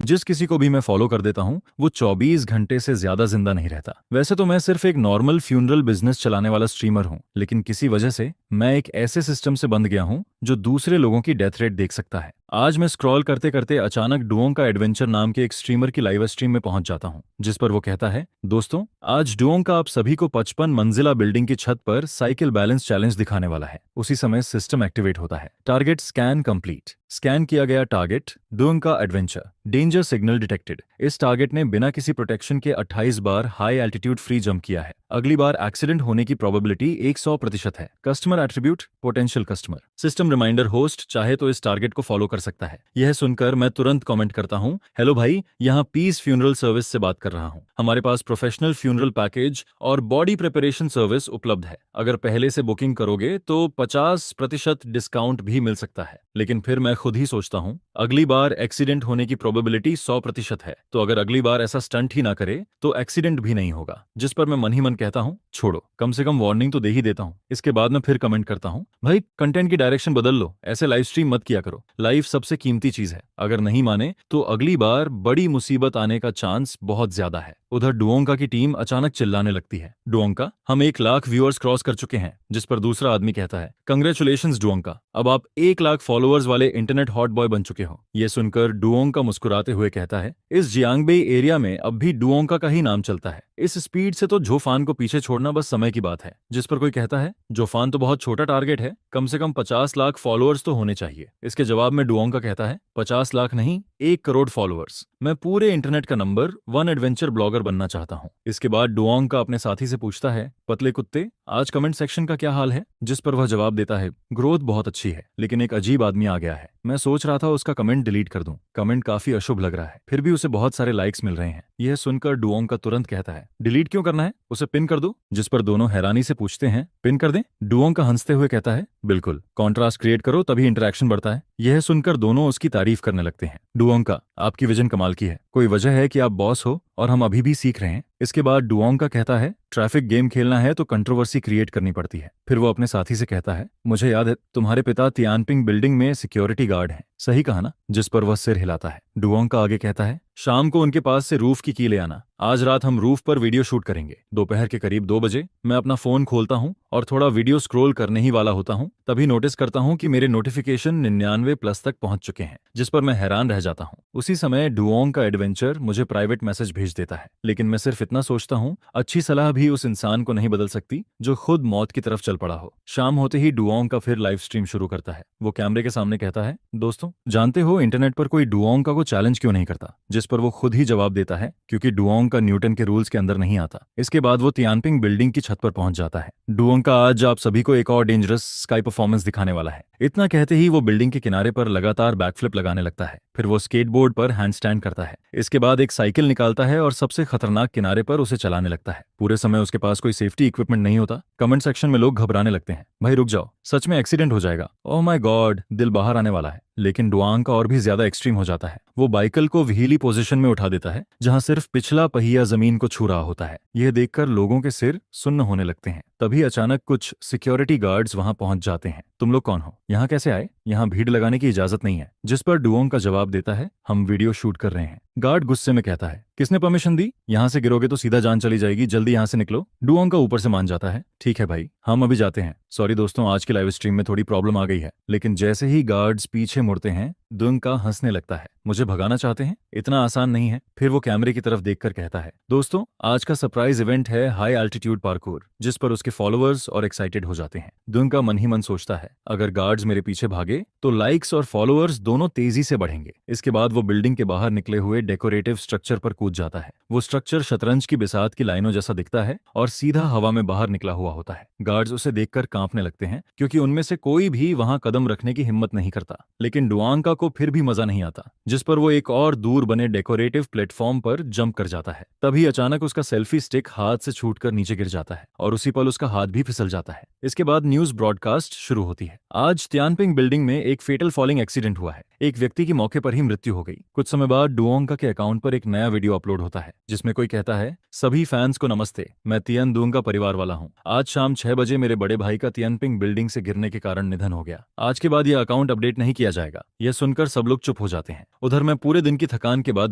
जिस किसी को भी मैं फॉलो कर देता हूँ वो 24 घंटे से ज्यादा जिंदा नहीं रहता। वैसे तो मैं सिर्फ एक नॉर्मल फ्यूनरल बिजनेस चलाने वाला स्ट्रीमर हूँ, लेकिन किसी वजह से मैं एक ऐसे सिस्टम से बंध गया हूँ जो दूसरे लोगों की डेथ रेट देख सकता है। आज मैं स्क्रॉल करते करते अचानक डुओंग का एडवेंचर नाम के एक स्ट्रीमर की लाइव स्ट्रीम में पहुंच जाता हूं, जिस पर वो कहता है, दोस्तों आज डुओंग का आप सभी को 55 मंजिला बिल्डिंग की छत पर साइकिल बैलेंस चैलेंज दिखाने वाला है। उसी समय सिस्टम एक्टिवेट होता है। Target scan complete. स्कैन किया गया टारगेट डुओंग का एडवेंचर। Danger signal detected. इस टारगेट ने बिना किसी प्रोटेक्शन के 28 बार हाई एल्टीट्यूड फ्री जंप किया है। अगली बार एक्सीडेंट होने की प्रोबेबिलिटी 100% है। Customer attribute potential customer. System reminder host चाहे तो इस टारगेट को फॉलो कर सकता है। यह सुनकर मैं तुरंत कमेंट करता हूं, हेलो भाई, यहाँ पीस फ्यूनरल सर्विस से बात कर रहा हूं। हमारे पास प्रोफेशनल फ्यूनरल पैकेज और बॉडी प्रिपरेशन सर्विस उपलब्ध है। अगर पहले से बुकिंग करोगे तो 50% डिस्काउंट भी मिल सकता है। लेकिन फिर मैं खुद ही सोचता हूं, अगली बार एक्सीडेंट होने की प्रोबेबिलिटी 100% है, तो अगर अगली बार ऐसा स्टंट ही ना करे तो एक्सीडेंट भी नहीं होगा। जिस पर मैं मन ही मन कहता हूं, छोड़ो, कम से कम वार्निंग तो दे ही देता हूं। इसके बाद मैं फिर कमेंट करता हूं, भाई कंटेंट की डायरेक्शन बदल लो, ऐसे लाइव स्ट्रीम मत किया करो। लाइफ सबसे कीमती चीज है। अगर नहीं माने तो अगली बार बड़ी मुसीबत आने का चांस बहुत ज्यादा है। उधर डुओंका की टीम अचानक चिल्लाने लगती है, डुओंका, हम 1 लाख व्यूअर्स क्रॉस कर चुके हैं। जिस पर दूसरा आदमी कहता है, कंग्रेचुलेशंस डुओंका, अब आप 1 लाख फॉलोअर्स वाले इंटरनेट हॉट बॉय बन चुके हो। यह सुनकर डुओंका मुस्कुराते हुए कहता है, इस जियांगबेई एरिया में अब भी डुओंका का ही नाम चलता है। इस स्पीड से तो जोफान को पीछे छोड़ना बस समय की बात है। जिस पर कोई कहता है, जोफान तो बहुत छोटा टारगेट है, कम से कम 50 लाख फॉलोअर्स तो होने चाहिए। इसके जवाब में डुओंका कहता है, 50 लाख नहीं, 1 करोड़ फॉलोअर्स। मैं पूरे इंटरनेट का नंबर 1 एडवेंचर ब्लॉगर बनना चाहता हूँ। इसके बाद डुओंका अपने साथी से पूछता है, पतले कुत्ते, आज कमेंट सेक्शन का क्या हाल है? जिस पर वह जवाब देता है, ग्रोथ बहुत अच्छी है, लेकिन एक अजीब आदमी आ गया है। मैं सोच रहा था उसका कमेंट डिलीट कर दूं। कमेंट काफी अशुभ लग रहा है, फिर भी उसे बहुत सारे लाइक्स मिल रहे हैं। यह सुनकर डुओंका तुरंत कहता है, डिलीट क्यों करना है, उसे पिन कर दो। जिस पर दोनों हैरानी से पूछते हैं, पिन कर दें? डुओंका हंसते हुए कहता है, बिल्कुल, कॉन्ट्रास्ट क्रिएट करो तभी इंटरेक्शन बढ़ता है। यह सुनकर दोनों उसकी तारीफ करने लगते हैं। डुओंका, आपकी विजन कमाल की है, कोई वजह है कि आप बॉस हो और हम अभी भी सीख रहे हैं? इसके बाद डुओंका कहता है, ट्रैफिक गेम खेलना है तो कंट्रोवर्सी क्रिएट करनी पड़ती है। फिर वो अपने साथी से कहता है, मुझे याद है तुम्हारे पिता तियानपिंग बिल्डिंग में सिक्योरिटी गार्ड हैं, सही कहा ना? जिस पर वह सिर हिलाता है। डुओंका आगे कहता है, शाम को उनके पास से रूफ की ले आना, आज रात हम रूफ पर वीडियो शूट करेंगे। दोपहर के करीब 2 बजे मैं अपना फोन खोलता हूँ और थोड़ा वीडियो स्क्रॉल करने ही वाला होता हूँ, तभी नोटिस करता हूँ कि मेरे नोटिफिकेशन 99+ तक पहुंच चुके हैं। जिस पर मैं हैरान रह जाता हूँ। उसी समय डुओंग का एडवेंचर मुझे प्राइवेट मैसेज भेज देता है, लेकिन मैं सिर्फ इतना सोचता हूँ, अच्छी सलाह भी उस इंसान को नहीं बदल सकती जो खुद मौत की तरफ चल पड़ा हो। शाम होते ही डुओंग का फिर लाइव स्ट्रीम शुरू करता है। वो कैमरे के सामने कहता है, दोस्तों जानते हो इंटरनेट पर कोई डुओंग का को चैलेंज क्यों नहीं करता? जिस पर वो खुद ही जवाब देता है, क्योंकि डुओंग का न्यूटन के रूल्स के अंदर नहीं आता। इसके बाद वो तियानपिंग बिल्डिंग की छत पर पहुंच जाता है। डुओंग का आज आप सभी को एक और डेंजरस स्काई परफॉर्मेंस दिखाने वाला है। इतना कहते ही वो बिल्डिंग के किनारे पर लगातार बैकफ्लिप लगाने लगता है। फिर वो स्केटबोर्ड पर हैंडस्टैंड करता है। इसके बाद एक साइकिल निकालता है और सबसे खतरनाक किनारे पर उसे चलाने लगता है। पूरे समय उसके पास कोई सेफ्टी इक्विपमेंट नहीं होता। कमेंट सेक्शन में लोग घबराने लगते हैं, भाई रुक जाओ, सच में एक्सीडेंट हो जाएगा, ओह माय गॉड, दिल बाहर आने वाला है। लेकिन डुआंग का और भी ज्यादा एक्सट्रीम हो जाता है। वो बाइकल को व्हीली पोजीशन में उठा देता है, जहां सिर्फ पिछला पहिया जमीन को छू रहा होता है। यह देखकर लोगों के सिर सुन्न होने लगते हैं। तभी अचानक कुछ सिक्योरिटी गार्ड्स वहां पहुंच जाते हैं। तुम लोग कौन हो? यहाँ कैसे आए? यहाँ भीड़ लगाने की इजाजत नहीं है। जिस पर डुओंग का जवाब देता है, हम वीडियो शूट कर रहे हैं। गार्ड गुस्से में कहता है, किसने परमिशन दी? यहाँ से गिरोगे तो सीधा जान चली जाएगी, जल्दी यहाँ से निकलो। डुओंग का ऊपर से मान जाता है, ठीक है भाई, हम अभी जाते हैं। सॉरी दोस्तों, आज की लाइव स्ट्रीम में थोड़ी प्रॉब्लम आ गई है। लेकिन जैसे ही गार्ड्स पीछे मुड़ते हैं, डुओंग का हंसने लगता है। मुझे भगाना चाहते हैं? इतना आसान नहीं है। फिर वो कैमरे की तरफ देखकर कहता है, दोस्तों आज का सरप्राइज इवेंट है हाई एल्टीट्यूड पार्कोर। जिस पर उसके फॉलोअर्स और एक्साइटेड हो जाते हैं। डुओंग का मन ही मन सोचता है, अगर गार्ड्स मेरे पीछे भागे तो लाइक्स और फॉलोअर्स दोनों तेजी से बढ़ेंगे। इसके बाद वो बिल्डिंग के बाहर निकले हुए डेकोरेटिव स्ट्रक्चर पर कूद जाता है। वो स्ट्रक्चर शतरंज की बिसात की लाइनों जैसा दिखता है और सीधा हवा में बाहर निकला हुआ होता है। गार्ड्स उसे देखकर कांपने लगते हैं, क्योंकि उनमें से कोई भी वहां कदम रखने की हिम्मत नहीं करता। लेकिन डुओंग को फिर भी मजा नहीं आता, जिस पर वो एक और दूर बने डेकोरेटिव प्लेटफॉर्म पर जंप कर जाता है। तभी अचानक उसका सेल्फी स्टिक हाथ से छूटकर नीचे गिर जाता है और उसी पल उसका हाथ भी फिसल जाता है। इसके बाद न्यूज ब्रॉडकास्ट शुरू होती है। आज तियानपिंग बिल्डिंग में एक फेटल फॉलिंग एक्सीडेंट हुआ है। एक व्यक्ति की मौके पर ही मृत्यु हो गई। कुछ समय बाद डुओंग के अकाउंट पर एक नया वीडियो अपलोड होता है, जिसमें कोई कहता है, सभी फैंस को नमस्ते, मैं तियन दुंग का परिवार वाला हूँ। आज शाम 6 बजे मेरे बड़े भाई का तियानपिंग बिल्डिंग से गिरने के कारण निधन हो गया। आज के बाद यह अकाउंट अपडेट नहीं किया जाएगा। यह सुनकर सुनकर सब लोग चुप हो जाते हैं। उधर मैं पूरे दिन की थकान के बाद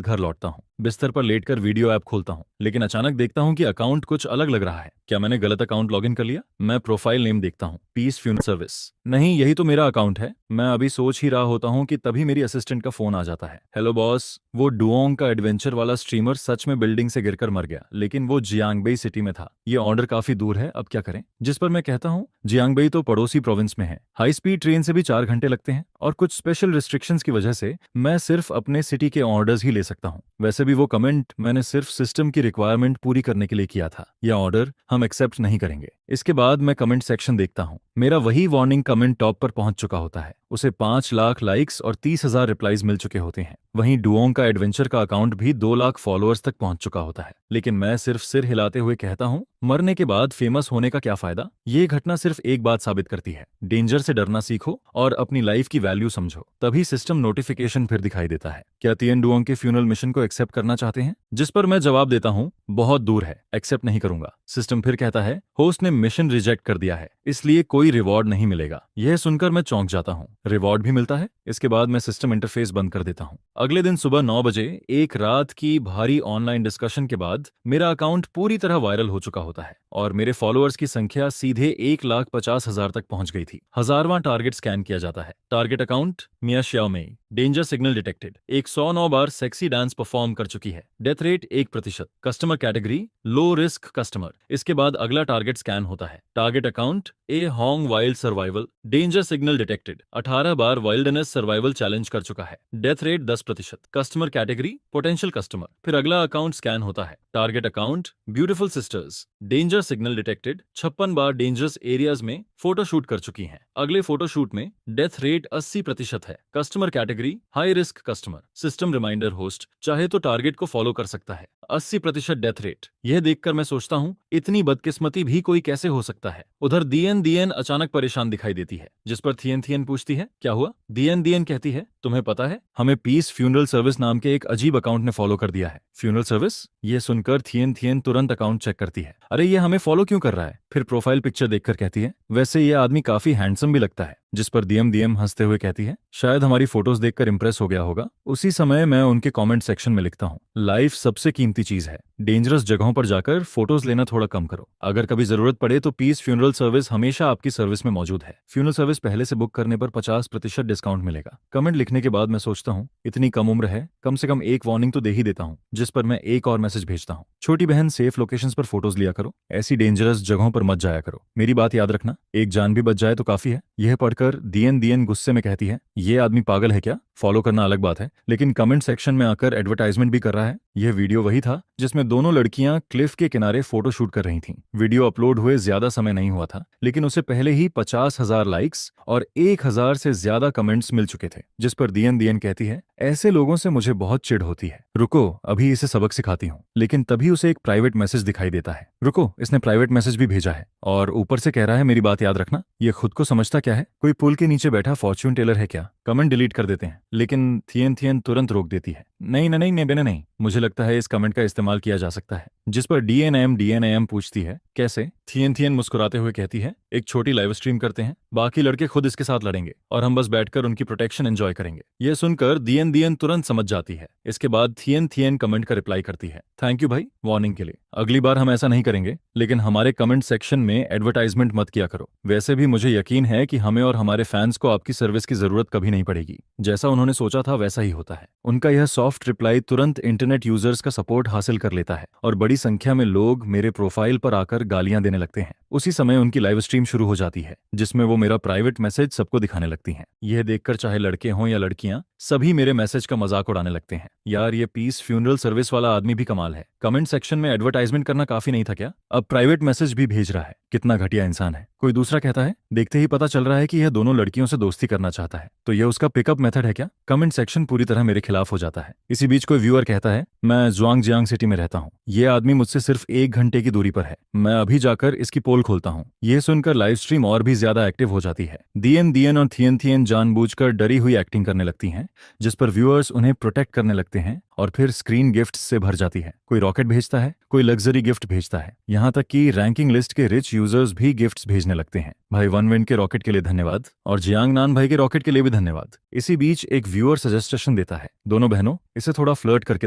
घर लौटता हूँ, बिस्तर पर लेटकर वीडियो ऐप खोलता हूँ, लेकिन अचानक देखता हूँ कि अकाउंट कुछ अलग लग रहा है। क्या मैंने गलत अकाउंट लॉगिन कर लिया? मैं प्रोफाइल नेम देखता हूँ, पीस फ्यूनरल सर्विस। नहीं, यही तो मेरा अकाउंट है। मैं अभी सोच ही रहा होता हूँ कि तभी मेरी असिस्टेंट का फोन आ जाता है। हेलो बॉस, वो डुओंग का एडवेंचर वाला स्ट्रीमर सच में बिल्डिंग से गिरकर मर गया, लेकिन वो जियांगबेई सिटी में था। ये ऑर्डर काफी दूर है, अब क्या करें? जिस पर मैं कहता हूँ, जियांगबेई तो पड़ोसी प्रोविंस में है, हाई स्पीड ट्रेन से भी 4 घंटे लगते हैं, और कुछ स्पेशल रिस्ट्रिक्शंस की वजह से मैं सिर्फ अपने सिटी के ऑर्डर्स ही ले सकता हूँ। वैसे भी वो कमेंट मैंने सिर्फ सिस्टम की रिक्वायरमेंट पूरी करने के लिए किया था। यह ऑर्डर हम एक्सेप्ट नहीं करेंगे। इसके बाद मैं कमेंट सेक्शन देखता हूँ। मेरा वही वार्निंग कमेंट टॉप पर पहुंच चुका होता है। उसे 5 लाख लाइक्स और 30,000 रिप्लाईज मिल चुके होते हैं। वहीं डुओंग का एडवेंचर का अकाउंट भी 2 लाख फॉलोअर्स तक पहुंच चुका होता है। लेकिन मैं सिर्फ सिर हिलाते हुए कहता हूँ, मरने के बाद फेमस होने का क्या फायदा? ये घटना सिर्फ एक बात साबित करती है, डेंजर से डरना सीखो और अपनी लाइफ की वैल्यू समझो। तभी सिस्टम नोटिफिकेशन फिर दिखाई देता है। क्या तिएन डुओंग के फ्यूनरल मिशन को एक्सेप्ट करना चाहते हैं? जिस पर मैं जवाब देता हूँ, बहुत दूर है, एक्सेप्ट नहीं करूंगा। सिस्टम फिर कहता है, होस्ट ने मिशन रिजेक्ट कर दिया है, इसलिए कोई रिवॉर्ड नहीं मिलेगा। यह सुनकर मैं चौंक जाता हूँ। रिवॉर्ड भी मिलता है? इसके बाद मैं सिस्टम इंटरफेस बंद कर देता हूँ। अगले दिन सुबह 9 बजे एक रात की भारी ऑनलाइन डिस्कशन के बाद मेरा अकाउंट पूरी तरह वायरल हो चुका होता है और मेरे फॉलोअर्स की संख्या सीधे 1,50,000 तक पहुंच गई थी। 1000वां टारगेट स्कैन किया जाता है। Target account Mia Xiaomei, danger signal detected, 109 बार सेक्सी डांस परफॉर्म कर चुकी है। Death rate 1%। Customer category low risk customer. इसके बाद अगला टारगेट स्कैन होता है। Target account Ah Hong wild survival, danger signal detected, 18 बार वाइल्डनेस सर्वाइवल चैलेंज कर चुका है। Death rate 10%। Customer category potential customer. फिर अगला अकाउंट स्कैन होता है। Target account beautiful sisters, danger signal detected, 56 बार डेंजरस एरियाज में फोटोशूट कर चुकी हैं। अगले फोटोशूट में डेथ रेट 80% है। Customer category high risk customer. System reminder host चाहे तो टारगेट को फॉलो कर सकता है। 80% डेथ रेट। यह देखकर मैं सोचता हूँ, इतनी बदकिस्मती भी कोई कैसे हो सकता है। उधर दियन अचानक परेशान दिखाई देती है, जिस पर थियन पूछती है, क्या हुआ? दियन कहती है, तुम्हें पता है, हमें पीस फ्यूनरल सर्विस नाम के एक अजीब अकाउंट ने फॉलो कर दिया है। Funeral service? यह सुनकर थियन तुरंत अकाउंट चेक करती है। अरे ये हमें फॉलो क्यों कर रहा है? फिर प्रोफाइल पिक्चर देखकर कहती है, वैसे ये आदमी काफी हैंडसम भी लगता है। जिस पर दियम हंसते हुए कहती है, शायद हमारी फोटोज देखकर इंप्रेस हो गया होगा। उसी समय मैं उनके कमेंट सेक्शन में लिखता हूँ, लाइफ सबसे कीमती चीज है, डेंजरस जगहों पर जाकर फोटोज लेना थोड़ा कम करो। अगर कभी जरूरत पड़े तो पीस फ्यूनरल सर्विस हमेशा आपकी सर्विस में मौजूद है। फ्यूनरल सर्विस पहले से बुक करने पर 50% डिस्काउंट मिलेगा। कमेंट लिखने के बाद मैं सोचता हूँ, इतनी कम उम्र है, कम से कम एक वार्निंग तो दे ही देता हूँ। जिस पर मैं एक और मैसेज भेजता हूँ, छोटी बहन सेफ लोकेशंस पर फोटोज लिया करो, ऐसी डेंजरस जगहों पर मत जाया करो। मेरी बात याद रखना, एक जान भी बच जाए तो काफी है। यह पढ़कर दियन गुस्से में कहती है, ये आदमी पागल है क्या? फॉलो करना अलग बात है, लेकिन कमेंट सेक्शन में आकर एडवर्टाइजमेंट भी कर रहा है। यह वीडियो वही था जिसमें दोनों लड़कियां क्लिफ के किनारे फोटो शूट कर रही थीं। वीडियो अपलोड हुए ज्यादा समय नहीं हुआ था, लेकिन उसे पहले ही 50,000 लाइक्स और 1,000 से ज्यादा कमेंट्स मिल चुके थे। जिस पर दियन कहती है, ऐसे लोगों से मुझे बहुत चिढ़ होती है, रुको अभी इसे सबक सिखाती हूँ। लेकिन तभी उसे एक प्राइवेट मैसेज दिखाई देता है। रुको, इसने प्राइवेट मैसेज भी भेजा है और ऊपर से कह रहा है, मेरी बात याद रखना। ये खुद को समझता क्या है, कोई पुल के नीचे बैठा फॉर्च्यून टेलर है क्या? कमेंट डिलीट कर देते हैं, लेकिन थियन तुरंत रोक देती है, नहीं, मुझे लगता है इस कमेंट का इस्तेमाल किया जा सकता है। जिस पर डीएनएम पूछती है, कैसे? थियन मुस्कुराते हुए कहती है, एक छोटी लाइव स्ट्रीम करते हैं, बाकी लड़के खुद इसके साथ लड़ेंगे और हम बस बैठकर उनकी प्रोटेक्शन एंजॉय करेंगे। यह सुनकर दियन तुरंत समझ जाती है। इसके बाद थियन कमेंट का रिप्लाई करती है, थैंक यू भाई वार्निंग के लिए, अगली बार हम ऐसा नहीं करेंगे, लेकिन हमारे कमेंट सेक्शन में एडवर्टाइजमेंट मत किया करो। वैसे भी मुझे यकीन है कि हमें और हमारे फैंस को आपकी सर्विस की जरूरत कभी नहीं पड़ेगी। जैसा उन्होंने सोचा था वैसा ही होता है। उनका यह सॉफ्ट रिप्लाई तुरंत इंटरनेट यूजर्स का सपोर्ट हासिल कर लेता है और बड़ी संख्या में लोग मेरे प्रोफाइल पर आकर गालियां देने लगते हैं। उसी समय उनकी लाइव स्ट्रीम शुरू हो जाती है, जिसमें वो मेरा प्राइवेट मैसेज सबको दिखाने लगती हैं। यह देखकर चाहे लड़के हों या लड़कियां, सभी मेरे मैसेज का मजाक उड़ाने लगते हैं। यार ये पीस फ्यूनरल सर्विस वाला आदमी भी कमाल है। कमेंट सेक्शन में एडवर्टाइजमेंट करना काफी नहीं था क्या? अब प्राइवेट मैसेज भी भेज रहा है। कितना घटिया इंसान है। कोई दूसरा कहता है, देखते ही पता चल रहा है कि यह दोनों लड़कियों से दोस्ती करना चाहता है, तो यह उसका पिकअप मेथड है क्या? कमेंट सेक्शन पूरी तरह मेरे खिलाफ हो जाता है। इसी बीच कोई व्यूअर कहता है, मैं जुआंगजियांग सिटी में रहता हूँ, यह आदमी मुझसे सिर्फ 1 घंटे की दूरी पर है, मैं अभी जाकर इसकी पोल खोलता हूँ। यह सुनकर लाइव स्ट्रीम और भी ज्यादा एक्टिव हो जाती है। दियन और थियन जानबूझकर डरी हुई एक्टिंग करने लगती हैं, जिस पर व्यूअर्स उन्हें प्रोटेक्ट करने लगते हैं और फिर स्क्रीन गिफ्ट्स से भर जाती है। कोई रॉकेट भेजता है, कोई लग्जरी गिफ्ट भेजता है, यहाँ तक कि रैंकिंग लिस्ट के रिच यूजर्स भी गिफ्ट्स भेजने लगते हैं। भाई वन विंड के रॉकेट के लिए धन्यवाद, और जियांग नान भाई के रॉकेट के लिए भी धन्यवाद। इसी बीच एक व्यूअर सजेस्टेशन देता है, दोनों बहनों इसे थोड़ा फ्लर्ट करके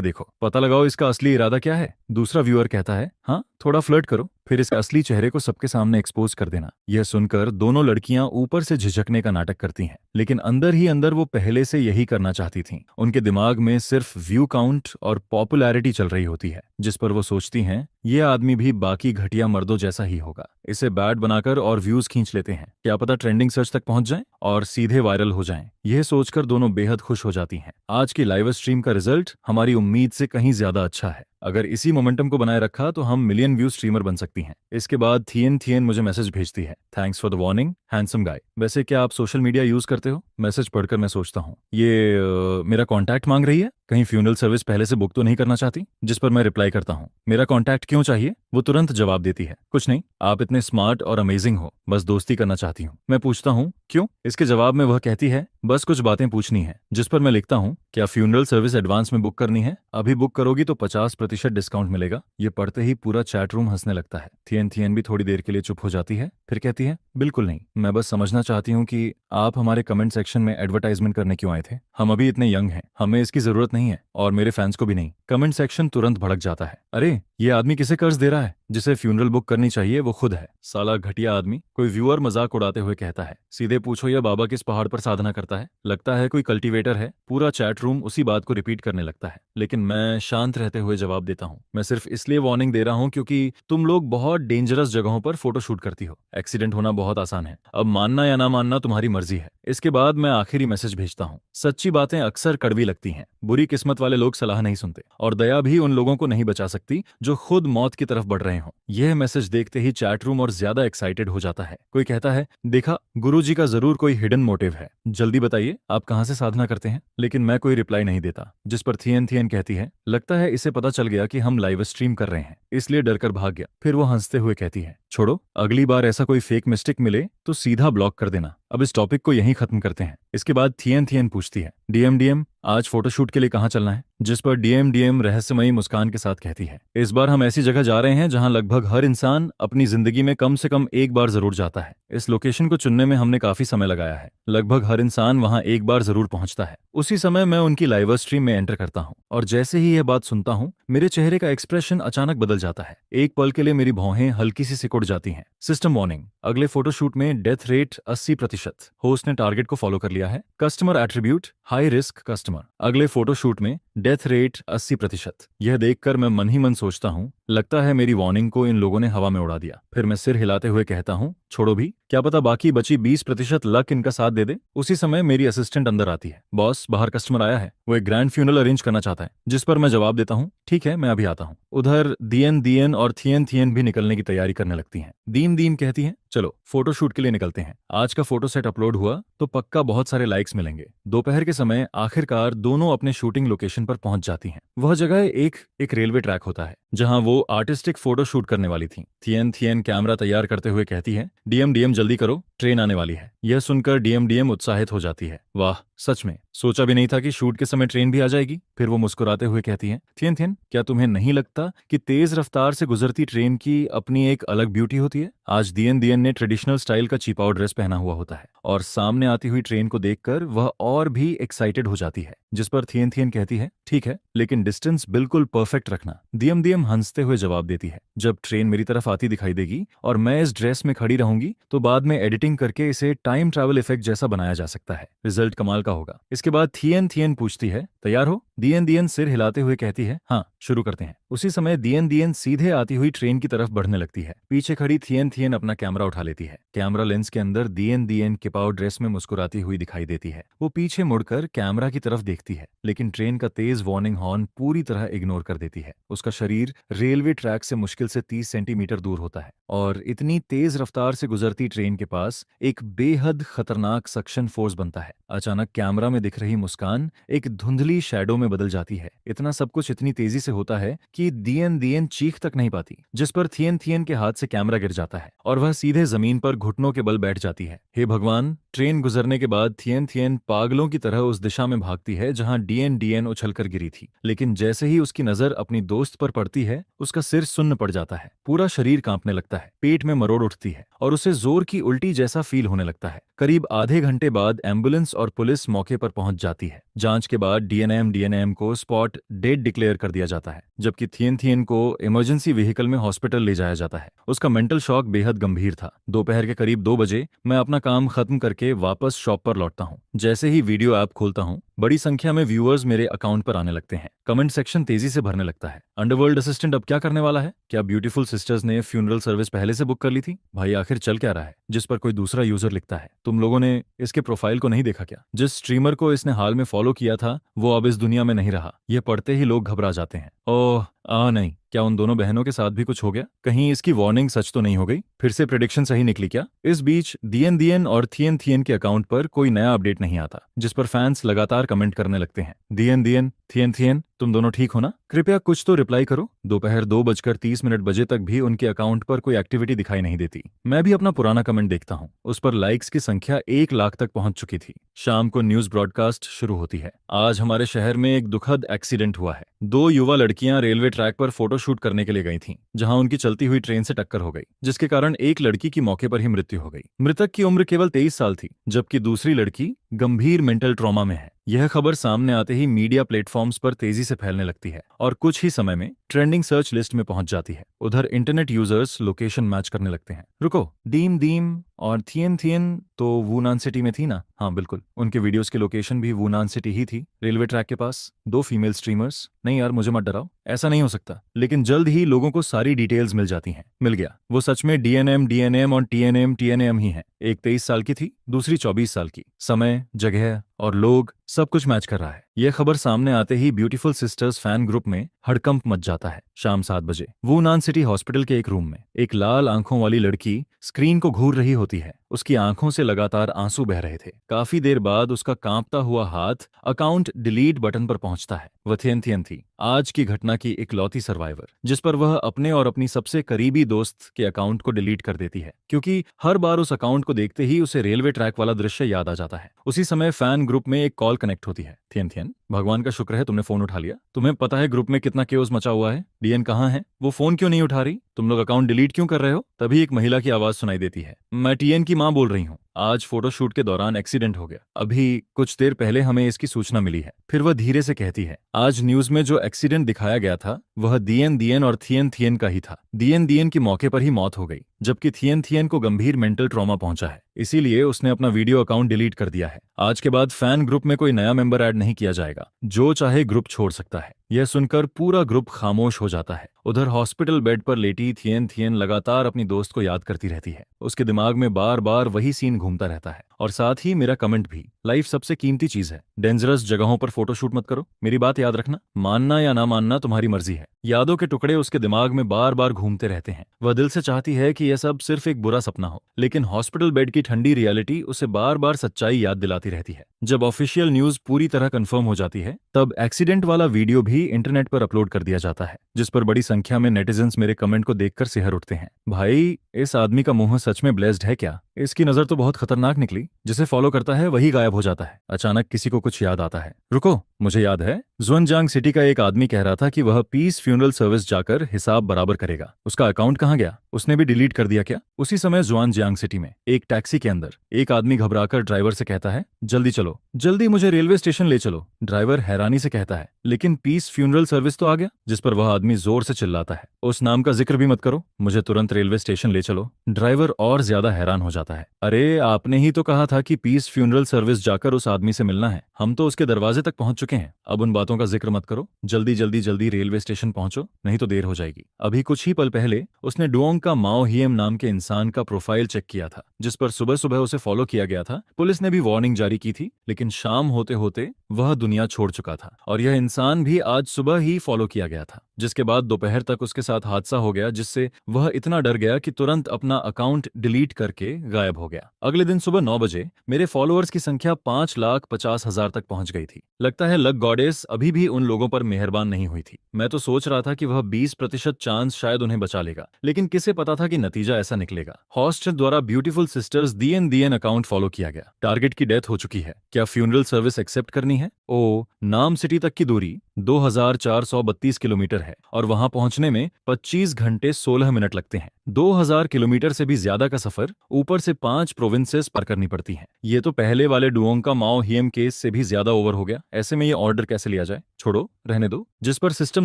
देखो, पता लगाओ इसका असली इरादा क्या है। दूसरा व्यूअर कहता है, हाँ थोड़ा फ्लर्ट करो, फिर इसके असली चेहरे को सबके सामने एक्सपोज कर देना। यह सुनकर दोनों लड़कियां ऊपर से झिझकने का नाटक करती हैं, लेकिन अंदर ही अंदर वो पहले से यही करना चाहती थीं। उनके दिमाग में सिर्फ व्यू काउंट और पॉपुलैरिटी चल रही होती है, जिस पर वो सोचती हैं ये आदमी भी बाकी घटिया मर्दों जैसा ही होगा। इसे बैड बनाकर और व्यूज खींच लेते हैं, क्या पता ट्रेंडिंग सर्च तक पहुंच जाएं और सीधे वायरल हो जाएं। यह सोचकर दोनों बेहद खुश हो जाती हैं। आज की लाइव स्ट्रीम का रिजल्ट हमारी उम्मीद से कहीं ज्यादा अच्छा है। अगर इसी मोमेंटम को बनाए रखा तो हम मिलियन व्यू स्ट्रीमर बन सकती हैं। इसके बाद थियन थियन मुझे मैसेज भेजती है, thanks for the warning handsome guy. वैसे क्या आप सोशल मीडिया यूज करते हो? मैसेज पढ़कर मैं सोचता हूँ, ये मेरा कॉन्टैक्ट मांग रही है, कहीं फ्यूनरल सर्विस पहले से बुक तो नहीं करना चाहती। जिस पर मैं रिप्लाई करता हूँ, मेरा कॉन्टैक्ट क्यों चाहिए? वो तुरंत जवाब देती है, कुछ नहीं, आप इतने स्मार्ट और अमेजिंग हो, बस दोस्ती करना चाहती हूँ। मैं पूछता हूँ क्यों? इसके जवाब में वह कहती है, बस कुछ बातें पूछनी है। जिस पर मैं लिखता हूँ, क्या फ्यूनरल सर्विस एडवांस में बुक करनी है? अभी बुक करोगी तो 50% डिस्काउंट मिलेगा। ये पढ़ते ही पूरा चैट रूम हंसने लगता है। थियन थियन भी थोड़ी देर के लिए चुप हो जाती है, फिर कहती है, बिल्कुल नहीं, मैं बस समझना चाहती हूँ कि आप हमारे कमेंट सेक्शन में एडवर्टाइजमेंट करने क्यों आए थे। हम अभी इतने यंग हैं, हमें इसकी जरूरत नहीं है, और मेरे फैंस को भी नहीं। कमेंट सेक्शन तुरंत भड़क जाता है, अरे ये आदमी किसे कर्ज दे रहा है? जिसे फ्यूनरल बुक करनी चाहिए वो खुद है, साला घटिया आदमी। कोई व्यूअर मजाक उड़ाते हुए कहता है, सीधे पूछो यह बाबा किस पहाड़ पर साधना करता है, लगता है कोई कल्टीवेटर है। पूरा चैट रूम उसी बात को रिपीट करने लगता है, लेकिन मैं शांत रहते हुए जवाब देता हूँ, मैं सिर्फ इसलिए वार्निंग दे रहा हूँ क्योंकि तुम लोग बहुत डेंजरस जगहों पर फोटो शूट करती हो। एक्सीडेंट होना बहुत आसान है, अब मानना या ना मानना तुम्हारी मर्जी है। इसके बाद मैं आखिरी मैसेज भेजता हूँ, सच्ची बातें अक्सर कड़वी लगती हैं, बुरी किस्मत वाले लोग सलाह नहीं सुनते, और दया भी उन लोगों को नहीं बचा सकती जो खुद मौत की तरफ बढ़ रहे हों। यह मैसेज देखते ही चैट रूम और ज्यादा एक्साइटेड हो जाता है। कोई कहता है, देखा गुरुजी का जरूर कोई हिडन मोटिव है, जल्दी बताइए आप कहां से साधना करते हैं। लेकिन मैं कोई रिप्लाई नहीं देता। जिस पर थियन थियन कहती है, लगता है इसे पता चल गया कि हम लाइव स्ट्रीम कर रहे हैं, इसलिए डरकर भाग गया। फिर वो हंसते हुए कहती है, छोड़ो, अगली बार ऐसा कोई फेक मिस्टेक मिले तो सीधा ब्लॉक कर देना। अब इस टॉपिक को यहीं खत्म करते हैं। इसके बाद थियन थियन पूछती है, डीएम आज फोटोशूट के लिए कहाँ चलना है? जिस पर डीएम रहस्यमयी मुस्कान के साथ कहती है, इस बार हम ऐसी जगह जा रहे हैं जहां लगभग हर इंसान अपनी जिंदगी में कम से कम एक बार जरूर जाता है। इस लोकेशन को चुनने में हमने काफी समय लगाया है, लगभग हर इंसान वहां एक बार जरूर पहुंचता है। उसी समय मैं उनकी लाइव स्ट्रीम में एंटर करता हूं, और जैसे ही यह बात सुनता हूं, मेरे चेहरे का एक्सप्रेशन अचानक बदल जाता है। एक पल के लिए मेरी भौहें हल्की सी सिकुड़ जाती हैं। सिस्टम वार्निंग, अगले फोटोशूट में डेथ रेट 80%। होस्ट ने टारगेट को फॉलो कर लिया है। Customer attribute high risk customer. अगले फोटोशूट में डेथ रेट 80%। यह देखकर मैं मन ही मन सोचता हूँ, लगता है मेरी वार्निंग को इन लोगों ने हवा में उड़ा दिया। फिर मैं सिर हिलाते हुए कहता हूँ, छोड़ो भी, क्या पता बाकी बची 20% लक इनका साथ दे दे। उसी समय मेरी असिस्टेंट अंदर आती है, बॉस बाहर कस्टमर आया है, वो एक ग्रैंड फ्यूनरल अरेंज करना चाहता है। जिस पर मैं जवाब देता हूँ, ठीक है मैं अभी आता हूँ। उधर दियन और थियन थियन भी निकलने की तैयारी करने लगती हैं। दीन कहती है, चलो फोटोशूट के लिए निकलते हैं। आज का फोटो सेट अपलोड हुआ तो पक्का बहुत सारे लाइक्स मिलेंगे। दोपहर के समय आखिरकार दोनों अपने शूटिंग लोकेशन पर पहुंच जाती हैं। वह जगह एक रेलवे ट्रैक होता है जहां वो आर्टिस्टिक फोटो शूट करने वाली थी। थियन कैमरा तैयार करते हुए कहती है, डीएम जल्दी करो, ट्रेन आने वाली है। यह सुनकर डीएम उत्साहित हो जाती है, वाह सच में, सोचा भी नहीं था कि शूट के समय ट्रेन भी आ जाएगी। फिर वो मुस्कुराते हुए कहती है, थियन क्या तुम्हें नहीं लगता कि तेज रफ्तार से गुजरती ट्रेन की अपनी एक अलग ब्यूटी होती है? आज दियन ने ट्रेडिशनल स्टाइल का चीपाओ ड्रेस पहना हुआ होता है, और सामने आती हुई ट्रेन को देखकर वह और भी एक्साइटेड हो जाती है। जिस पर थियन कहती है, ठीक है लेकिन डिस्टेंस बिल्कुल परफेक्ट रखना। डीएम हंसते हुए जवाब देती है, जब ट्रेन मेरी तरफ आती दिखाई देगी और मैं इस ड्रेस में खड़ी रहूंगी तो बाद में एडिटिंग करके इसे टाइम ट्रैवल इफेक्ट जैसा बनाया जा सकता है, रिजल्ट कमाल का होगा। इसके बाद थियन पूछती है, तैयार हो? डीएन सिर हिलाते हुए कहती है, हाँ शुरू करते हैं। उसी समय डीएन सीधे आती हुई ट्रेन की तरफ बढ़ने लगती है। पीछे खड़ी थियन अपना कैमरा उठा लेती है। कैमरा लेंस के अंदर डीएन किपाओ ड्रेस में मुस्कुराती हुई दिखाई देती है। वो पीछे मुड़कर कैमरा की तरफ देखती है, लेकिन ट्रेन का तेज वार्निंग हॉर्न पूरी तरह इग्नोर कर देती है। उसका शरीर रेलवे ट्रैक से मुश्किल से 30 सेंटीमीटर दूर होता है, और इतनी तेज रफ्तार से गुजरती ट्रेन के पास पास एक बेहद खतरनाक सक्शन फोर्स बनता है। अचानक कैमरा में दिख रही मुस्कान एक धुंधली शैडो में बदल जाती है। इतना सब कुछ इतनी तेजी से होता है कि दियन दियन चीख तक नहीं पाती, जिस पर थियन थियन के हाथ से कैमरा गिर जाता है और वह सीधे जमीन पर घुटनों के बल बैठ जाती है। हे भगवान! ट्रेन गुजरने के बाद थियन थियन पागलों की तरह उस दिशा में भागती है जहां डीएन डीएन उछलकर गिरी थी, लेकिन जैसे ही उसकी नजर अपनी दोस्त पर पड़ती है, उसका सिर सुन्न पड़ जाता है, पूरा शरीर कांपने लगता है, पेट में मरोड़ उठती है और उसे जोर की उल्टी जैसा फील होने लगता है। करीब आधे घंटे बाद एम्बुलेंस और पुलिस मौके पर पहुंच जाती है। जांच के बाद डीएनएम को स्पॉट डेड डिक्लेयर कर दिया जाता है, जबकि थियन थियन को इमरजेंसी व्हीकल में हॉस्पिटल ले जाया जाता है। उसका मेंटल शॉक बेहद गंभीर था। दोपहर के करीब 2 बजे मैं अपना काम खत्म करके वापस शॉप पर लौटता हूँ। जैसे ही वीडियो ऐप खोलता हूँ, बड़ी संख्या में व्यूअर्स मेरे अकाउंट पर आने लगते हैं। कमेंट सेक्शन तेजी से भरने लगता है। अंडरवर्ल्ड असिस्टेंट अब क्या करने वाला है? क्या ब्यूटीफुल सिस्टर्स ने फ्यूनरल सर्विस पहले से बुक कर ली थी? भाई आखिर चल क्या रहा है? जिस पर कोई दूसरा यूजर लिखता है, तुम लोगों ने इसके प्रोफाइल को नहीं देखा क्या? जिस स्ट्रीमर को इसने हाल में फॉलो किया था वो अब इस दुनिया में नहीं रहा। यह पढ़ते ही लोग घबरा जाते हैं। ओह नहीं, क्या उन दोनों बहनों के साथ भी कुछ हो गया? कहीं इसकी वार्निंग सच तो नहीं हो गई? फिर से प्रेडिक्शन सही निकली क्या? इस बीच दियन दियन और थियन थियन के अकाउंट पर कोई नया अपडेट नहीं आता, जिस पर फैंस लगातार कमेंट करने लगते हैं। दियन दियन, थियन थियन, तुम दोनों ठीक हो ना? कृपया कुछ तो रिप्लाई करो। दोपहर 2:30 बजे तक भी उनके अकाउंट पर कोई एक्टिविटी दिखाई नहीं देती। मैं भी अपना पुराना कमेंट देखता हूँ। उस पर लाइक्स की संख्या 1 लाख तक पहुंच चुकी थी। शाम को न्यूज ब्रॉडकास्ट शुरू होती है। आज हमारे शहर में एक दुखद एक्सीडेंट हुआ है। 2 युवा लड़कियां रेलवे ट्रैक पर फोटोशूट करने के लिए गई थीं, जहां उनकी चलती हुई ट्रेन से टक्कर हो गई, जिसके कारण एक लड़की की मौके पर ही मृत्यु हो गई। मृतक की उम्र केवल 23 साल थी, जबकि दूसरी लड़की गंभीर मेंटल ट्रॉमा में है। यह खबर सामने आते ही मीडिया प्लेटफॉर्म्स पर तेजी से फैलने लगती है और कुछ ही समय में ट्रेंडिंग सर्च लिस्ट में पहुंच जाती है। उधर इंटरनेट यूजर्स लोकेशन मैच करने लगते हैं। रुको, डीम डीम और थियन थियन तो वुनान सिटी में थी ना? हाँ बिल्कुल, उनके वीडियोस की लोकेशन भी वुनान सिटी ही थी, रेलवे ट्रैक के पास। 2 फीमेल स्ट्रीमर्स। नहीं यार, मुझे मत डराओ, ऐसा नहीं हो सकता। लेकिन जल्द ही लोगों को सारी डिटेल्स मिल जाती हैं। मिल गया, वो सच में डीएनएम और टीएनएम ही है। एक 23 साल की थी, दूसरी 24 साल की। समय, जगह और लोग सब कुछ मैच कर रहा है। यह खबर सामने आते ही ब्यूटीफुल सिस्टर्स फैन ग्रुप में हड़कंप मच जाता है। शाम 7 बजे वुनान सिटी हॉस्पिटल के एक रूम में एक लाल आंखों वाली लड़की स्क्रीन को घूर रही होती है। उसकी आंखों से लगातार आंसू बह रहे थे। काफी देर बाद उसका कांपता हुआ हाथ अकाउंट डिलीट बटन पर पहुंचता है। वह थियन थियन थी, आज की घटना की इकलौती सर्वाइवर, जिस पर वह अपने और अपनी सबसे करीबी दोस्त के अकाउंट को डिलीट कर देती है, क्योंकि हर बार उस अकाउंट को देखते ही उसे रेलवे ट्रैक वाला दृश्य याद आ जाता है। उसी समय फैन ग्रुप में एक कॉल कनेक्ट होती है। थियन थियन, भगवान का शुक्र है तुमने फोन उठा लिया। तुम्हें पता है ग्रुप में कितना केओस मचा हुआ है? डीएन कहाँ है? वो फोन क्यों नहीं उठा रही? तुम लोग अकाउंट डिलीट क्यों कर रहे हो? तभी एक महिला की आवाज सुनाई देती है। मैं टीएन की मां बोल रही हूँ। आज फोटोशूट के दौरान एक्सीडेंट हो गया। अभी कुछ देर पहले हमें इसकी सूचना मिली है। फिर वह धीरे से कहती है, आज न्यूज में जो एक्सीडेंट दिखाया गया था वह दियन दियन और थियन थियन का ही था। दियन दियन की मौके पर ही मौत हो गई, जबकि थियन थियन को गंभीर मेंटल ट्रॉमा पहुंचा है। इसीलिए उसने अपना वीडियो अकाउंट डिलीट कर दिया है। आज के बाद फैन ग्रुप में कोई नया मेंबर ऐड नहीं किया जाएगा। जो चाहे ग्रुप छोड़ सकता है। यह सुनकर पूरा ग्रुप खामोश हो जाता है। उधर हॉस्पिटल बेड पर लेटी थियन थियन लगातार अपनी दोस्त को याद करती रहती है। उसके दिमाग में बार बार वही सीन घूमता रहता है और साथ ही मेरा कमेंट भी। लाइफ सबसे कीमती चीज है। डेंजरस जगहों पर फोटोशूट मत करो। मेरी बात याद रखना। मानना या ना मानना तुम्हारी मर्जी है। यादों के टुकड़े उसके दिमाग में बार बार घूमते रहते हैं। वह दिल से चाहती है कि यह सब सिर्फ एक बुरा सपना हो, लेकिन हॉस्पिटल बेड की ठंडी रियलिटी उसे बार बार सच्चाई याद दिलाती रहती है। जब ऑफिशियल न्यूज पूरी तरह कंफर्म हो जाती है, तब एक्सीडेंट वाला वीडियो भी इंटरनेट पर अपलोड कर दिया जाता है, जिस पर बड़ी संख्या में नेटिजन्स मेरे कमेंट को देखकर सिहर उठते हैं। भाई, इस आदमी का मुंह सच में ब्लेस्ड है क्या? इसकी नजर तो बहुत खतरनाक निकली। जिसे फॉलो करता है वही गायब हो जाता है। अचानक किसी को कुछ याद आता है। रुको, मुझे याद है। जुनजांग सिटी का एक आदमी कह रहा था कि वह पीस फ्यूनरल सर्विस जाकर हिसाब बराबर करेगा। उसका अकाउंट कहाँ गया? उसने भी डिलीट कर दिया क्या? उसी समय जुआनजियांग सिटी में एक टैक्सी के अंदर एक आदमी घबराकर ड्राइवर से कहता है, जल्दी चलो, जल्दी मुझे रेलवे स्टेशन ले चलो। ड्राइवर हैरानी से कहता है, लेकिन पीस फ्यूनरल सर्विस तो आ गया। जिस पर वह आदमी जोर से चिल्लाता है, उस नाम का जिक्र भी मत करो, मुझे तुरंत रेलवे स्टेशन ले चलो। ड्राइवर और ज्यादा हैरान हो जाता है। अरे, आपने ही तो कहा था कि पीस फ्यूनरल सर्विस जाकर उस आदमी से मिलना है। हम तो उसके दरवाजे तक पहुंच चुके हैं। अब उन बातों का जिक्र मत करो। जल्दी जल्दी जल्दी रेलवे स्टेशन पहुंचो, नहीं तो देर हो जाएगी। अभी कुछ ही पल पहले उसने डुओंग का माओ हियम नाम के इंसान का प्रोफाइल चेक किया था, जिस पर सुबह सुबह उसे फॉलो किया गया था। पुलिस ने भी वार्निंग जारी की थी, लेकिन शाम होते होते वह दुनिया छोड़ चुका था और यह इंसान भी आज सुबह ही फॉलो किया गया था। जिसके बाद दोपहर तक उसके साथ हादसा हो गया, जिससे वह इतना डर गया कि तुरंत अपना अकाउंट डिलीट करके गायब हो गया। अगले दिन सुबह 9 बजे मेरे फॉलोअर्स की संख्या 5,50,000 तक पहुंच गई थी। लगता है लक गॉडेस अभी भी उन लोगों पर मेहरबान नहीं हुई थी। मैं तो सोच रहा था कि वह 20% चांस शायद उन्हें बचा लेगा, लेकिन किसे पता था कि नतीजा ऐसा निकलेगा। हॉस्टल द्वारा beautiful sisters DN account follow किया गया। टारगेट की डेथ हो चुकी है। क्या फ्यूनरल सर्विस एक्सेप्ट करनी है? ओ, नाम सिटी तक की दूरी 2,432 किलोमीटर है और वहां पहुंचने में 25 घंटे 16 मिनट लगते हैं। 2,000 किलोमीटर से भी ज्यादा का सफर, ऊपर से 5 प्रोविंसेस पार करनी पड़ती हैं। ये तो पहले वाले डुओंग का माओ हियम केस से भी ज्यादा ओवर हो गया। ऐसे में ये ऑर्डर कैसे लिया जाए? छोड़ो, रहने दो। जिस पर सिस्टम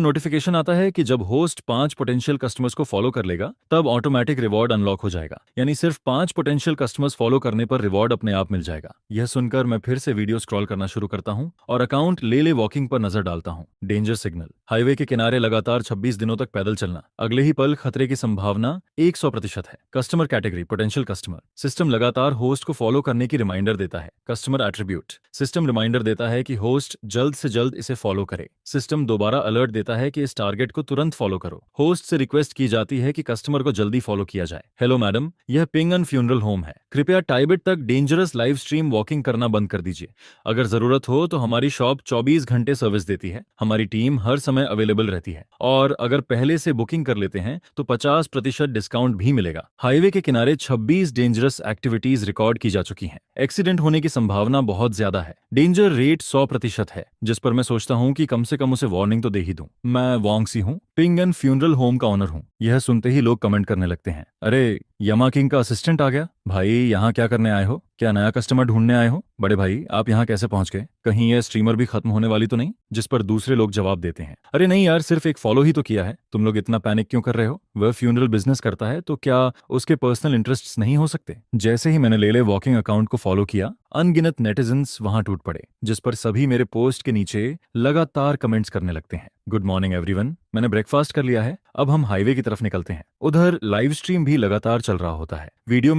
नोटिफिकेशन आता है कि जब होस्ट 5 पोटेंशियल कस्टमर्स को फॉलो कर लेगा तब ऑटोमेटिक रिवॉर्ड अनलॉक हो जाएगा, यानी सिर्फ 5 पोटेंशियल कस्टमर्स फॉलो करने पर रिवॉर्ड अपने आप मिल जाएगा। यह सुनकर मैं फिर से वीडियो स्क्रॉल करना शुरू करता हूं और अकाउंट ले वॉकिंग पर नजर डालता हूं। डेंजर सिग्नल, हाईवे के किनारे लगातार 26 दिनों तक पैदल चलना, अगले ही पल खतरे की संभावना 100% है। Customer category potential customer, system लगातार होस्ट को फॉलो करने की रिमाइंडर देता है। कस्टमर एट्रीब्यूट, सिस्टम रिमाइंडर देता है कि होस्ट जल्द से जल्द इसे फॉलो करे। सिस्टम दोबारा अलर्ट देता है कि इस टारगेट को तुरंत फॉलो करो। होस्ट से रिक्वेस्ट की जाती है कि कस्टमर को जल्दी फॉलो किया जाए। हेलो मैडम, यह पिंगन फ्यूनरल होम है, कृपया टाइबेट तक डेंजरस लाइव स्ट्रीम वॉकिंग करना बंद कर दीजिए। अगर जरूरत हो तो हमारी शॉप 24 घंटे सर्विस देती है। हमारी टीम हर समय अवेलेबल रहती है और अगर पहले से बुकिंग कर लेते हैं तो 50% डिस्काउंट भी मिलेगा। हाईवे के किनारे 26 डेंजरस एक्टिविटीज रिकॉर्ड की जा चुकी हैं। एक्सीडेंट होने की संभावना बहुत ज्यादा है। डेंजर रेट 100% है, जिस पर मैं सोचता हूँ कि कम से कम उसे वार्निंग तो दे ही दूं। मैं वॉन्गसी हूँ, पिंगन फ्यूनरल होम का ओनर हूँ। यह सुनते ही लोग कमेंट करने लगते हैं, अरे यमा किंग का असिस्टेंट आ गया। भाई यहाँ क्या करने आए हो? क्या नया कस्टमर ढूंढने आए हो? बड़े भाई आप यहाँ कैसे पहुंच गए? कहीं यह स्ट्रीमर भी खत्म होने वाली तो नहीं? जिस पर दूसरे लोग जवाब देते हैं, अरे नहीं यार, सिर्फ एक फॉलो ही तो किया है। तुम लोग इतना पैनिक क्यों कर रहे हो? वह फ्यूनरल बिजनेस करता है तो क्या उसके पर्सनल इंटरेस्ट्स नहीं हो सकते? जैसे ही मैंने ले वॉकिंग अकाउंट को फॉलो किया, अनगिनत नेटिजन्स वहां टूट पड़े, जिस पर सभी मेरे पोस्ट के नीचे लगातार कमेंट्स करने लगते हैं। गुड मॉर्निंग एवरीवन, मैंने ब्रेकफास्ट कर लिया है, अब हम हाईवे की तरफ निकलते हैं। उधर लाइव स्ट्रीम भी लगातार चल रहा होता है। वीडियो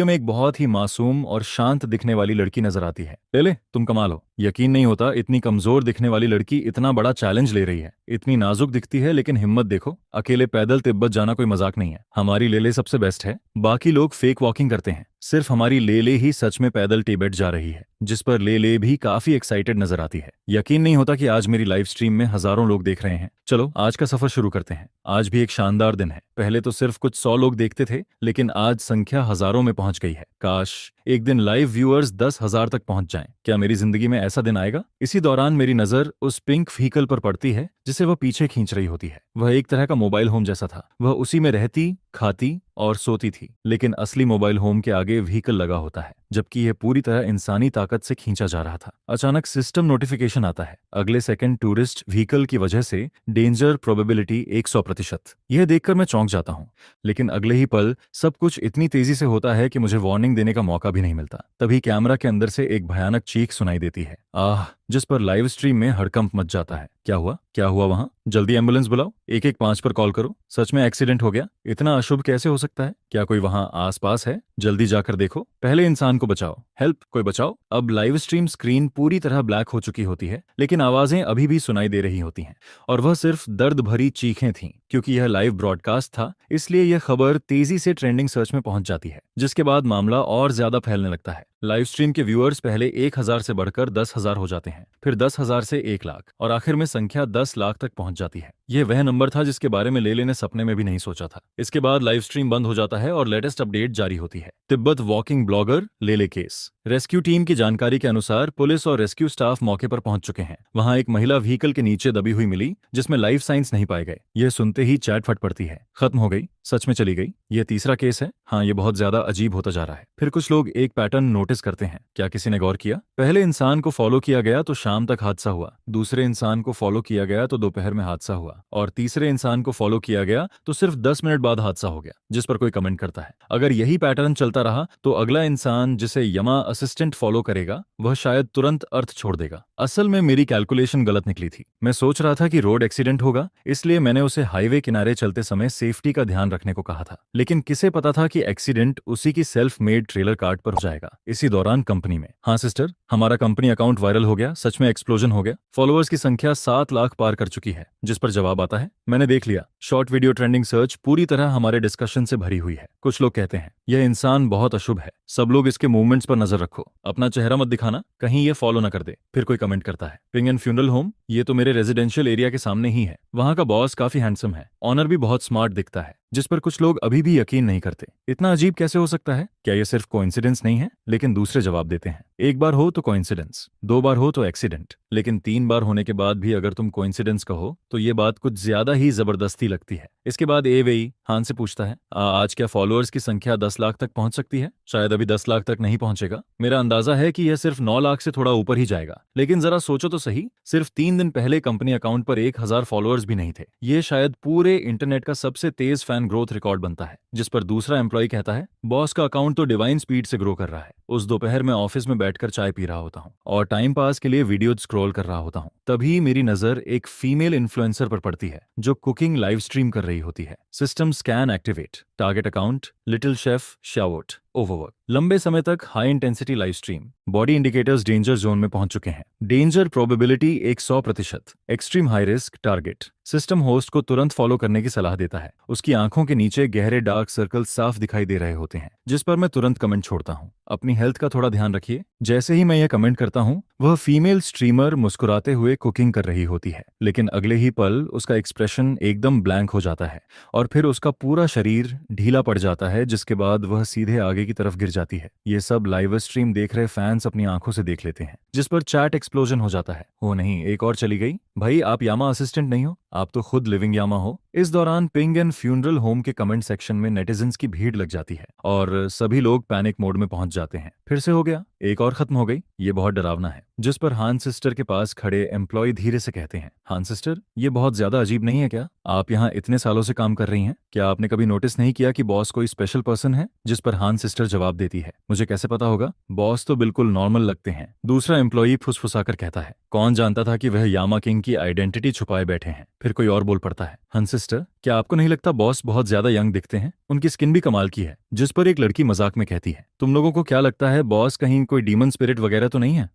में एक बहुत ही मासूम और शांत दिखने वाली लड़की नजर आती है। ले तुम कमाल हो, यकीन नहीं होता इतनी कमजोर दिखने वाली लड़की इतना बड़ा चैलेंज ले रही है। इतनी नाजुक दिखती है लेकिन हिम्मत देखो। अकेले पैदल तिब्बत जाना कोई मजाक नहीं है। हमारी लेले सबसे बेस्ट है, बाकी लोग फेक वॉकिंग करते हैं। सिर्फ हमारी लेले ही सच में पैदल तिब्बत जा रही है, जिस पर लेले भी काफी एक्साइटेड नजर आती है। यकीन नहीं होता कि आज मेरी लाइव स्ट्रीम में हजारों लोग देख रहे हैं। चलो आज का सफर शुरू करते हैं। आज भी एक शानदार दिन है। पहले तो सिर्फ कुछ 100 लोग देखते थे, लेकिन आज संख्या हजारों में पहुंच गई है। काश एक दिन लाइव व्यूअर्स 10,000 तक पहुंच जाएं। क्या मेरी जिंदगी में ऐसा दिन आएगा? इसी दौरान मेरी नजर उस पिंक व्हीकल पर पड़ती है जिसे वह पीछे खींच रही होती है। वह एक तरह का मोबाइल होम जैसा था। वह उसी में रहती, खाती और सोती थी, लेकिन असली मोबाइल होम के आगे व्हीकल लगा होता है, जबकि यह पूरी तरह इंसानी ताकत से खींचा जा रहा था। अचानक सिस्टम नोटिफिकेशन आता है, अगले सेकंड टूरिस्ट व्हीकल की वजह से डेंजर प्रोबेबिलिटी 100%। यह देखकर मैं चौंक जाता हूं, लेकिन अगले ही पल सब कुछ इतनी तेजी से होता है कि मुझे वार्निंग देने का मौका भी नहीं मिलता। तभी कैमरा के अंदर से एक भयानक चीख सुनाई देती है, आह, जिस पर लाइव स्ट्रीम में हड़कंप मच जाता है। क्या हुआ? क्या हुआ वहां? जल्दी एम्बुलेंस बुलाओ, 115 पर कॉल करो। सच में एक्सीडेंट हो गया? इतना अशुभ कैसे हो सकता है? क्या कोई वहां आसपास है? जल्दी जाकर देखो, पहले इंसान को बचाओ। हेल्प, कोई बचाओ। अब लाइव स्ट्रीम स्क्रीन पूरी तरह ब्लैक हो चुकी होती है, लेकिन आवाजें अभी भी सुनाई दे रही होती हैं, और वह सिर्फ दर्द भरी चीखें थीं। क्योंकि यह लाइव ब्रॉडकास्ट था, इसलिए यह खबर तेजी से ट्रेंडिंग सर्च में पहुंच जाती है, जिसके बाद मामला और ज्यादा फैलने लगता है। लाइव स्ट्रीम के व्यूअर्स पहले 1,000 से बढ़कर 10,000 हो जाते हैं, फिर 10,000 से 1,00,000 और आखिर में संख्या 10 लाख तक पहुंच जाती है। यह वह नंबर था जिसके बारे में लेले ने सपने में भी नहीं सोचा था। इसके बाद लाइव स्ट्रीम बंद हो जाता है और लेटेस्ट अपडेट जारी होती है। तिब्बत वॉकिंग ब्लॉगर लेले केस। रेस्क्यू टीम की जानकारी के अनुसार पुलिस और रेस्क्यू स्टाफ मौके पर पहुंच चुके हैं। वहां एक महिला व्हीकल के नीचे दबी हुई मिली, जिसमें लाइफ साइंस नहीं पाए गए। यह सुनते ही चैट फट पड़ती है, खत्म हो गई, सच में चली गई। यह तीसरा केस है। हाँ, ये बहुत ज्यादा अजीब होता जा रहा है। फिर कुछ लोग एक पैटर्न नोटिस करते हैं। क्या किसी ने गौर किया? पहले इंसान को फॉलो किया गया तो शाम तक हादसा हुआ, दूसरे इंसान को फॉलो किया गया तो दोपहर में हादसा हुआ, और तीसरे इंसान को फॉलो किया गया तो सिर्फ 10 मिनट बाद हादसा हो गया। जिस पर कोई कमेंट करता है, अगर यही पैटर्न चलता रहा तो अगला इंसान जिसे यमा असिस्टेंट फॉलो करेगा वह शायद तुरंत अर्थ छोड़ देगा। असल में मेरी कैलकुलेशन गलत निकली थी। मैं सोच रहा था कि रोड एक्सीडेंट होगा, इसलिए मैंने उसे हाईवे किनारे चलते समय सेफ्टी का ध्यान रखने को कहा था, लेकिन किसे पता था कि एक्सीडेंट उसी की सेल्फ मेड ट्रेलर कार्ड पर हो जाएगा। इसी दौरान कंपनी में, हाँ सिस्टर, हमारा कंपनी अकाउंट वायरल हो गया, सच में एक्सप्लोजन हो गया। फॉलोअर्स की संख्या 7 लाख पार कर चुकी है। जिस पर जवाब जवाब आता है, मैंने देख लिया, शॉर्ट वीडियो ट्रेंडिंग सर्च पूरी तरह हमारे डिस्कशन से भरी हुई है। कुछ लोग कहते हैं यह इंसान बहुत अशुभ है, सब लोग इसके मूवमेंट्स पर नजर रखो, अपना चेहरा मत दिखाना, कहीं ये फॉलो ना कर दे। फिर कोई कमेंट करता है, पिंग एंड फ्यूनरल होम, ये तो मेरे रेजिडेंशियल एरिया के सामने ही है, वहां का बॉस काफी हैंडसम है, ऑनर भी बहुत स्मार्ट दिखता है। जिस पर कुछ लोग अभी भी यकीन नहीं करते। इतना अजीब कैसे हो सकता है? क्या ये सिर्फ कोइंसिडेंस नहीं है? लेकिन दूसरे जवाब देते हैं, एक बार हो तो कोइंसिडेंस, 2 बार हो तो एक्सीडेंट, लेकिन 3 बार होने के बाद भी अगर तुम कोइंसिडेंस कहो तो ये बात कुछ ज्यादा ही जबरदस्ती लगती है। इसके बाद एवेई हान से पूछता है, आज क्या फॉलोअर्स की संख्या 10 लाख तक पहुंच सकती है? शायद अभी 10 लाख तक नहीं पहुंचेगा, मेरा अंदाजा है कि यह सिर्फ 9 लाख से थोड़ा ऊपर ही जाएगा। लेकिन जरा सोचो तो सही, सिर्फ 3 दिन पहले कंपनी अकाउंट पर 1000 फॉलोअर्स भी नहीं थे। ये शायद पूरे इंटरनेट का सबसे तेज फैन ग्रोथ रिकॉर्ड बनता है। जिस पर दूसरा एम्प्लॉय कहता है, बॉस का अकाउंट तो डिवाइन स्पीड से ग्रो कर रहा है। उस दोपहर में ऑफिस में बैठकर चाय पी रहा होता हूँ और टाइम पास के लिए वीडियो स्क्रॉल कर रहा होता हूँ, तभी मेरी नजर एक फीमेल इन्फ्लुएंसर पर पड़ती है जो कुकिंग लाइव स्ट्रीम कर रही होती है। System scan activate, target account little chef shout, overwork. लंबे समय तक high intensity live stream, body indicators danger zone में पहुंच चुके हैं, danger probability 100%, extreme high risk target. System host को तुरंत फॉलो करने की सलाह देता है। उसकी आंखों के नीचे गहरे डार्क सर्कल साफ दिखाई दे रहे होते हैं, जिस पर मैं तुरंत कमेंट छोड़ता हूँ, अपनी हेल्थ का थोड़ा ध्यान रखिए। जैसे ही मैं यह कमेंट करता हूँ, वह फीमेल स्ट्रीमर मुस्कुराते हुए कुकिंग कर रही होती है, लेकिन अगले ही पल उसका एक्सप्रेशन एकदम ब्लैंक हो जाता है और फिर उसका पूरा शरीर ढीला पड़ जाता है, जिसके बाद वह सीधे आगे की तरफ गिर जाती है। ये सब लाइव स्ट्रीम देख रहे फैंस अपनी आंखों से देख लेते हैं, जिस पर चैट एक्सप्लोजन हो जाता है। हो नहीं, एक और चली गई, भाई आप यामा असिस्टेंट नहीं हो, आप तो खुद लिविंग यामा हो। इस दौरान पिंग एंड फ्यूनरल होम के कमेंट सेक्शन में नेटिजन्स की भीड़ लग जाती है और सभी लोग पैनिक मोड में पहुंच जाते हैं। फिर से हो गया, एक और खत्म हो गई, ये बहुत डरावना है। जिस पर हान सिस्टर के पास खड़े एम्प्लॉय धीरे से कहते हैं, हान सिस्टर, ये बहुत ज्यादा अजीब नहीं है क्या? आप यहाँ इतने सालों से काम कर रही हैं, क्या आपने कभी नोटिस नहीं किया कि बॉस कोई स्पेशल पर्सन है? जिस पर हान सिस्टर जवाब देती है, मुझे कैसे पता होगा, बॉस तो बिल्कुल नॉर्मल लगते हैं। दूसरा एम्प्लॉय फुसफुसाकर कहता है, कौन जानता था कि वह यामा किंग की आइडेंटिटी छुपाए बैठे हैं। फिर कोई और बोल पड़ता है, हान सिस्टर, क्या आपको नहीं लगता बॉस बहुत ज्यादा यंग दिखते हैं? उनकी स्किन भी कमाल की है। जिस पर एक लड़की मजाक में कहती है, तुम लोगों को क्या लगता है बॉस कहीं कोई डीमन स्पिरिट वगैरह तो नहीं है?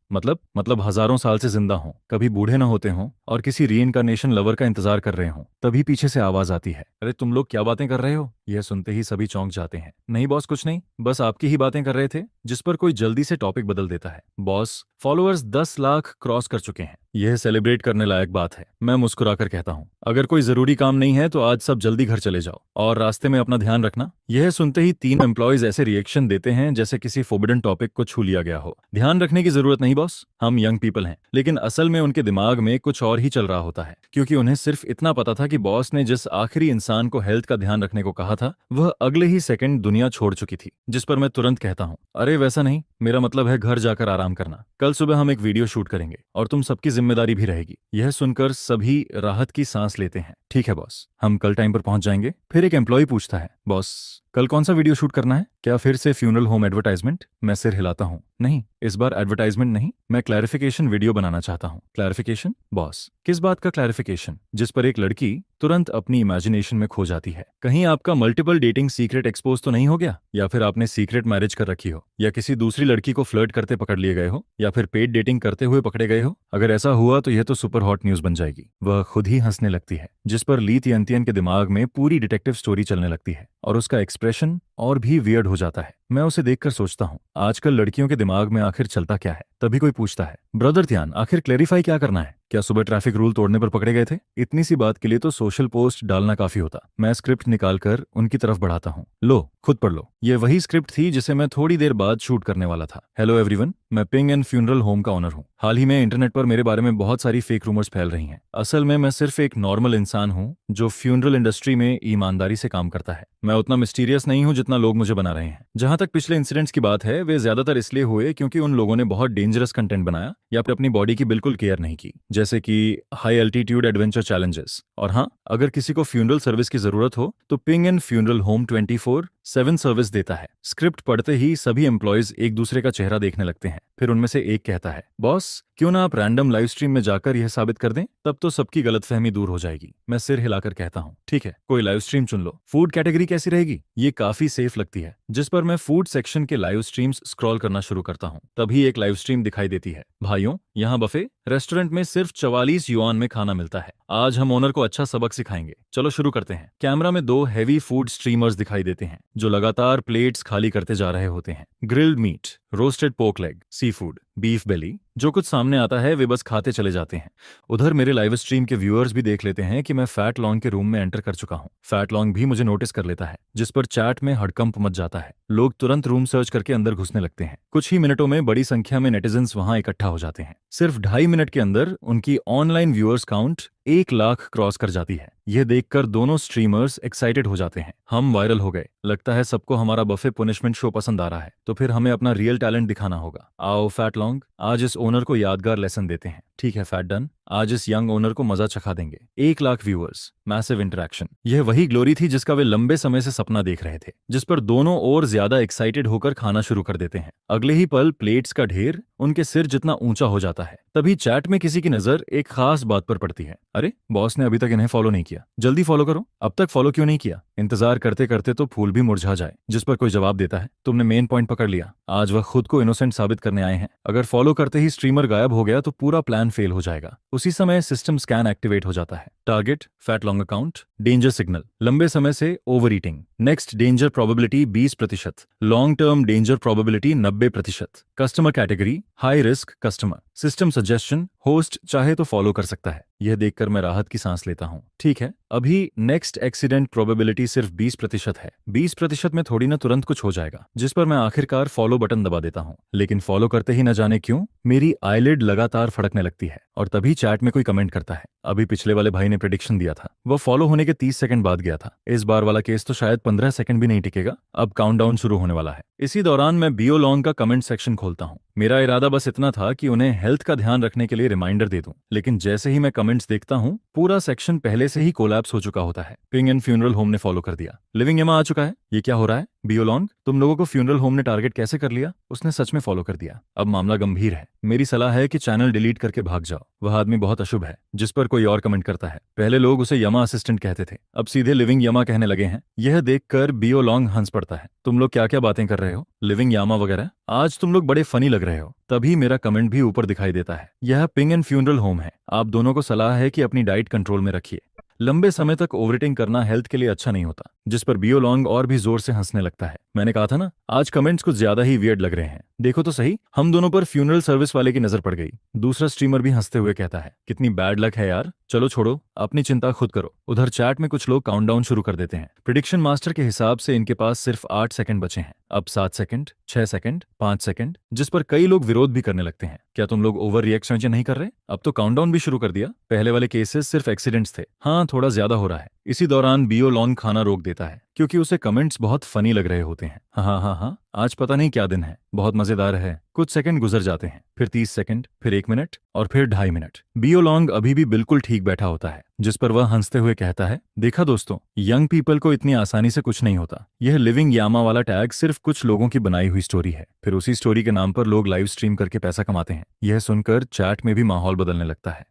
मतलब हजारों साल से जिंदा हों, कभी बूढ़े ना होते हों और किसी रीइंकार्नेशन लवर का इंतजार कर रहे हों। तभी पीछे से आवाज आती है, अरे तुम लोग क्या बातें कर रहे हो? यह सुनते ही सभी चौंक जाते हैं। नहीं बॉस, कुछ नहीं, बस आपकी ही बातें कर रहे थे। जिस पर कोई जल्दी से टॉपिक बदल देता है, बॉस, फॉलोअर्स 10 लाख क्रॉस कर चुके हैं, यह सेलिब्रेट करने लायक बात है। मैं मुस्कुराकर कहता हूँ, अगर कोई जरूरी काम नहीं है तो आज सब जल्दी घर चले जाओ और रास्ते में अपना ध्यान रखना। यह सुनते ही 3 एम्प्लॉयज ऐसे रिएक्शन देते हैं जैसे किसी फोर्बिडन टॉपिक को छू लिया गया हो। ध्यान रखने की जरूरत नहीं बॉस, हम यंग पीपल हैं। लेकिन असल में उनके दिमाग में कुछ और ही चल रहा होता है, क्योंकि उन्हें सिर्फ इतना पता था कि बॉस ने जिस आखिरी इंसान को हेल्थ का ध्यान रखने को कहा था, वह अगले ही सेकंड दुनिया छोड़ चुकी थी। जिस पर मैं तुरंत कहता हूँ, अरे वैसा नहीं, मेरा मतलब है घर जाकर आराम करना, कल सुबह हम एक वीडियो शूट करेंगे और तुम सबकी जिम्मेदारी भी रहेगी। यह सुनकर सभी राहत की सांस लेते हैं। ठीक है बॉस, हम कल टाइम पर पहुंच जाएंगे। फिर एक एम्प्लॉय पूछता है, बॉस, कल कौन सा वीडियो शूट करना है? क्या फिर से फ्यूनरल होम एडवर्टाइजमेंट? मैं सिर हिलाता हूँ, नहीं, इस बार एडवर्टाइजमेंट नहीं, मैं क्लैरिफिकेशन वीडियो बनाना चाहता हूँ। क्लैरिफिकेशन? बॉस, किस बात का क्लैरिफिकेशन? जिस पर एक लड़की तुरंत अपनी इमेजिनेशन में खो जाती है। कहीं आपका मल्टीपल डेटिंग सीक्रेट एक्सपोज तो नहीं हो गया? या फिर आपने सीक्रेट मैरिज कर रखी हो, या किसी दूसरी लड़की को फ्लर्ट करते पकड़ लिए गए हो, या फिर पेड डेटिंग करते हुए पकड़े गए हो? अगर ऐसा हुआ तो यह तो सुपर हॉट न्यूज बन जाएगी। वह खुद ही हंसने लगती है, जिस पर ली तियंतियन के दिमाग में पूरी डिटेक्टिव स्टोरी चलने लगती है और उसका एक्सप्रेशन और भी वियर्ड हो जाता है। मैं उसे देखकर सोचता हूँ, आजकल लड़कियों के दिमाग में आखिर चलता क्या है? तभी कोई पूछता है, ब्रदर ध्यान, आखिर क्लेरिफाई क्या करना है? क्या सुबह ट्रैफिक रूल तोड़ने पर पकड़े गए थे? इतनी सी बात के लिए तो सोशल पोस्ट डालना काफी होता। मैं स्क्रिप्ट निकालकर उनकी तरफ बढ़ाता हूँ, लो खुद पढ़ लो। ये वही स्क्रिप्ट थी जिसे मैं थोड़ी देर बाद शूट करने वाला था। हेलो एवरीवन, मैं पिंग एंड फ्यूनरल होम का ओनर हूँ। हाल ही में इंटरनेट पर मेरे बारे में बहुत सारी फेक रूमर्स फैल रही हैं। असल में मैं सिर्फ एक नॉर्मल इंसान हूँ जो फ्यूनरल इंडस्ट्री में ईमानदारी से काम करता है। मैं उतना मिस्टीरियस नहीं हूँ जितना लोग मुझे बना रहे हैं। जहां तक पिछले इंसिडेंट्स की बात है, वे ज्यादातर इसलिए हुए क्योंकि उन लोगों ने बहुत डेंजरस कंटेंट बनाया या फिर अपनी बॉडी की बिल्कुल केयर नहीं की, जैसे कि हाई एल्टीट्यूड एडवेंचर चैलेंजेस। और हाँ, अगर किसी को फ्यूनरल सर्विस की जरूरत हो तो ping and funeral home 24/7 service देता है। स्क्रिप्ट पढ़ते ही सभी एम्प्लॉयज एक दूसरे का चेहरा देखने लगते हैं। फिर उनमें से एक कहता है, बॉस, क्यों ना आप रैंडम लाइव स्ट्रीम में जाकर यह साबित कर दें, तब तो सबकी गलतफहमी दूर हो जाएगी। मैं सिर हिलाकर कहता हूँ, ठीक है, कोई लाइव स्ट्रीम चुन लो। फूड कैटेगरी कैसी रहेगी? ये काफी सेफ लगती है। जिस पर मैं फूड सेक्शन के लाइव स्ट्रीम्स स्क्रॉल करना शुरू करता हूँ। तभी एक लाइव स्ट्रीम दिखाई देती है। भाइयों, यहाँ बफे रेस्टोरेंट में सिर्फ 44 युआन में खाना मिलता है। आज हम ओनर को अच्छा सबक सिखाएंगे। चलो शुरू करते हैं। कैमरा में दो हैवी फूड स्ट्रीमर्स दिखाई देते हैं जो लगातार प्लेट्स खाली करते जा रहे होते हैं। Grilled meat, roasted pork leg, seafood, beef belly, जो कुछ सामने आता है वे बस खाते चले जाते हैं। उधर मेरे लाइव स्ट्रीम के व्यूअर्स भी देख लेते हैं कि मैं फैट लॉन्ग के रूम में एंटर कर चुका हूँ। फैट लॉन्ग भी मुझे नोटिस कर लेता है, जिस पर चैट में हड़कंप मच जाता है। लोग तुरंत रूम सर्च करके अंदर घुसने लगते हैं। कुछ ही मिनटों में बड़ी संख्या में नेटिजन्स वहां इकट्ठा हो जाते हैं। सिर्फ 2.5 मिनट के अंदर उनकी online viewers count 1 lakh cross कर जाती है। यह देखकर दोनों स्ट्रीमर्स एक्साइटेड हो जाते हैं। हम वायरल हो गए। लगता है सबको हमारा बफे पनिशमेंट शो पसंद आ रहा है। तो फिर हमें अपना रियल टैलेंट दिखाना होगा। आओ फैट लॉन्ग, आज इस ओनर को यादगार लेसन देते हैं। ठीक है फैट डन, आज इस यंग ओनर को मजा चखा देंगे। 1 लाख व्यूअर्स, मैसिव इंटरेक्शन। यह वही ग्लोरी थी जिसका वे लंबे समय से सपना देख रहे थे, जिस पर दोनों और ज्यादा एक्साइटेड होकर खाना शुरू कर देते हैं। अगले ही पल प्लेट्स का ढेर उनके सिर जितना ऊंचा हो जाता है। तभी चैट में किसी की नजर एक खास बात पर पड़ती है। अरे, बॉस ने अभी तक इन्हें फॉलो नहीं किया, जल्दी फॉलो करो। अब तक फॉलो क्यों नहीं किया? इंतजार करते करते तो फूल भी मुरझा जाए। जिस पर कोई जवाब देता है, तुमने मेन पॉइंट पकड़ लिया। आज वह खुद को इनोसेंट साबित करने आए हैं। अगर फॉलो करते ही स्ट्रीमर गायब हो गया तो पूरा प्लान फेल हो जाएगा। उसी समय सिस्टम स्कैन एक्टिवेट हो जाता है। Target fat long account, danger signal, लंबे समय से over eating. Next danger probability 20%, long term danger probability 90%। Customer category high risk customer. System suggestion, host चाहे तो फॉलो कर सकता है। यह देखकर मैं राहत की सांस लेता हूँ। ठीक है, अभी नेक्स्ट एक्सीडेंट प्रोबेबिलिटी सिर्फ 20% है। 20% में थोड़ी ना तुरंत कुछ हो जाएगा। जिस पर मैं आखिरकार फॉलो बटन दबा देता हूँ। लेकिन फॉलो करते ही न जाने क्यों मेरी आईलिड लगातार फड़कने लगती है। और तभी चैट में कोई कमेंट करता है, अभी पिछले वाले भाई ने प्रेडिक्शन दिया था, वह फॉलो होने के 30 सेकंड बाद गया था। इस बार वाला केस तो शायद 15 सेकंड भी नहीं टिकेगा। अब काउंटडाउन शुरू होने वाला है। इसी दौरान मैं बियो लॉन्ग का कमेंट सेक्शन खोलता हूँ। मेरा इरादा बस इतना था कि उन्हें हेल्थ का ध्यान रखने के लिए रिमाइंडर दे दूं। लेकिन जैसे ही मैं कमेंट्स देखता हूँ, पूरा सेक्शन पहले से ही कोलैप्स हो चुका होता है। पिंग एंड फ्यूनरल होम ने फॉलो कर दिया। लिविंग यमा आ चुका है। ये क्या हो रहा है? बियो लॉन्ग, तुम लोगों को फ्यूनरल होम ने टारगेट कैसे कर लिया? उसने सच में फॉलो कर दिया। अब मामला गंभीर है। मेरी सलाह है कि चैनल डिलीट करके भाग जाओ। वह आदमी बहुत अशुभ है। जिस पर कोई और कमेंट करता है, पहले लोग उसे यमा असिस्टेंट कहते थे, अब सीधे लिविंग यमा कहने लगे हैं। यह देखकर बियो लॉन्ग हंस पड़ता है। तुम लोग क्या क्या बातें कर रहे हो? लिविंग यामा वगैरह? आज तुम लोग बड़े फनी लग रहे हो। तभी मेरा कमेंट भी ऊपर दिखाई देता है। यह पिंग एंड फ्यूनरल होम है। आप दोनों को सलाह है कि अपनी डाइट कंट्रोल में रखिए। लंबे समय तक ओवरईटिंग करना हेल्थ के लिए अच्छा नहीं होता। जिस पर बियो लॉन्ग और भी जोर से हंसने लगता है। मैंने कहा था ना, आज कमेंट्स कुछ ज्यादा ही वियर्ड लग रहे हैं। देखो तो सही, हम दोनों पर फ्यूनरल सर्विस वाले की नजर पड़ गई। दूसरा स्ट्रीमर भी हंसते हुए कहता है, कितनी बैड लक है यार। चलो छोड़ो, अपनी चिंता खुद करो। उधर चैट में कुछ लोग काउंटडाउन शुरू कर देते हैं। प्रिडिक्शन मास्टर के हिसाब से इनके पास सिर्फ 8 सेकंड बचे हैं। अब 7 सेकंड, 6 सेकंड, 5 सेकंड। जिस पर कई लोग विरोध भी करने लगते हैं। क्या तुम लोग ओवर रिएक्शन नहीं कर रहे? अब तो काउंटडाउन भी शुरू कर दिया। पहले वाले केसेस सिर्फ एक्सीडेंट्स थे। हाँ, थोड़ा ज्यादा हो रहा है। इसी दौरान बियो लॉन्ग खाना रोक देता है क्योंकि उसे कमेंट्स बहुत फनी लग रहे होते हैं। हाँ हाँ हाँ, आज पता नहीं क्या दिन है, बहुत मजेदार है। कुछ सेकंड गुजर जाते हैं, फिर 30 सेकंड, फिर 1 मिनट और फिर 2.5 मिनट। बियो लॉन्ग अभी भी बिल्कुल ठीक बैठा होता है। जिस पर वह हंसते हुए कहता है, देखा दोस्तों, यंग पीपल को इतनी आसानी से कुछ नहीं होता। यह लिविंग यामा वाला टैग सिर्फ कुछ लोगों की बनाई हुई स्टोरी है। फिर उसी स्टोरी के नाम पर लोग लाइव स्ट्रीम करके पैसा कमाते हैं। यह सुनकर चैट में भी माहौल बदलने लगता है।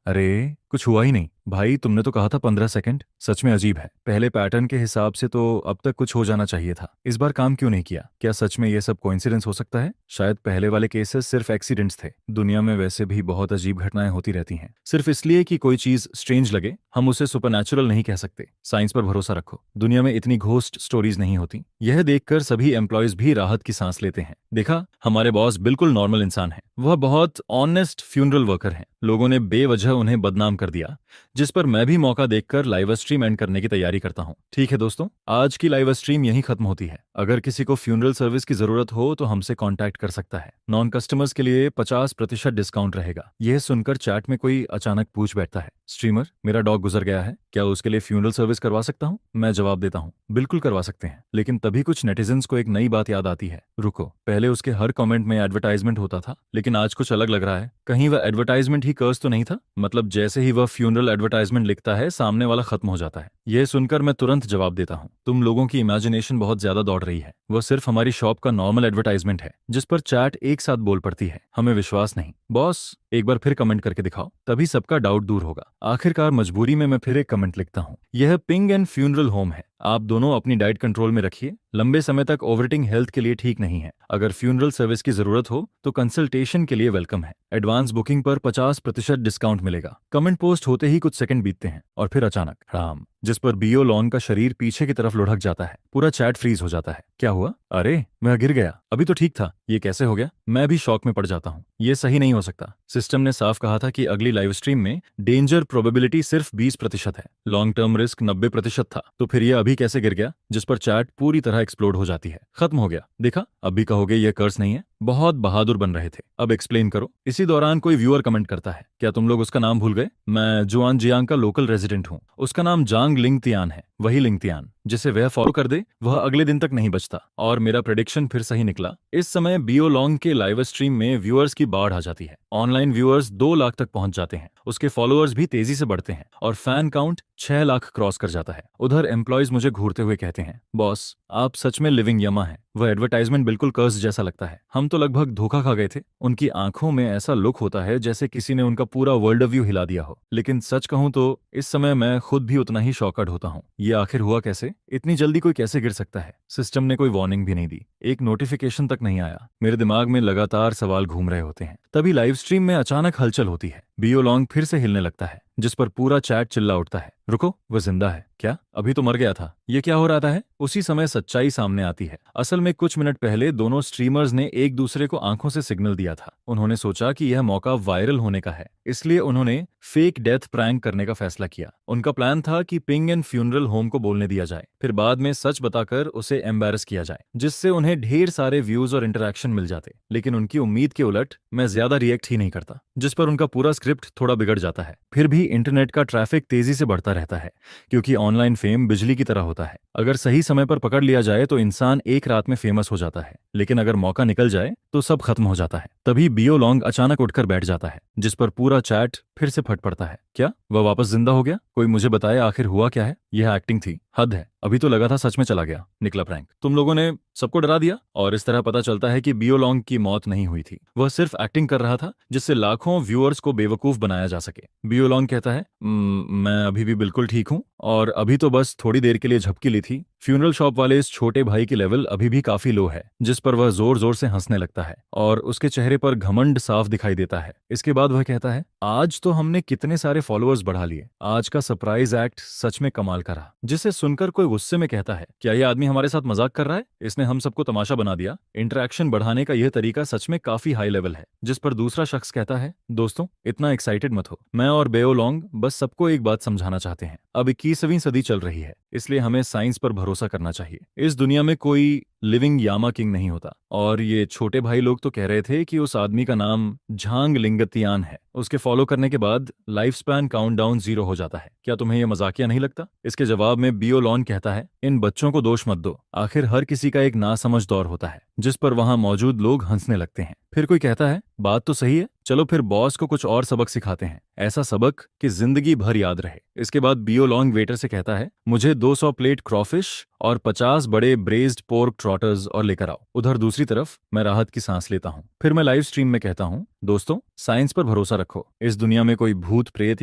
अरे, कुछ हुआ ही नहीं भाई, तुमने तो कहा था 15 सेकंड। सच में अजीब है। पहले पैटर्न के हिसाब से तो अब तक कुछ हो जाना चाहिए था। इस बार काम क्यों नहीं किया? क्या सच में ये सब कोइंसिडेंस हो सकता है? शायद पहले वाले केसेस सिर्फ एक्सीडेंट्स थे। दुनिया में वैसे भी बहुत अजीब घटनाएं होती रहती हैं। सिर्फ इसलिए कि कोई चीज स्ट्रेंज लगे, हम उसे सुपरनैचुरल नहीं कह सकते। साइंस पर भरोसा रखो। दुनिया में इतनी घोस्ट स्टोरीज नहीं होती। यह देखकर सभी एम्प्लॉयज भी राहत की सांस लेते हैं। देखा, हमारे बॉस बिल्कुल नॉर्मल इंसान है। वह बहुत ऑनेस्ट फ्यूनरल वर्कर हैं। लोगों ने बेवजह उन्हें बदनाम कर दिया, जिस पर मैं भी मौका देखकर लाइव स्ट्रीम एंड करने की तैयारी करता हूं। ठीक है दोस्तों, आज की लाइव स्ट्रीम यहीं खत्म होती है। अगर किसी को फ्यूनरल सर्विस की जरूरत हो तो हमसे कांटेक्ट कर सकता है। नॉन कस्टमर्स के लिए 50% डिस्काउंट रहेगा। यह सुनकर चैट में कोई अचानक पूछ बैठता है, स्ट्रीमर, मेरा डॉग गुजर गया है, क्या उसके लिए फ्यूनरल सर्विस करवा सकता हूँ? मैं जवाब देता हूँ, बिल्कुल करवा सकते हैं। लेकिन तभी कुछ नेटिजन्स को एक नई बात याद आती है। रुको, पहले उसके हर कमेंट में एडवर्टाइजमेंट होता था, लेकिन आज कुछ अलग लग रहा है। कहीं वह एडवर्टाइजमेंट ही कर्स तो नहीं था? मतलब जैसे ही वह फ्यूनरल एडवर्टाइजमेंट लिखता है, सामने वाला खत्म हो जाता है। यह सुनकर मैं तुरंत जवाब देता हूँ, तुम लोगों की इमेजिनेशन बहुत ज्यादा दौड़ रही है। वह सिर्फ हमारी शॉप का नॉर्मल एडवर्टाइजमेंट है जिस पर चैट एक साथ बोल पड़ती है। हमें विश्वास नहीं। बॉस, एक बार फिर कमेंट करके दिखाओ, तभी सबका डाउट दूर होगा। आखिरकार मजबूरी में मैं फिर एक कमेंट लिखता हूँ, यह पिंग एंड फ्यूनरल होम है। आप दोनों अपनी डाइट कंट्रोल में रखिए। लंबे समय तक ओवरईटिंग हेल्थ के लिए ठीक नहीं है। अगर फ्यूनरल सर्विस की जरूरत हो तो कंसल्टेशन के लिए वेलकम है। एडवांस बुकिंग पर 50% डिस्काउंट मिलेगा। कमेंट पोस्ट होते ही कुछ सेकंड बीतते हैं और फिर अचानक राम, जिस पर बियो लॉन का शरीर पीछे की तरफ लुढ़क जाता है। पूरा चैट फ्रीज हो जाता है। क्या हुआ? अरे, मैं गिर गया। अभी तो ठीक था, ये कैसे हो गया? मैं भी शॉक में पड़ जाता हूँ। ये सही नहीं हो सकता। सिस्टम ने साफ कहा था कि अगली लाइव स्ट्रीम में डेंजर प्रोबेबिलिटी सिर्फ 20% है, लॉन्ग टर्म रिस्क 90% था। तो फिर ये अभी कैसे गिर गया? जिस पर चैट पूरी तरह एक्सप्लोड हो जाती है। खत्म हो गया। देखा, अब भी कहोगे ये कर्स नहीं है? बहुत बहादुर बन रहे थे। अब एक्सप्लेन करो। इसी दौरान कोई व्यूअर कमेंट करता है, क्या तुम लोग उसका नाम भूल गए? मैं जुआन जियांग का लोकल रेजिडेंट हूँ। उसका नाम जांग लिंगतियान है। वही लिंगतियान जिसे वह फॉलो कर दे वह अगले दिन तक नहीं बचता। और मेरा प्रेडिक्शन फिर सही निकला। इस समय बियो लॉन्ग के लाइव स्ट्रीम में व्यूअर्स की बाढ़ आ जाती है। ऑनलाइन व्यूअर्स 2 लाख तक पहुंच जाते हैं। उसके फॉलोअर्स भी तेजी से बढ़ते हैं और फैन काउंट 6 लाख क्रॉस कर जाता है। उधर एम्प्लॉयज मुझे घूरते हुए कहते हैं, बॉस, आप सच में लिविंग यमा हैं। वह एडवर्टाइजमेंट बिल्कुल कर्स जैसा लगता है। हम तो लगभग धोखा खा गए थे। उनकी आंखों में ऐसा लुक होता है जैसे किसी ने उनका पूरा वर्ल्ड व्यू हिला दिया हो। लेकिन सच कहूं तो इस समय मैं खुद भी उतना ही शॉकड होता हूं। ये आखिर हुआ कैसे? इतनी जल्दी कोई कैसे गिर सकता है? सिस्टम ने कोई वार्निंग भी नहीं दी, एक नोटिफिकेशन तक नहीं आया। मेरे दिमाग में लगातार सवाल घूम रहे होते हैं। तभी लाइव स्ट्रीम में अचानक हलचल होती है। बियो लॉन्ग फिर से हिलने लगता है, जिस पर पूरा चैट चिल्ला उठता है, रुको, वह जिंदा है क्या? अभी तो मर गया था। ये क्या हो रहा है? उसी समय सच्चाई सामने आती है। असल में कुछ मिनट पहले दोनों स्ट्रीमर्स ने एक दूसरे को आंखों से सिग्नल दिया था। उन्होंने सोचा कि यह मौका वायरल होने का है, इसलिए उन्होंने फेक डेथ प्रैंक करने का फैसला किया। उनका प्लान था कि पिंग एंड फ्यूनरल होम को बोलने दिया जाए, फिर बाद में सच बताकर उसे एम्बैरस किया जाए, जिससे उन्हें ढेर सारे व्यूज और इंटरेक्शन मिल जाते। लेकिन उनकी उम्मीद के उलट मैं ज्यादा रिएक्ट ही नहीं करता, जिस पर उनका पूरा स्क्रिप्ट थोड़ा बिगड़ जाता है। फिर भी इंटरनेट का ट्रैफिक तेजी से बढ़ता रहता है, क्योंकि ऑनलाइन फेम बिजली की तरह होता है। अगर सही समय पर पकड़ लिया जाए तो इंसान एक रात में फेमस हो जाता है, लेकिन अगर मौका निकल जाए तो सब खत्म हो जाता है। तभी बियो लॉन्ग अचानक उठकर बैठ जाता है, जिस पर पूरा चैट फिर से फट पड़ता है। क्या वह वापस जिंदा हो गया? कोई मुझे बताए आखिर हुआ क्या है? यह एक्टिंग थी, हद है। अभी तो लगा था सच में चला गया, निकला प्रैंक। तुम लोगों ने सबको डरा दिया। और इस तरह पता चलता है कि बियो लॉन्ग की मौत नहीं हुई थी, वह सिर्फ एक्टिंग कर रहा था, जिससे लाखों व्यूअर्स को बेवकूफ बनाया जा सके। बियो लॉन्ग कहता है, मैं अभी भी बिल्कुल ठीक हूँ और अभी तो बस थोड़ी देर के लिए झपकी ली थी। फ्यूनरल शॉप वाले इस छोटे भाई की लेवल अभी भी काफी लो है। जिस पर वह जोर जोर से हंसने लगता है और उसके चेहरे पर घमंड साफ दिखाई देता है। इसके बाद वह कहता है, आज तो हमने कितने सारे फॉलोअर्स बढ़ा लिए। आज का सरप्राइज एक्ट सच में कमाल का रहा। जिसे सुनकर कोई गुस्से में कहता है, क्या यह आदमी हमारे साथ मजाक कर रहा है? इसने हम सबको तमाशा बना दिया। इंटरेक्शन बढ़ाने का यह तरीका सच में काफी हाई लेवल है। जिस पर दूसरा शख्स कहता है, दोस्तों, इतना एक्साइटेड मत हो। मैं और बेओ लॉन्ग बस सबको एक बात समझाना चाहते हैं। अब 21वीं सदी चल रही है, इसलिए हमें साइंस पर भरोसा करना चाहिए। इस दुनिया में कोई लिविंग यामा किंग नहीं होता। और ये छोटे भाई लोग तो कह रहे थे कि उस आदमी का नाम झांग लिंगतियान है। उसके फॉलो करने के बाद लाइफ स्पैन काउंटडाउन 0 हो जाता है। क्या तुम्हें यह मजाकिया नहीं लगता? इसके जवाब में बियो लॉन कहता है, इन बच्चों को दोष मत दो। आखिर हर किसी का एक नासमझ दौर होता है। जिस पर वहां मौजूद लोग हंसने लगते हैं। फिर कोई कहता है, बात तो सही है, चलो फिर बॉस को कुछ और सबक सिखाते हैं, ऐसा सबक कि जिंदगी भर याद रहे। इसके बाद बियो लॉन्ग वेटर से कहता है, मुझे 200 प्लेट क्रॉफिश और 50 बड़े ब्रेज्ड पोर्क ट्रॉटर्स और लेकर आओ। उधर दूसरी तरफ मैं राहत की सांस लेता हूँ। फिर मैं लाइव स्ट्रीम में कहता हूँ, दोस्तों, साइंस पर भरोसा रखो। इस दुनिया में कोई भूत प्रेत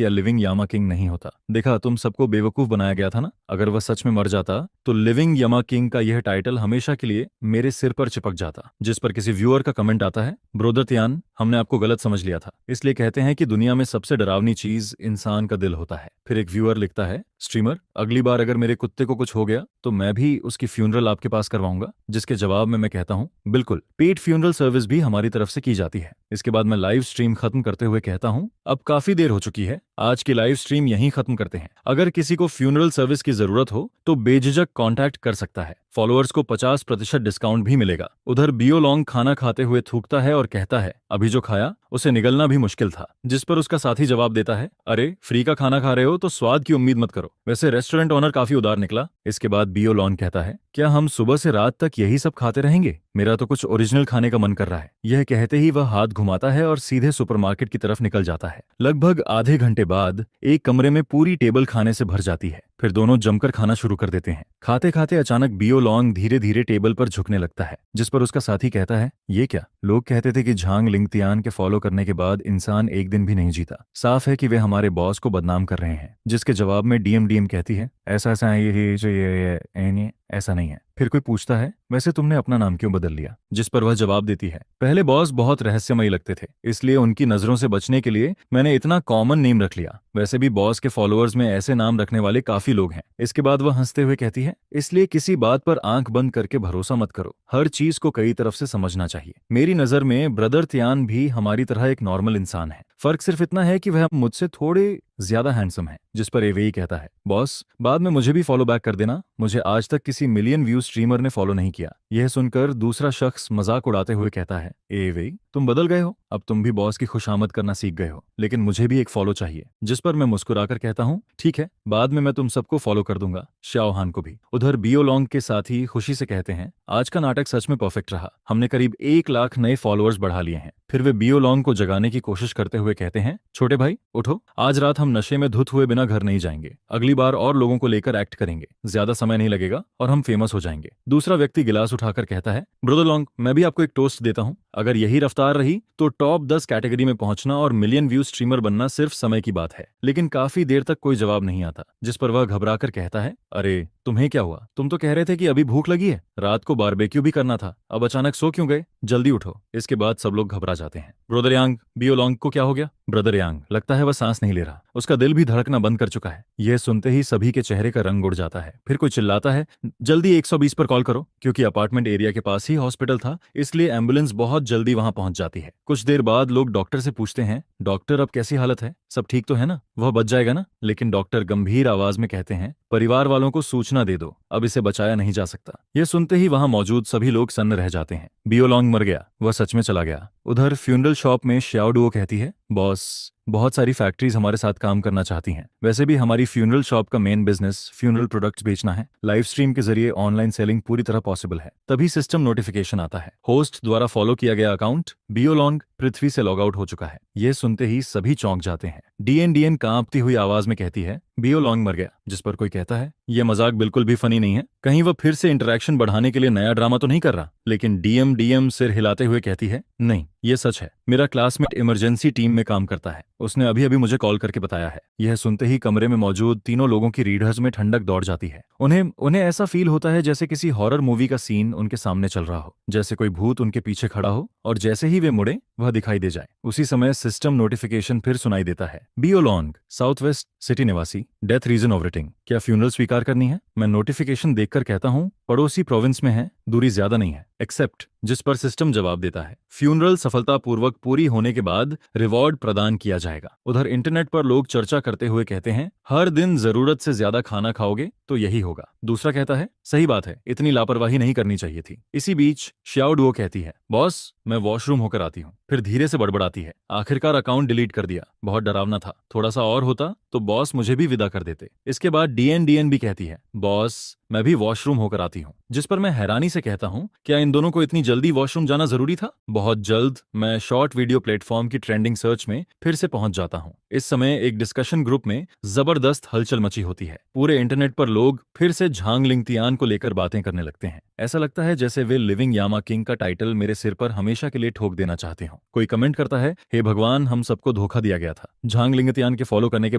या लिविंग यामा किंग नहीं होता। देखा, तुम सबको बेवकूफ बनाया गया था ना। अगर वह सच में मर जाता तो लिविंग यामा किंग का यह टाइटल हमेशा के लिए मेरे सिर पर चिपक जाता। जिस पर किसी व्यूअर का कमेंट आता है, ब्रोदर त्यान, हमने आपको गलत समझ लिया था। इसलिए कहते हैं कि दुनिया में सबसे डरावनी चीज इंसान का दिल होता है। फिर एक व्यूअर लिखता है, स्ट्रीमर, अगली बार अगर मेरे कुत्ते को कुछ हो गया तो मैं भी उसकी फ्यूनरल आपके पास करवाऊंगा। जिसके जवाब में मैं कहता हूँ, बिल्कुल, पेड फ्यूनरल सर्विस भी हमारी तरफ से की जाती है। इसके बाद मैं लाइव स्ट्रीम खत्म करते हुए कहता हूँ, अब काफी देर हो चुकी है, आज की लाइव स्ट्रीम यहीं खत्म करते हैं। अगर किसी को फ्यूनरल सर्विस की जरूरत हो तो बेझिझक कांटेक्ट कर सकता है। फॉलोअर्स को 50% डिस्काउंट भी मिलेगा। उधर बियो लॉन्ग खाना खाते हुए थूकता है और कहता है, अभी जो खाया उसे निगलना भी मुश्किल था। जिस पर उसका साथी जवाब देता है, अरे, फ्री का खाना खा रहे हो तो स्वाद की उम्मीद मत करो। वैसे रेस्टोरेंट ओनर काफी उदार निकला। इसके बाद बियो लॉन्ग कहता है, क्या हम सुबह से रात तक यही सब खाते रहेंगे? मेरा तो कुछ ओरिजिनल खाने का मन कर रहा है। यह कहते ही वह हाथ घुमाता है और सीधे सुपरमार्केट की तरफ निकल जाता है। लगभग आधे घंटे बाद एक कमरे में पूरी टेबल खाने से भर जाती है। फिर दोनों जमकर खाना शुरू कर देते हैं। खाते खाते अचानक बियो लॉन्ग धीरे धीरे टेबल पर झुकने लगता है, जिस पर उसका साथी कहता है, ये क्या? लोग कहते थे कि झांग लिंगतियान के फॉलो करने के बाद इंसान एक दिन भी नहीं जीता। साफ है कि वे हमारे बॉस को बदनाम कर रहे हैं। जिसके जवाब में डीएम कहती है, ऐसा ऐसा है, ये ऐसा नहीं है। फिर कोई पूछता है, वैसे तुमने अपना नाम क्यों बदल लिया? जिस पर वह जवाब देती है, पहले बॉस बहुत रहस्यमयी लगते थे, इसलिए उनकी नजरों से बचने के लिए मैंने इतना कॉमन नेम रख लिया। वैसे भी बॉस के फॉलोअर्स में ऐसे नाम रखने वाले काफी लोग हैं। इसके बाद वह हंसते हुए कहती है, इसलिए किसी बात पर आंख बंद करके भरोसा मत करो, हर चीज को कई तरफ से समझना चाहिए। मेरी नजर में ब्रदर त्यान भी हमारी तरह एक नॉर्मल इंसान है, फर्क सिर्फ इतना है कि वह मुझसे थोड़े ज्यादा हैंडसम है। जिस पर एवेई कहता है, बॉस बाद में मुझे भी फॉलो बैक कर देना, मुझे आज तक किसी मिलियन व्यू स्ट्रीमर ने फॉलो नहीं किया। यह सुनकर दूसरा शख्स मजाक उड़ाते हुए कहता है, एवेई तुम बदल गए हो, अब तुम भी बॉस की खुशामद करना सीख गए हो, लेकिन मुझे भी एक फॉलो चाहिए। जिस पर मैं मुस्कुराकर कहता हूँ, ठीक है, बाद में मैं तुम सबको फॉलो कर दूंगा, शाओहान को भी। उधर बियो लॉन्ग के साथी खुशी से कहते हैं, आज का नाटक सच में परफेक्ट रहा, हमने करीब 1 लाख नए फॉलोअर्स बढ़ा लिए हैं। फिर वे बियो लॉन्ग को जगाने की कोशिश करते हुए कहते हैं, छोटे भाई उठो, आज रात हम नशे में धुत हुए बिना घर नहीं जाएंगे, अगली बार और लोगों को लेकर एक्ट करेंगे, ज्यादा समय नहीं लगेगा और हम फेमस हो जाएंगे। दूसरा व्यक्ति गिलास उठाकर कहता है, ब्रदर लॉन्ग मैं भी आपको एक टोस्ट देता हूँ, अगर यही रफ्तार रही तो टॉप 10 कैटेगरी में पहुंचना और मिलियन व्यू स्ट्रीमर बनना सिर्फ समय की बात है। लेकिन काफी देर तक कोई जवाब नहीं आता, जिस पर वह घबराकर कहता है, अरे तुम्हें क्या हुआ? तुम तो कह रहे थे कि अभी भूख लगी है, रात को बारबेक्यू भी करना था, अब अचानक सो क्यों गए? जल्दी उठो। इसके बाद सब लोग घबरा जाते हैं। ब्रदर यांग, बियो लॉन्ग को क्या हो गया? ब्रदर यांग, लगता है वह सांस नहीं ले रहा, उसका दिल भी धड़कना बंद कर चुका है। यह सुनते ही सभी के चेहरे का रंग उड़ जाता है। फिर कोई चिल्लाता है, जल्दी 120 पर कॉल करो, क्योंकि अपार्टमेंट एरिया के पास ही हॉस्पिटल था, इसलिए एम्बुलेंस बहुत जल्दी वहां पहुंच जाती है। कुछ देर बाद लोग डॉक्टर से पूछते हैं, डॉक्टर अब कैसी हालत है, सब ठीक तो है ना, वह बच जाएगा ना? लेकिन डॉक्टर गंभीर आवाज में कहते हैं, परिवार वालों को सूचना दे दो, अब इसे बचाया नहीं जा सकता। यह सुनते ही वहां मौजूद सभी लोग सन्न रह जाते हैं। बियो लॉन्ग मर गया, वह सच में चला गया। उधर फ्यूनरल शॉप में श्याओ डुओ कहती है, बॉस बहुत सारी फैक्ट्रीज हमारे साथ काम करना चाहती हैं। वैसे भी हमारी फ्यूनरल शॉप का मेन बिजनेस फ्यूनरल प्रोडक्ट्स बेचना है, लाइव स्ट्रीम के जरिए ऑनलाइन सेलिंग पूरी तरह पॉसिबल है। तभी सिस्टम नोटिफिकेशन आता है, होस्ट द्वारा फॉलो किया गया अकाउंट बियो लॉन्ग पृथ्वी से लॉग आउट हो चुका है। यह सुनते ही सभी चौंक जाते हैं। डीएन कांपती हुई आवाज में कहती है, बियो लॉन्ग मर गया। जिस पर कोई कहता है, यह मजाक बिल्कुल भी फनी नहीं है, कहीं वह फिर से इंटरेक्शन बढ़ाने के लिए नया ड्रामा तो नहीं कर रहा? लेकिन डीएम सिर हिलाते हुए कहती है, नहीं यह सच है, मेरा क्लासमेट इमरजेंसी टीम में काम करता है, उसने अभी अभी मुझे कॉल करके बताया है। यह सुनते ही कमरे में मौजूद तीनों लोगों की रीढ़ में ठंडक दौड़ जाती है। उन्हें ऐसा फील होता है जैसे किसी हॉरर मूवी का सीन उनके सामने चल रहा हो, जैसे कोई भूत उनके पीछे खड़ा हो और जैसे ही वे मुड़े वह दिखाई दे जाए। उसी समय सिस्टम नोटिफिकेशन फिर सुनाई देता है, बियो लॉन्ग साउथ वेस्ट सिटी निवासी, डेथ रीजन ऑफ रेटिंग, क्या फ्यूनरल स्वीकार करनी है? मैं नोटिफिकेशन देखकर कहता हूँ, पड़ोसी प्रोविंस में है, दूरी ज्यादा नहीं है, एक्सेप्ट। जिस पर सिस्टम जवाब देता है, फ्यूनरल सफलतापूर्वक पूरी होने के बाद रिवॉर्ड प्रदान किया जाएगा। उधर इंटरनेट पर लोग चर्चा करते हुए कहते हैं, हर दिन जरूरत से ज्यादा खाना खाओगे तो यही होगा। दूसरा कहता है, सही बात है, इतनी लापरवाही नहीं करनी चाहिए थी। इसी बीच श्याओ डुओ कहती है, बॉस मैं वॉशरूम होकर आती हूँ। फिर धीरे से बड़बड़ाती है, आखिरकार अकाउंट डिलीट कर दिया, बहुत डरावना था, थोड़ा सा और होता तो बॉस मुझे भी विदा कर देते। इसके बाद डीएन भी कहती है, बॉस मैं भी वॉशरूम होकर आती हूँ। जिस पर मैं हैरानी से कहता हूँ, क्या इन दोनों को इतनी जल्दी वॉशरूम जाना जरूरी था? बहुत जल्द मैं शॉर्ट वीडियो प्लेटफॉर्म की ट्रेंडिंग सर्च में फिर से पहुंच जाता हूँ। इस समय एक डिस्कशन ग्रुप में जबरदस्त हलचल मची होती है। पूरे इंटरनेट पर लोग फिर से झांग लिंगतियान को लेकर बातें करने लगते हैं। ऐसा लगता है जैसे वे लिविंग यामा किंग का टाइटल मेरे सिर पर हमेशा के लिए ठोक देना चाहते हो। कोई कमेंट करता है, हे भगवान हम सबको धोखा दिया गया था, झांग लिंगतियान के फॉलो करने के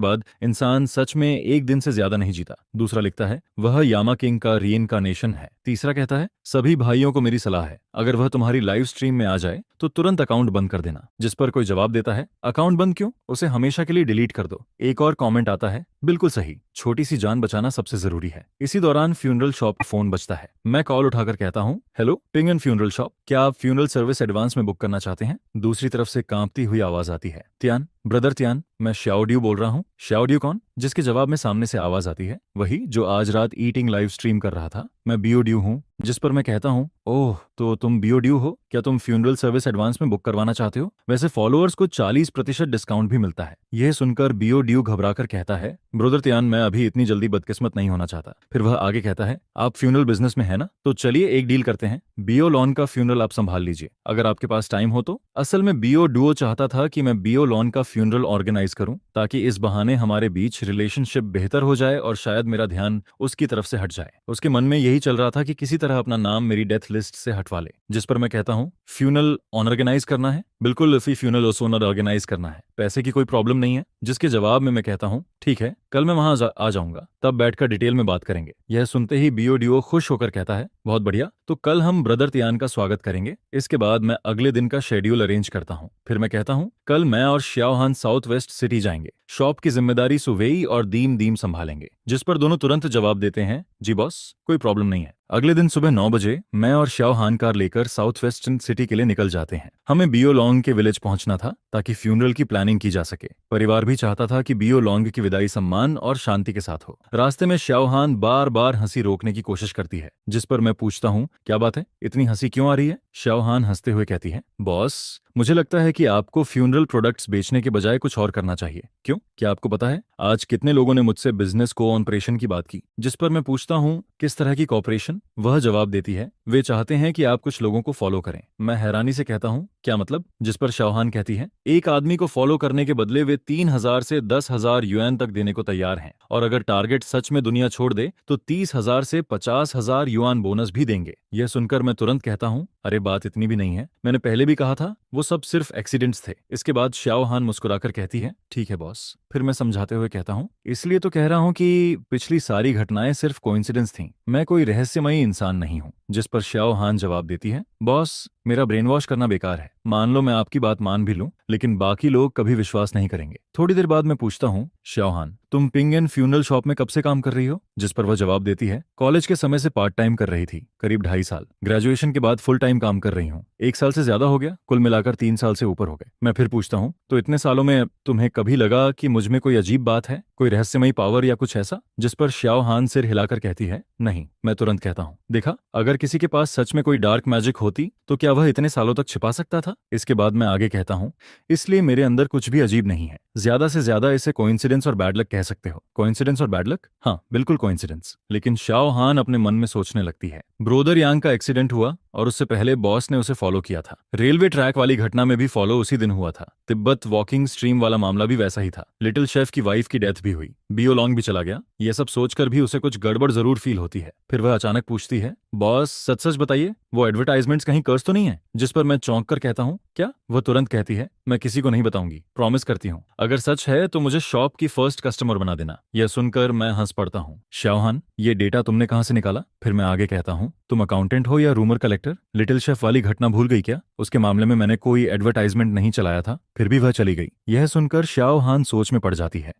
बाद इंसान सच में एक दिन से ज्यादा नहीं जीता। दूसरा लिखता है, वह यामा किंग का रीइंकार्नेशन है। तीसरा कहता है, सभी भाइयों को मेरी सलाह है, अगर वह तुम्हारी लाइव स्ट्रीम में आ जाए तो तुरंत अकाउंट बंद कर देना। जिस पर कोई जवाब देता है, अकाउंट बंद क्यों, उसे हमेशा के लिए डिलीट कर दो। एक और कमेंट आता है, बिल्कुल सही, छोटी सी जान बचाना सबसे जरूरी है। इसी दौरान फ्यूनरल शॉप पर फोन बजता है। मैं कॉल उठाकर कहता हूँ, hello ping and funeral shop, क्या आप फ्यूनरल सर्विस एडवांस में बुक करना चाहते हैं? दूसरी तरफ से कांपती हुई आवाज आती है, त्यान, ब्रदर त्यान, मैं श्याओ ड्यू बोल रहा हूँ। श्याओ ड्यू कौन? जिसके जवाब में सामने से आवाज आती है, वही जो आज रात ईटिंग लाइव स्ट्रीम कर रहा था, मैं बियो ड्यू हूँ। जिस पर मैं कहता हूँ, ओह तो तुम बियो ड्यू हो, क्या तुम फ्यूनरल सर्विस एडवांस में बुक करवाना चाहते हो? वैसे फॉलोअर्स को 40% डिस्काउंट भी मिलता है। यह सुनकर बियो ड्यू घबराकर कहता है, ब्रदर त्यान मैं अभी इतनी जल्दी बदकिस्मत नहीं होना चाहता। फिर वह आगे कहता है, आप फ्यूनरल बिजनेस में है ना, तो चलिए एक डील करते हैं, बियो लॉन का फ्यूनरल आप संभाल लीजिए, अगर आपके पास टाइम हो तो असल में बियो डुओ चाहता था कि मैं बियो लॉन का फ्यूनरल ऑर्गेनाइज करूं ताकि इस बहाने हमारे बीच रिलेशनशिप बेहतर हो जाए और शायद मेरा ध्यान उसकी तरफ से हट जाए। उसके मन में यही चल रहा था कि किसी तरह अपना नाम मेरी डेथ लिस्ट से हटवा ले। जिस पर मैं कहता हूँ फ्यूनल ऑर्गेनाइज करना है, बिल्कुल फी फ्यूनल ओसोनर ऑर्गेनाइज करना है, पैसे की कोई प्रॉब्लम नहीं है। जिसके जवाब में मैं कहता हूँ ठीक है, कल मैं वहां आ जाऊंगा, तब बैठकर डिटेल में बात करेंगे। यह सुनते ही बियो डिओ खुश होकर कहता है बहुत बढ़िया, तो कल हम ब्रदर तियान का स्वागत करेंगे। इसके बाद मैं अगले दिन का शेड्यूल अरेंज करता हूँ। फिर मैं कहता हूँ कल मैं और श्याओहान साउथ वेस्ट सिटी जाएंगे, शॉप की जिम्मेदारी सुवेई और दीम दीम संभालेंगे। जिस पर दोनों तुरंत जवाब देते हैं जी बॉस, कोई प्रॉब्लम नहीं है। अगले दिन सुबह 9 बजे मैं और श्याओहान कार लेकर साउथ वेस्टर्न सिटी के लिए निकल जाते हैं। हमें बियो लॉन्ग के विलेज पहुंचना था ताकि फ्यूनरल की प्लानिंग की जा सके। परिवार भी चाहता था कि बियो लॉन्ग की विदाई सम्मान और शांति के साथ हो। रास्ते में श्याओहान बार बार हंसी रोकने की कोशिश करती है, जिस पर मैं पूछता हूँ क्या बात है, इतनी हंसी क्यों आ रही है? श्याओहान हंसते हुए कहती है बॉस, मुझे लगता है कि आपको फ्यूनरल प्रोडक्ट्स बेचने के बजाय कुछ और करना चाहिए। क्यों, क्या आपको पता है आज कितने लोगों ने मुझसे बिजनेस कोऑपरेशन की बात की? जिस पर मैं पूछता हूँ किस तरह की कॉपरेशन? वह जवाब देती है वे चाहते हैं कि आप कुछ लोगों को फॉलो करें। मैं हैरानी से कहता हूँ क्या मतलब? जिस पर श्याओहान कहती है एक आदमी को फॉलो करने के बदले वे 3,000 से 10,000 युएन तक देने को तैयार हैं, और अगर टारगेट सच में दुनिया छोड़ दे तो 30,000 से 50,000 युआन बोनस भी देंगे। यह सुनकर मैं तुरंत कहता हूँ अरे बात इतनी भी नहीं है, मैंने पहले भी कहा था वो सब सिर्फ एक्सीडेंट्स थे। इसके बाद श्याओहान मुस्कुराकर कहती है ठीक है बॉस। फिर मैं समझाते हुए कहता हूँ इसलिए तो कह रहा हूँ कि पिछली सारी घटनाएं सिर्फ कोइंसिडेंस थीं, मैं कोई रहस्यमयी इंसान नहीं हूँ। जिस पर श्याओहान जवाब देती है बॉस, मेरा ब्रेन वॉश करना बेकार है। मान लो मैं आपकी बात मान भी लूं, लेकिन बाकी लोग कभी विश्वास नहीं करेंगे। थोड़ी देर बाद मैं पूछता हूँ श्याओहान, तुम पिंग एंड फ्यूनरल शॉप में कब से काम कर रही हो? जिस पर वह जवाब देती है कॉलेज के समय से पार्ट टाइम कर रही थी, करीब 2.5 साल। ग्रेजुएशन के बाद फुल टाइम काम कर रही हूँ, 1 साल से ज्यादा हो गया, कुल मिलाकर 3 साल से ऊपर हो गए। मैं फिर पूछता हूँ तो इतने सालों में तुम्हें कभी लगा कि मुझ में कोई अजीब बात है, कोई रहस्यमयी पावर या कुछ ऐसा? जिस पर श्याओहान सिर हिलाकर कहती है नहीं। मैं तुरंत कहता हूँ देखा, अगर किसी के पास सच में कोई डार्क मैजिक होती तो क्या वह इतने सालों तक छिपा सकता था? इसके बाद मैं आगे कहता हूँ इसलिए मेरे अंदर कुछ भी अजीब नहीं है, ज्यादा से ज्यादा इसे कोइंसिडेंस और बैड लक कह सकते हो। कोइंसिडेंस और बैड लक? हाँ बिल्कुल कोइंसिडेंस। लेकिन श्याओहान अपने मन में सोचने लगती है ब्रोदर यांग का एक्सीडेंट हुआ और उससे पहले बॉस ने उसे फॉलो किया था। रेलवे ट्रैक वाली घटना में भी फॉलो उसी दिन हुआ था। तिब्बत वॉकिंग स्ट्रीम वाला मामला भी वैसा ही था। लिटिल शेफ की वाइफ की डेथ भी हुई, बियो लॉन्ग भी चला गया। ये सब सोचकर भी उसे कुछ गड़बड़ जरूर फील होती है। फिर वह अचानक पूछती है बॉस सच सच बताइए, वो एडवर्टाइजमेंट्स कहीं कर्स तो नहीं है? जिस पर मैं चौंक कर कहता हूँ क्या? वह तुरंत कहती है मैं किसी को नहीं बताऊंगी, प्रॉमिस करती हूँ। अगर सच है तो मुझे शॉप की फर्स्ट कस्टमर बना देना। यह सुनकर मैं हंस पड़ता हूँ। श्याओहान, ये डेटा तुमने कहाँ से निकाला? फिर मैं आगे कहता हूँ तुम अकाउंटेंट हो या रूमर कलेक्टर? लिटिल शेफ वाली घटना भूल गई क्या? उसके मामले में मैंने कोई एडवर्टाइजमेंट नहीं चलाया था, फिर भी वह चली गई। यह सुनकर श्याओहान सोच में पड़ जाती है।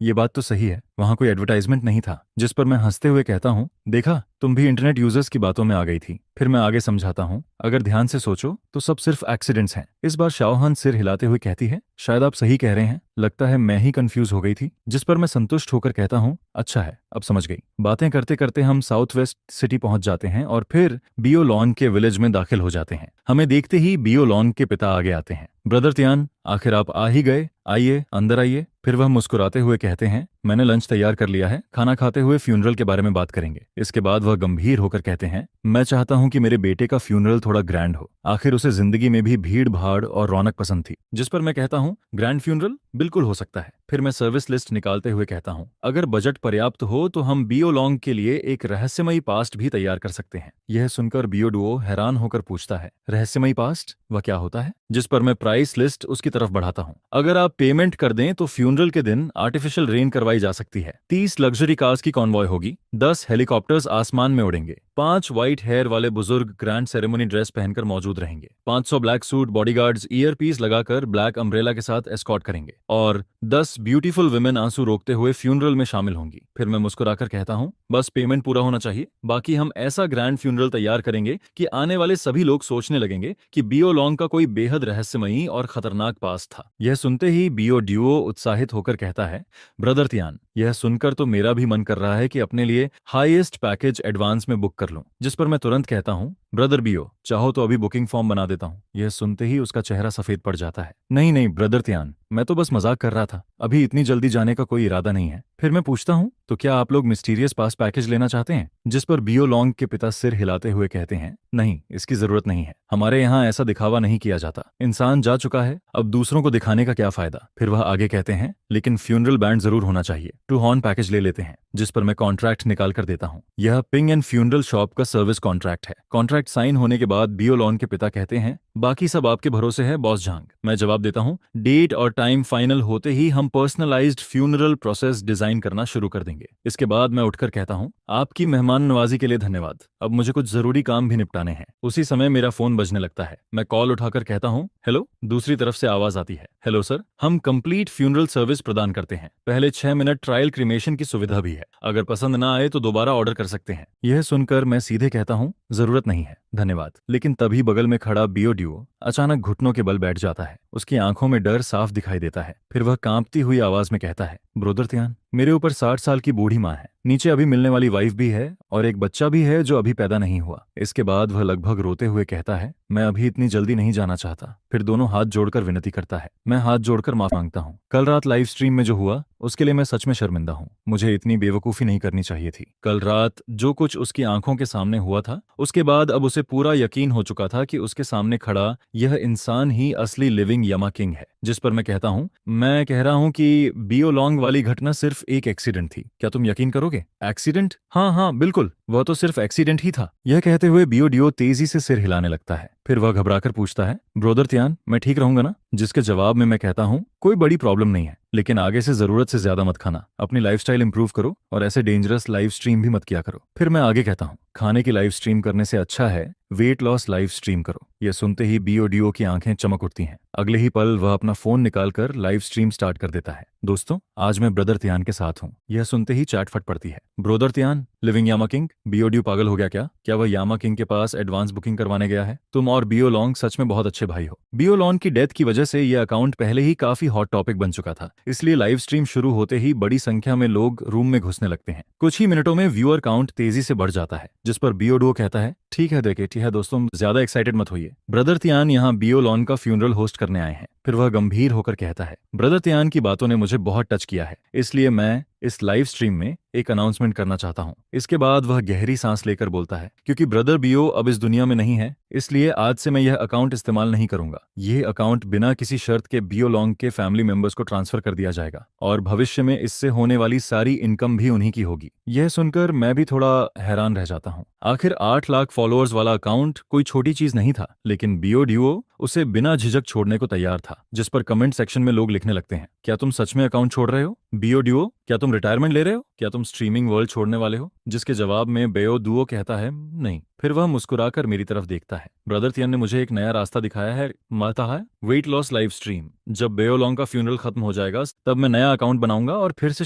ये बात तो सही है, वहां कोई एडवर्टाइजमेंट नहीं था। जिस पर मैं हंसते हुए कहता हूँ देखा, तुम भी इंटरनेट यूजर्स की बातों में आ गई थी। फिर मैं आगे समझाता हूँ अगर ध्यान से सोचो तो सब सिर्फ एक्सीडेंट्स हैं। इस बार श्याओहान सिर हिलाते हुए कहती है शायद आप सही कह रहे हैं, लगता है मैं ही कंफ्यूज हो गई थी। जिस पर मैं संतुष्ट होकर कहता हूँ अच्छा है, अब समझ गई। बातें करते करते हम साउथ वेस्ट सिटी पहुंच जाते हैं और फिर बियो लॉन के विलेज में दाखिल हो जाते हैं। हमें देखते ही बियो लॉन के पिता आगे आते हैं। ब्रदर तियान, आखिर आप आ ही गए, आइए अंदर आइए। फिर वह मुस्कुराते हुए कहते हैं मैंने लंच तैयार कर लिया है, खाना खाते हुए फ्यूनरल के बारे में बात करेंगे। इसके बाद वह गंभीर होकर कहते हैं मैं चाहता हूं कि मेरे बेटे का फ्यूनरल थोड़ा ग्रैंड हो, आखिर उसे जिंदगी में भी भीड़ भाड़ और रौनक पसंद थी। जिस पर मैं कहता हूं ग्रैंड फ्यूनरल बिल्कुल हो सकता है। फिर मैं सर्विस लिस्ट निकालते हुए कहता हूं अगर बजट पर्याप्त हो तो हम बियो लॉन्ग के लिए एक रहस्यमयी पास्ट भी तैयार कर सकते हैं। यह सुनकर बियो डुओ हैरान होकर पूछता है रहस्यमयी पास्ट, वह क्या होता है? जिस पर मैं प्राइस लिस्ट उसकी तरफ बढ़ाता हूं। अगर आप पेमेंट कर दें तो फ्यूनरल के दिन आर्टिफिशियल रेन करवाई जा सकती है, 30 लग्जरी कार्स की कॉन्वॉय होगी, 10 हेलीकॉप्टर्स आसमान में उड़ेंगे, 5 व्हाइट हेयर वाले बुजुर्ग ग्रैंड सेरेमनी ड्रेस पहनकर मौजूद रहेंगे, 500 black suit bodyguards ear piece लगाकर ब्लैक अम्ब्रेला के साथ एस्कॉर्ट करेंगे, और 10 ब्यूटीफुल विमेन आंसू रोकते हुए फ्यूनरल में शामिल होंगी। फिर मैं मुस्कुराकर कहता हूँ बस पेमेंट पूरा होना चाहिए, बाकी हम ऐसा ग्रैंड फ्यूनरल तैयार करेंगे कि आने वाले सभी लोग सोचने लगेंगे कि बियो लॉन्ग का कोई बेहद रहस्यमयी और खतरनाक पास था। यह सुनते ही बियो ड्यूओ उत्साहित होकर कहता है ब्रदर तियान, यह सुनकर तो मेरा भी मन कर रहा है कि अपने लिए हाईएस्ट पैकेज एडवांस में बुक कर लूं, जिस पर मैं तुरंत कहता हूं, ब्रदर बियो, चाहो तो अभी बुकिंग फॉर्म बना देता हूं। यह सुनते ही उसका चेहरा सफेद पड़ जाता है। नहीं नहीं ब्रदर त्यान, मैं तो बस मजाक कर रहा था, अभी इतनी जल्दी जाने का कोई इरादा नहीं है। फिर मैं पूछता हूं, तो क्या आप लोग मिस्टीरियस पास पैकेज लेना चाहते हैं? जिस पर बियो लॉन्ग के पिता सिर हिलाते हुए कहते हैं, नहीं, इसकी जरूरत नहीं है, हमारे यहाँ ऐसा दिखावा नहीं किया जाता, इंसान जा चुका है, अब दूसरों को दिखाने का क्या फायदा। फिर वह आगे कहते हैं, लेकिन फ्यूनरल बैंड जरूर होना चाहिए, टू हॉर्न पैकेज ले लेते हैं। जिस पर मैं कॉन्ट्रैक्ट निकाल कर देता हूँ। यह पिंग एंड फ्यूनरल शॉप का सर्विस कॉन्ट्रैक्ट है। कॉन्ट्रैक्ट साइन होने के बाद बियो लॉन के पिता कहते हैं, बाकी सब आपके भरोसे है बॉस झांग। मैं जवाब देता हूँ, डेट और टाइम फाइनल होते ही हम पर्सनलाइज्ड फ्यूनरल प्रोसेस डिजाइन करना शुरू कर देंगे। इसके बाद मैं उठकर कहता हूँ, आपकी मेहमान नवाजी के लिए धन्यवाद, अब मुझे कुछ जरूरी काम भी निपटाने हैं। उसी समय मेरा फोन बजने लगता है। मैं कॉल उठाकर कहता हूँ, हेलो। दूसरी तरफ से आवाज आती है, हेलो सर, हम कंप्लीट फ्यूनरल सर्विस प्रदान करते हैं, पहले 6 मिनट ट्रायल क्रीमेशन की सुविधा भी है, अगर पसंद ना आए तो दोबारा ऑर्डर कर सकते हैं। यह सुनकर मैं सीधे कहता हूँ, जरूरत नहीं है, धन्यवाद। लेकिन तभी बगल में खड़ा बियो ड्यूओ अचानक घुटनों के बल बैठ जाता है। उसकी आंखों में डर साफ दिखाई देता है। फिर वह कांपती हुई आवाज में कहता है, ब्रोदर त्यान, मेरे ऊपर 60 साल की बूढ़ी माँ है, नीचे अभी मिलने वाली वाइफ भी है और एक बच्चा भी है जो अभी पैदा नहीं हुआ। इसके बाद वह लगभग रोते हुए कहता है, मैं अभी इतनी जल्दी नहीं जाना चाहता। फिर दोनों हाथ जोड़कर विनती करता है। मैं हाथ जोड़कर माफ मांगता हूँ। कल रात लाइव स्ट्रीम में जो हुआ उसके लिए मैं सच में शर्मिंदा हूँ। मुझे इतनी बेवकूफी नहीं करनी चाहिए थी। कल रात जो कुछ उसकी आंखों के सामने हुआ था, उसके बाद अब उसे पूरा यकीन हो चुका था कि उसके सामने खड़ा यह इंसान ही असली लिविंग यामा किंग है। जिस पर मैं कहता हूँ, मैं कह रहा हूँ कि बियो लॉन्ग वाली घटना सिर्फ एक एक्सीडेंट थी, क्या तुम यकीन करोगे? एक्सीडेंट? हाँ हाँ बिल्कुल, वह तो सिर्फ एक्सीडेंट ही था। यह कहते हुए बियो डियो तेजी से सिर हिलाने लगता है। फिर वह घबराकर पूछता है, ब्रोदर त्यान, मैं ठीक रहूंगा ना? जिसके जवाब में मैं कहता हूँ, कोई बड़ी प्रॉब्लम नहीं है, लेकिन आगे से जरूरत से ज्यादा मत खाना, अपनी लाइफस्टाइल इंप्रूव करो और ऐसे डेंजरस लाइव स्ट्रीम भी मत किया करो। फिर मैं आगे कहता हूँ, खाने की लाइव स्ट्रीम करने से अच्छा है वेट लॉस लाइव स्ट्रीम करो। यह सुनते ही बियो डियो की आंखें चमक उठती हैं। अगले ही पल वह अपना फोन निकालकर लाइव स्ट्रीम स्टार्ट कर देता है। दोस्तों, आज मैं ब्रदर त्यान के साथ हूँ। यह सुनते ही चैट फट पड़ती है। ब्रोदर त्यान, लिविंग यामा किंग, बियो डियो पागल हो गया क्या? क्या वह यामा किंग के पास एडवांस बुकिंग करवाने गया है? तुम और बियो लॉन्ग सच में बहुत अच्छे भाई हो। बियो लॉन्ग की डेथ की वजह से यह अकाउंट पहले ही काफी हॉट टॉपिक बन चुका था, इसलिए लाइव स्ट्रीम शुरू होते ही बड़ी संख्या में लोग रूम में घुसने लगते हैं। कुछ ही मिनटों में व्यूअर काउंट तेजी से बढ़ जाता है। जिस पर बियो डुओ कहता है, ठीक है देखे, ठीक है दोस्तों, ज्यादा एक्साइटेड मत होइए, ब्रदर त्यान यहाँ बियो लॉन का फ्यूनरल होस्ट करने आए हैं। फिर वह गंभीर होकर कहता है, ब्रदर त्यान की बातों ने मुझे बहुत टच किया है, इसलिए मैं इस लाइव स्ट्रीम में एक अनाउंसमेंट करना चाहता हूँ। इसके बाद वह गहरी सांस लेकर बोलता है, क्योंकि ब्रदर बियो अब इस दुनिया में नहीं है, इसलिए आज से मैं यह अकाउंट इस्तेमाल नहीं करूंगा। यह अकाउंट बिना किसी शर्त के बियो लॉन्ग के फैमिली मेंबर्स को ट्रांसफर कर दिया जाएगा और भविष्य में इससे होने वाली सारी इनकम भी उन्हीं की होगी। यह सुनकर मैं भी थोड़ा हैरान रह जाता हूँ। आखिर 8 लाख फॉलोअर्स वाला अकाउंट कोई छोटी चीज नहीं था, लेकिन बियो डियो उसे बिना झिझक छोड़ने को तैयार था। जिस पर कमेंट सेक्शन में लोग लिखने लगते हैं, क्या तुम सच में अकाउंट छोड़ रहे हो? बियो डियो, क्या तुम रिटायरमेंट ले रहे हो? क्या तुम स्ट्रीमिंग वर्ल्ड छोड़ने वाले हो? जिसके जवाब में बेयो दुओ कहता है, नहीं। फिर वह मुस्कुराकर मेरी तरफ देखता है। ब्रदर तियन ने मुझे एक नया रास्ता दिखाया है, माता है वेट लॉस लाइव स्ट्रीम। जब बेयो लॉन्ग का फ्यूनरल खत्म हो जाएगा तब मैं नया अकाउंट बनाऊंगा और फिर से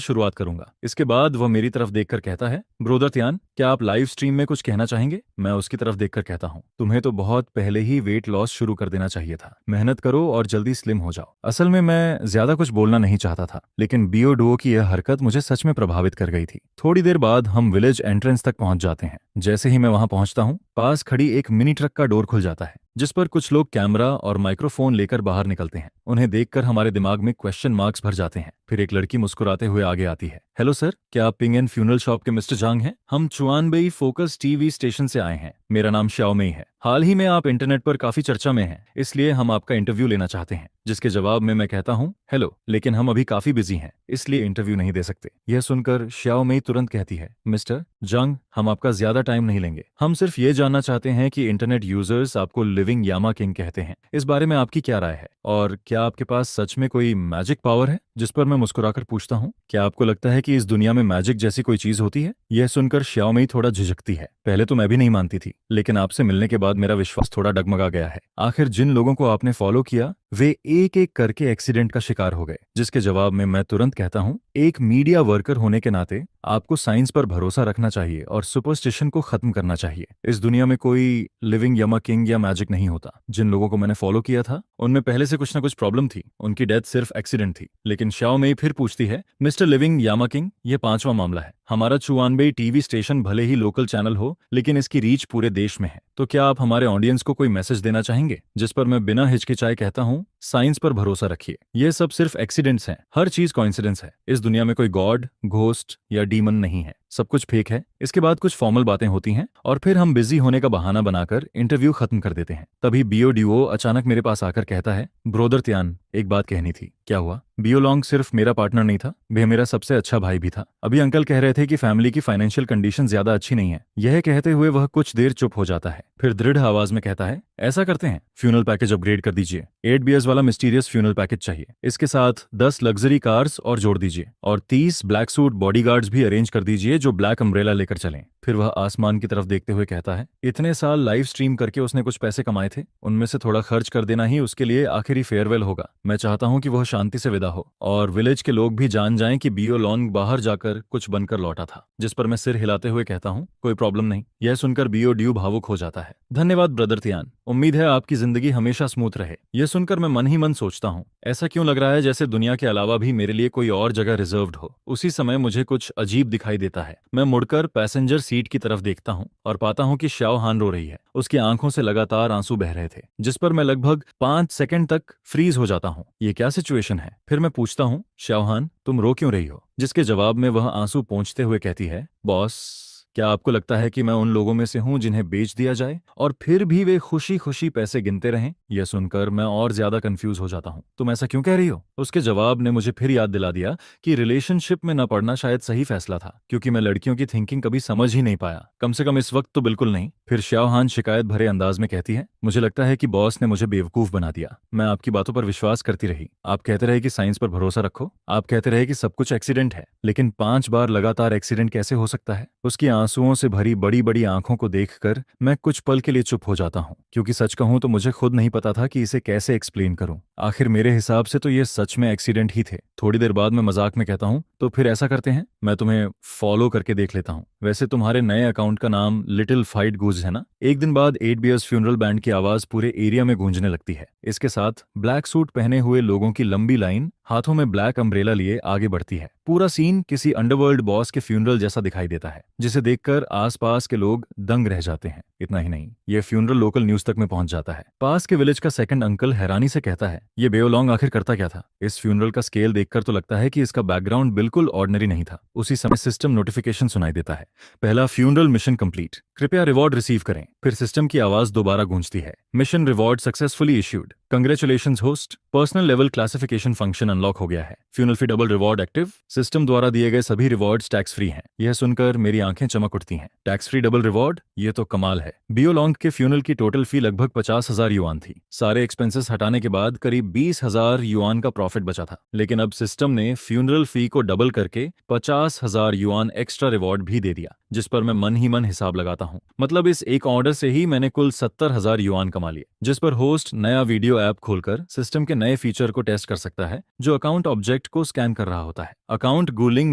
शुरुआत करूंगा। इसके बाद वह मेरी तरफ देखकर कहता है, ब्रदर त्यान, क्या आप लाइव स्ट्रीम में कुछ कहना चाहेंगे? मैं उसकी तरफ देखकर कहता हूँ, तुम्हें तो बहुत पहले ही वेट लॉस शुरू कर देना चाहिए था। मेहनत करो और जल्दी स्लिम हो जाओ। असल में मैं ज्यादा कुछ बोलना नहीं चाहता था, लेकिन बियो डुओ की यह हरकत मुझे सच में प्रभावित कर गई थी। थोड़ी देर बाद हम विलेज एंट्रेंस तक पहुंच जाते हैं। जैसे ही मैं वहां पहुंचता हूं, पास खड़ी एक मिनी ट्रक का डोर खुल जाता है, जिस पर कुछ लोग कैमरा और माइक्रोफोन लेकर बाहर निकलते हैं। उन्हें देखकर हमारे दिमाग में क्वेश्चन मार्क्स भर जाते हैं। फिर एक लड़की मुस्कुराते हुए आगे आती है। हेलो सर, क्या आप पिंग एंड फ्यूनरल शॉप के मिस्टर जांग हैं? हम चुआनबेई फोकस टीवी स्टेशन से आए हैं। मेरा नाम श्याओमेई है। हाल ही में आप इंटरनेट पर काफी चर्चा में हैं, इसलिए हम आपका इंटरव्यू लेना चाहते हैं। जिसके जवाब में मैं कहता हूँ, हेलो, लेकिन हम अभी काफी बिजी हैं, इसलिए इंटरव्यू नहीं दे सकते। यह सुनकर श्याओमेई तुरंत कहती है, मिस्टर जंग, हम आपका ज्यादा टाइम नहीं लेंगे। हम सिर्फ ये जानना चाहते हैं कि इंटरनेट यूजर्स आपको लिविंग यामा किंग कहते हैं, इस बारे में आपकी क्या राय है? और क्या आपके पास सच में कोई मैजिक पावर है? जिस पर मैं मुस्कुराकर पूछता हूँ, क्या आपको लगता है कि इस दुनिया में मैजिक जैसी कोई चीज होती है? यह सुनकर श्याओमेई थोड़ा झिझकती है। पहले तो मैं भी नहीं मानती थी, लेकिन आपसे मिलने के बाद मेरा विश्वास थोड़ा डगमगा गया है। आखिर जिन लोगों को आपने फॉलो किया वे एक एक करके एक्सीडेंट का शिकार हो गए। जिसके जवाब में मैं तुरंत कहता हूँ, एक मीडिया वर्कर होने के नाते आपको साइंस पर भरोसा रखना चाहिए और सुपरस्टिशन को खत्म करना चाहिए। इस दुनिया में कोई लिविंग यमा किंग या मैजिक नहीं होता। जिन लोगों को मैंने फॉलो किया था उनमें पहले से कुछ ना कुछ प्रॉब्लम थी, उनकी डेथ सिर्फ एक्सीडेंट थी। लेकिन शाओ मेई फिर पूछती है, मिस्टर लिविंग यामा किंग, ये 5वां मामला है। हमारा चुआनबेई टीवी स्टेशन भले ही लोकल चैनल हो, लेकिन इसकी रीच पूरे देश में है। तो क्या आप हमारे ऑडियंस को कोई मैसेज देना चाहेंगे? जिस पर मैं बिना हिचकिचाए कहता हूँ, साइंस पर भरोसा रखिए। ये सब सिर्फ एक्सीडेंट्स हैं, हर चीज कॉइंसिडेंस है। इस दुनिया में कोई गॉड, घोस्ट या डीमन नहीं है, सब कुछ फेक है। इसके बाद कुछ फॉर्मल बातें होती हैं और फिर हम बिजी होने का बहाना बनाकर इंटरव्यू खत्म कर देते हैं। तभी बियो ड्यूओ अचानक मेरे पास आकर कहता है, ब्रोदर त्यान, एक बात कहनी थी। क्या हुआ? बियो लॉन्ग सिर्फ मेरा पार्टनर नहीं था, वह मेरा सबसे अच्छा भाई भी था। अभी अंकल कह रहे थे कि फैमिली की फाइनेंशियल कंडीशन ज्यादा अच्छी नहीं है। यह कहते हुए वह कुछ देर चुप हो जाता है, फिर दृढ़ आवाज में कहता है, ऐसा करते हैं, फ्यूनल पैकेज अपग्रेड कर दीजिए। 8 बीयर्स वाला मिस्टीरियस फ्यूनल पैकेज चाहिए। इसके साथ 10 लग्जरी कार्स और जोड़ दीजिए और 30 ब्लैक सूट बॉडीगार्ड्स भी अरेंज कर दीजिए जो ब्लैक अम्ब्रेला लेकर चलें। फिर वह आसमान की तरफ देखते हुए कहता है, इतने साल लाइव स्ट्रीम करके उसने कुछ पैसे कमाए थे, उनमें से थोड़ा खर्च कर देना ही उसके लिए आखिरी फेयरवेल होगा। मैं चाहता हूं कि वह शांति से विदा हो और विलेज के लोग भी जान जाएं कि बियो लॉन्ग बाहर जाकर कुछ बनकर लौटा था। जिस पर मैं सिर हिलाते हुए कहता हूं, कोई प्रॉब्लम नहीं। यह सुनकर बियो ड्यू भावुक हो जाता है। धन्यवाद ब्रदर त्यान, उम्मीद है आपकी जिंदगी हमेशा स्मूथ रहे। यह सुनकर मैं मन ही मन सोचता हूँ, ऐसा क्यों लग रहा है जैसे दुनिया के अलावा भी मेरे लिए कोई और जगह रिजर्व्ड हो। उसी समय मुझे कुछ अजीब दिखाई देता है। मैं मुड़कर पैसेंजर सीट की तरफ देखता हूँ और पाता हूँ कि शाओ हान रो रही है। उसकी आंखों से लगातार आंसू बह रहे थे, जिस पर मैं लगभग 5 सेकंड तक फ्रीज हो जाता हूँ। ये क्या सिचुएशन है? फिर मैं पूछता हूँ, शाओ हान, तुम रो क्यों रही हो? जिसके जवाब में वह आंसू पोंछते हुए कहती है, बॉस, क्या आपको लगता है कि मैं उन लोगों में से हूं जिन्हें बेच दिया जाए और फिर भी वे खुशी खुशी पैसे गिनते रहें? यह सुनकर मैं और ज्यादा कंफ्यूज हो जाता हूं। तुम ऐसा क्यों कह रही हो? उसके जवाब ने मुझे फिर याद दिला दिया कि रिलेशनशिप में न पड़ना शायद सही फैसला था, क्योंकि मैं लड़कियों की थिंकिंग कभी समझ ही नहीं पाया, कम से कम इस वक्त तो बिल्कुल नहीं। फिर शाओ हान शिकायत भरे अंदाज में कहती है, मुझे लगता है कि बॉस ने मुझे बेवकूफ बना दिया। मैं आपकी बातों पर विश्वास करती रही। आप कहते रहे कि साइंस पर भरोसा रखो, आप कहते रहे कि सब कुछ एक्सीडेंट है, लेकिन 5 बार लगातार एक्सीडेंट कैसे हो सकता है? उसकी आंसुओं से भरी बड़ी बड़ी आंखों को देखकर मैं कुछ पल के लिए चुप हो जाता हूँ, क्योंकि सच कहूं तो मुझे खुद नहीं पता था कि इसे कैसे एक्सप्लेन करूं। आखिर मेरे हिसाब से तो ये सच में एक्सीडेंट ही थे। थोड़ी देर बाद मैं मजाक में कहता हूँ, तो फिर ऐसा करते हैं, मैं तुम्हें फॉलो करके देख लेता हूँ। वैसे तुम्हारे नए अकाउंट का नाम लिटिल फाइट गूज है ना? एक दिन बाद 8 बीयर्स फ्यूनरल बैंड की आवाज पूरे एरिया में गूंजने लगती है। इसके साथ ब्लैक सूट पहने हुए लोगों की लंबी लाइन हाथों में ब्लैक अम्ब्रेला लिए आगे बढ़ती है। पूरा सीन किसी अंडरवर्ल्ड बॉस के फ्यूनरल जैसा दिखाई देता है, जिसे देखकर आसपास के लोग दंग रह जाते हैं। इतना ही नहीं, ये फ्यूनरल लोकल न्यूज तक में पहुंच जाता है। पास के विलेज का सेकंड अंकल हैरानी से कहता है, ये बेओलॉन्ग आखिर करता क्या था? इस फ्यूनरल का स्केल देखकर तो लगता है कि इसका बैकग्राउंड बिल्कुल ऑर्डिनरी नहीं था। उसी समय सिस्टम नोटिफिकेशन सुनाई देता है, पहला फ्यूनरल मिशन कंप्लीट, कृपया रिवॉर्ड रिसीव करें। फिर सिस्टम की आवाज दोबारा गूंजती है, mission reward successfully issued, congratulations host, personal level classification function unlock हो गया है, फ्यूनल फी डबल रिवॉर्ड एक्टिव, सिस्टम द्वारा दिए गए सभी रिवॉर्ड्स टैक्स फ्री हैं। यह सुनकर मेरी आंखें चमक उठती हैं। टैक्स फ्री डबल रिवॉर्ड, ये तो कमाल है। बियोलॉन्ग के फ्यूनल की टोटल फी लगभग 50,000 युआन थी। सारे एक्सपेंसेस हटाने के बाद करीब 20,000 युआन का प्रॉफिट बचा था। लेकिन अब सिस्टम ने फ्यूनरल फी को डबल करके 50,000 युआन एक्स्ट्रा रिवॉर्ड भी दे दिया, जिस पर मैं मन ही मन हिसाब लगाता हूँ। मतलब इस एक ऑर्डर से ही मैंने कुल 70,000 युआन कमा लिए। जिस पर होस्ट नया वीडियो ऐप खोलकर सिस्टम के नए फीचर को टेस्ट कर सकता है, जो अकाउंट ऑब्जेक्ट को स्कैन कर रहा होता है। अकाउंट गुलिंग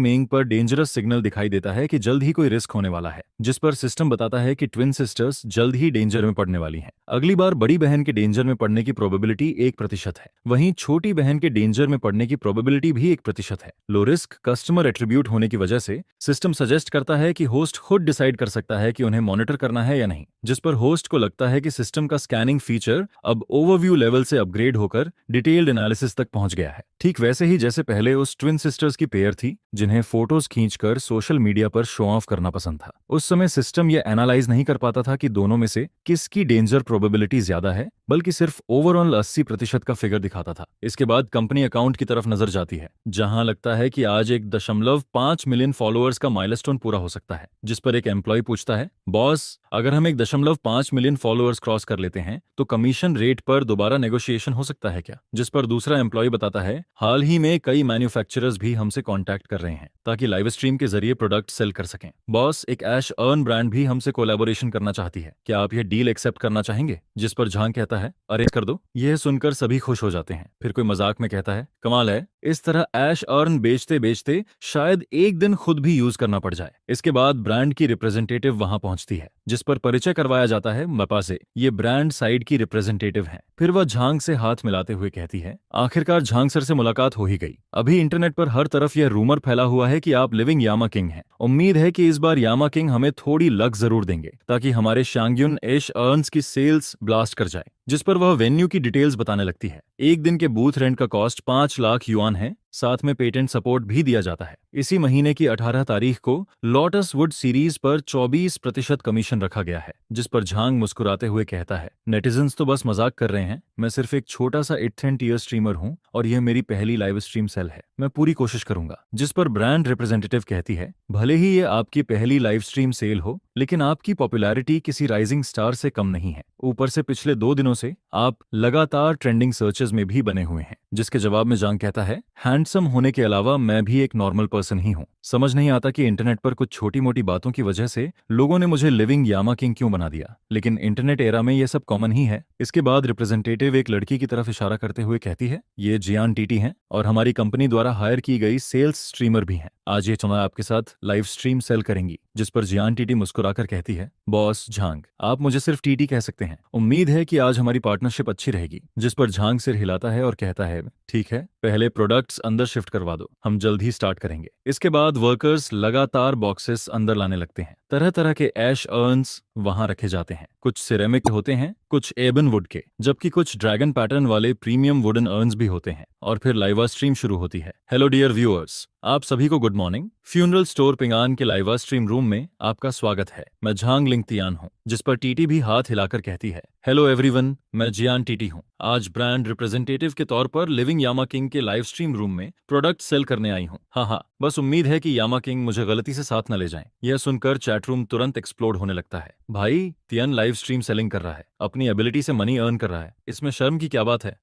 मेंग पर डेंजरस सिग्नल दिखाई देता है कि जल्द ही कोई रिस्क होने वाला है, जिस पर सिस्टम बताता है कि ट्विन सिस्टर्स जल्द ही डेंजर में पड़ने वाली हैं। अगली बार बड़ी बहन के डेंजर में पड़ने की प्रोबेबिलिटी 1% है, वहीं छोटी बहन के डेंजर में पड़ने की प्रोबेबिलिटी भी 1% है। लो रिस्क कस्टमर एट्रीब्यूट होने की वजह से सिस्टम सजेस्ट करता है कि होस्ट खुद डिसाइड कर सकता है कि उन्हें मॉनिटर करना है या नहीं, जिस पर होस्ट को लगता है कि सिस्टम का स्कैनिंग फीचर अब ओवरव्यू लेवल से अपग्रेड होकर डिटेल्ड एनालिसिस तक पहुंच गया है। ठीक वैसे ही जैसे पहले उस ट्विन सिस्टर्स की पेयर थी जिन्हें फोटोज खींचकर सोशल मीडिया पर शो ऑफ करना पसंद था। उस समय सिस्टम यह एनालाइज नहीं कर पाता था कि दोनों में से किसकी डेंजर प्रोबेबिलिटी ज्यादा है, बल्कि सिर्फ ओवरऑल 80% का फिगर दिखाता था। इसके बाद कंपनी अकाउंट की तरफ नजर जाती है, जहां लगता है कि आज 1.5 मिलियन फॉलोअर्स का माइलस्टोन पूरा हो सकता है। जिस पर एक एम्प्लॉय पूछता है, बॉस, अगर हम 1.5 मिलियन फॉलोअर्स क्रॉस कर लेते हैं तो कमीशन रेट पर दोबारा नेगोशिएशन हो सकता है क्या? जिस पर दूसरा एम्प्लॉय बताता है, हाल ही में कई मैन्युफैक्चरर्स भी हमसे कॉन्टैक्ट कर कर रहे हैं ताकि लाइव स्ट्रीम के जरिए प्रोडक्ट सेल कर सकें। बॉस, एक ऐश अर्न ब्रांड भी हमसे कोलैबोरेशन करना चाहती है, क्या आप यह डील एक्सेप्ट करना चाहेंगे? जिस पर झांग कहता है, अरेंज कर दो। यह सुनकर सभी खुश हो जाते हैं। फिर कोई मजाक में कहता है, कमाल है, इस तरह ऐश अर्न बेचते बेचते शायद एक दिन खुद भी यूज करना पड़ जाए। इसके बाद ब्रांड की रिप्रेजेंटेटिव वहां पहुंचती है, जिस पर परिचय करवाया जाता है मपा से। ये ब्रांड साइड की रिप्रेजेंटेटिव हैं। फिर वह झांग से हाथ मिलाते हुए कहती है, आखिरकार झांग सर से मुलाकात हो ही गई। अभी इंटरनेट पर हर तरफ यह रूमर फैला हुआ है कि आप लिविंग यामा किंग हैं। उम्मीद है कि इस बार यामा किंग हमें थोड़ी लक जरूर देंगे ताकि हमारे शांग्युन ऐश अर्न्स की सेल्स ब्लास्ट कर जाए। जिस पर वह वेन्यू की डिटेल्स बताने लगती है। एक दिन के बूथ रेंट का कॉस्ट 5 लाख युआन है, साथ में पेटेंट सपोर्ट भी दिया जाता है। इसी महीने की 18 तारीख को लोटस वुड सीरीज पर 24% कमीशन रखा गया है। जिस पर झांग मुस्कुराते हुए कहता है, नेटिजन्स तो बस मजाक कर रहे हैं, मैं सिर्फ एक छोटा सा 8th टियर स्ट्रीमर हूं और यह मेरी पहली लाइव स्ट्रीम सेल है, मैं पूरी कोशिश करूंगा। जिस पर ब्रांड रिप्रेजेंटेटिव कहती है, भले ही ये आपकी पहली लाइव स्ट्रीम सेल हो, लेकिन आपकी पॉपुलैरिटी किसी राइजिंग स्टार से कम नहीं है। ऊपर से पिछले 2 दिनों से आप लगातार ट्रेंडिंग सर्चेज में भी बने हुए हैं। जिसके जवाब में जांग कहता है, हैंडसम होने के अलावा मैं भी एक नॉर्मल पर्सन ही हूँ। समझ नहीं आता कि इंटरनेट पर कुछ छोटी मोटी बातों की वजह से लोगों ने मुझे लिविंग यामा किंग क्यों बना दिया, लेकिन इंटरनेट एरा में यह सब कॉमन ही है। इसके बाद रिप्रेजेंटेटिव एक लड़की की तरफ इशारा करते हुए कहती है, ये जियान टीटी हैं और हमारी कंपनी द्वारा हायर की गई सेल्स स्ट्रीमर भी हैं। आज ये चुनाव आपके साथ लाइव स्ट्रीम सेल करेंगी। जिस पर जियान टीटी मुस्कुराकर कहती है, बॉस झांग, आप मुझे सिर्फ टीटी कह सकते हैं। उम्मीद है कि आज हमारी पार्टनरशिप अच्छी रहेगी। जिस पर झांग सिर हिलाता है और कहता है, ठीक है, पहले प्रोडक्ट्स अंदर शिफ्ट करवा दो, हम जल्द ही स्टार्ट करेंगे। इसके बाद वर्कर्स लगातार बॉक्सेस अंदर लाने लगते हैं। तरह तरह के ऐश अर्न्स वहां रखे जाते हैं। कुछ सिरेमिक होते हैं, कुछ एबन वुड के, जबकि कुछ ड्रैगन पैटर्न वाले प्रीमियम वुडन अर्न्स भी होते हैं। और फिर लाइवा स्ट्रीम शुरू होती है। हेलो डियर व्यूअर्स, आप सभी को गुड मॉर्निंग। फ्यूनरल स्टोर पिंगान के लाइवा स्ट्रीम रूम में आपका स्वागत है। मैं झांग लिंगतियान हूँ। जिस पर टीटी भी हाथ हिलाकर कहती है, हेलो एवरीवन, मैं जियान टीटी हूँ। आज ब्रांड रिप्रेजेंटेटिव के तौर पर लिविंग यामा किंग के लाइव स्ट्रीम रूम में प्रोडक्ट सेल करने आई हूँ। हाँ, बस उम्मीद है कि यामा किंग मुझे गलती से साथ न ले जाएं। यह सुनकर चैट रूम तुरंत एक्सप्लोड होने लगता है। भाई, तियन लाइव स्ट्रीम सेलिंग कर रहा है, अपनी एबिलिटी से मनी अर्न कर रहा है, इसमें शर्म की क्या बात है?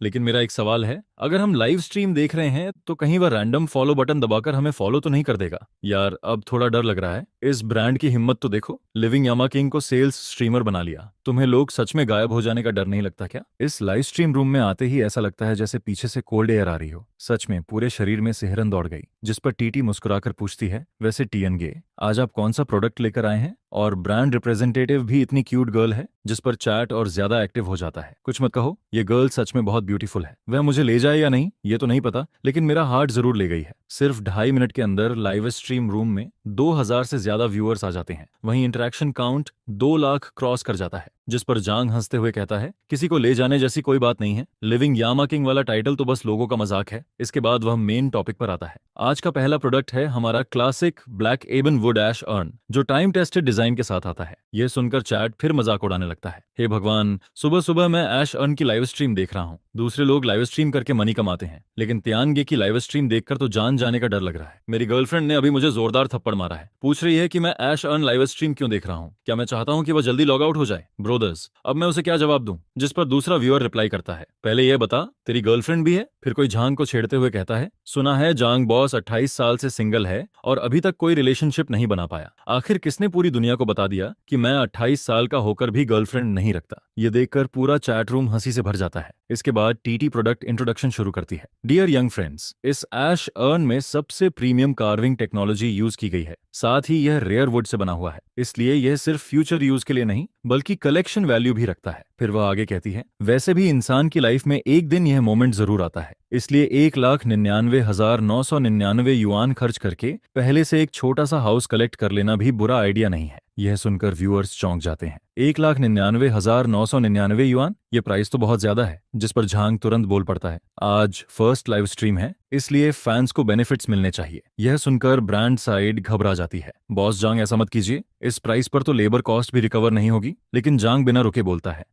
लेकिन मेरा एक सवाल है, अगर हम लाइव स्ट्रीम देख रहे हैं तो कहीं वह रैंडम फॉलो बटन दबाकर हमें फॉलो तो नहीं कर देगा? यार, अब थोड़ा डर लग रहा है। इस ब्रांड की हिम्मत तो देखो, लिविंग यामा किंग को सेल्स स्ट्रीमर बना लिया। तुम्हें लोग सच में गायब हो जाने का डर नहीं लगता क्या? इस लाइव स्ट्रीम रूम में आते ही ऐसा लगता है जैसे पीछे से कोल्ड एयर आ रही हो। सच में पूरे शरीर में सिहरन दौड़ गई। जिस पर टीटी मुस्कुराकर पूछती है, वैसे टीएन गे, आज आप कौन सा प्रोडक्ट लेकर आए हैं? और ब्रांड रिप्रेजेंटेटिव भी इतनी क्यूट गर्ल है। जिस पर चैट और ज्यादा एक्टिव हो जाता है। कुछ मत कहो, ये गर्ल सच में बहुत ब्यूटीफुल है। वह मुझे ले जाए या नहीं ये तो नहीं पता, लेकिन मेरा हार्ट जरूर ले गई है। सिर्फ 2.5 मिनट के अंदर लाइव स्ट्रीम रूम में 2000 से ज्यादा व्यूअर्स आ जाते हैं। वहीं इंटरेक्शन काउंट 2 लाख क्रॉस कर जाता है। जिस पर जांग हंसते हुए कहता है, किसी को ले जाने जैसी कोई बात नहीं है। लिविंग यामा किंग वाला टाइटल तो बस लोगों का मजाक है। इसके बाद वह मेन टॉपिक पर आता है। आज का पहला प्रोडक्ट है हमारा classic black ebon wood ash urn, जो टाइम टेस्टेड डिजाइन के साथ आता है। यह सुनकर चैट फिर मजाक उड़ाने लगता है। हे भगवान, सुबह सुबह मैं ऐश अर्न की लाइव स्ट्रीम देख रहा हूँ। दूसरे लोग लाइव स्ट्रीम करके मनी कमाते हैं, लेकिन तियानगे की लाइव स्ट्रीम देखकर तो जान जाने का डर लग रहा है। मेरी गर्लफ्रेंड ने अभी मुझे जोरदार थप्पड़ मारा है। पूछ रही है कि मैं ऐश अर्न लाइव स्ट्रीम क्यों देख रहा हूँ। क्या मैं चाहता हूँ कि वह जल्दी लॉग आउट हो जाए? ब्रोदर्स, अब मैं उसे क्या जवाब दूं? जिस पर दूसरा व्यूअर रिप्लाई करता है, पहले यह बता, तेरी गर्लफ्रेंड भी है? फिर कोई झांग को छेड़ते हुए कहता है, सुना है जांग बॉस 28 साल से सिंगल है और अभी तक कोई रिलेशनशिप नहीं बना पाया। आखिर किसने पूरी दुनिया को बता दिया कि मैं 28 साल का होकर भी गर्लफ्रेंड नहीं रखता? ये देखकर पूरा चैट रूम हंसी से भर जाता है। इसके बाद टीटी प्रोडक्ट इंट्रोडक्शन शुरू करती है। डियर यंग फ्रेंड्स, इस ऐश अर्न में सबसे प्रीमियम कार्विंग टेक्नोलॉजी यूज की गई है। साथ ही यह रेयर वुड से बना हुआ है, इसलिए यह सिर्फ फ्यूचर यूज के लिए नहीं बल्कि कलेक्शन वैल्यू भी रखता है। फिर वह आगे कहती है, वैसे भी इंसान की लाइफ में एक दिन यह मोमेंट जरूर आता है, इसलिए 1,99,999 युआन खर्च करके पहले से एक छोटा सा हाउस कलेक्ट कर लेना भी बुरा आइडिया नहीं है। यह सुनकर व्यूअर्स चौंक जाते हैं। 1,99,999 युआन, ये प्राइस तो बहुत ज्यादा है। जिस पर झांग तुरंत बोल पड़ता है, आज फर्स्ट लाइव स्ट्रीम है, इसलिए फैंस को बेनिफिट्स मिलने चाहिए। यह सुनकर ब्रांड साइड घबरा जाती है। बॉस जांग, ऐसा मत कीजिए, इस प्राइस पर तो लेबर कॉस्ट भी रिकवर नहीं होगी। लेकिन जांग बिना रुके बोलता है,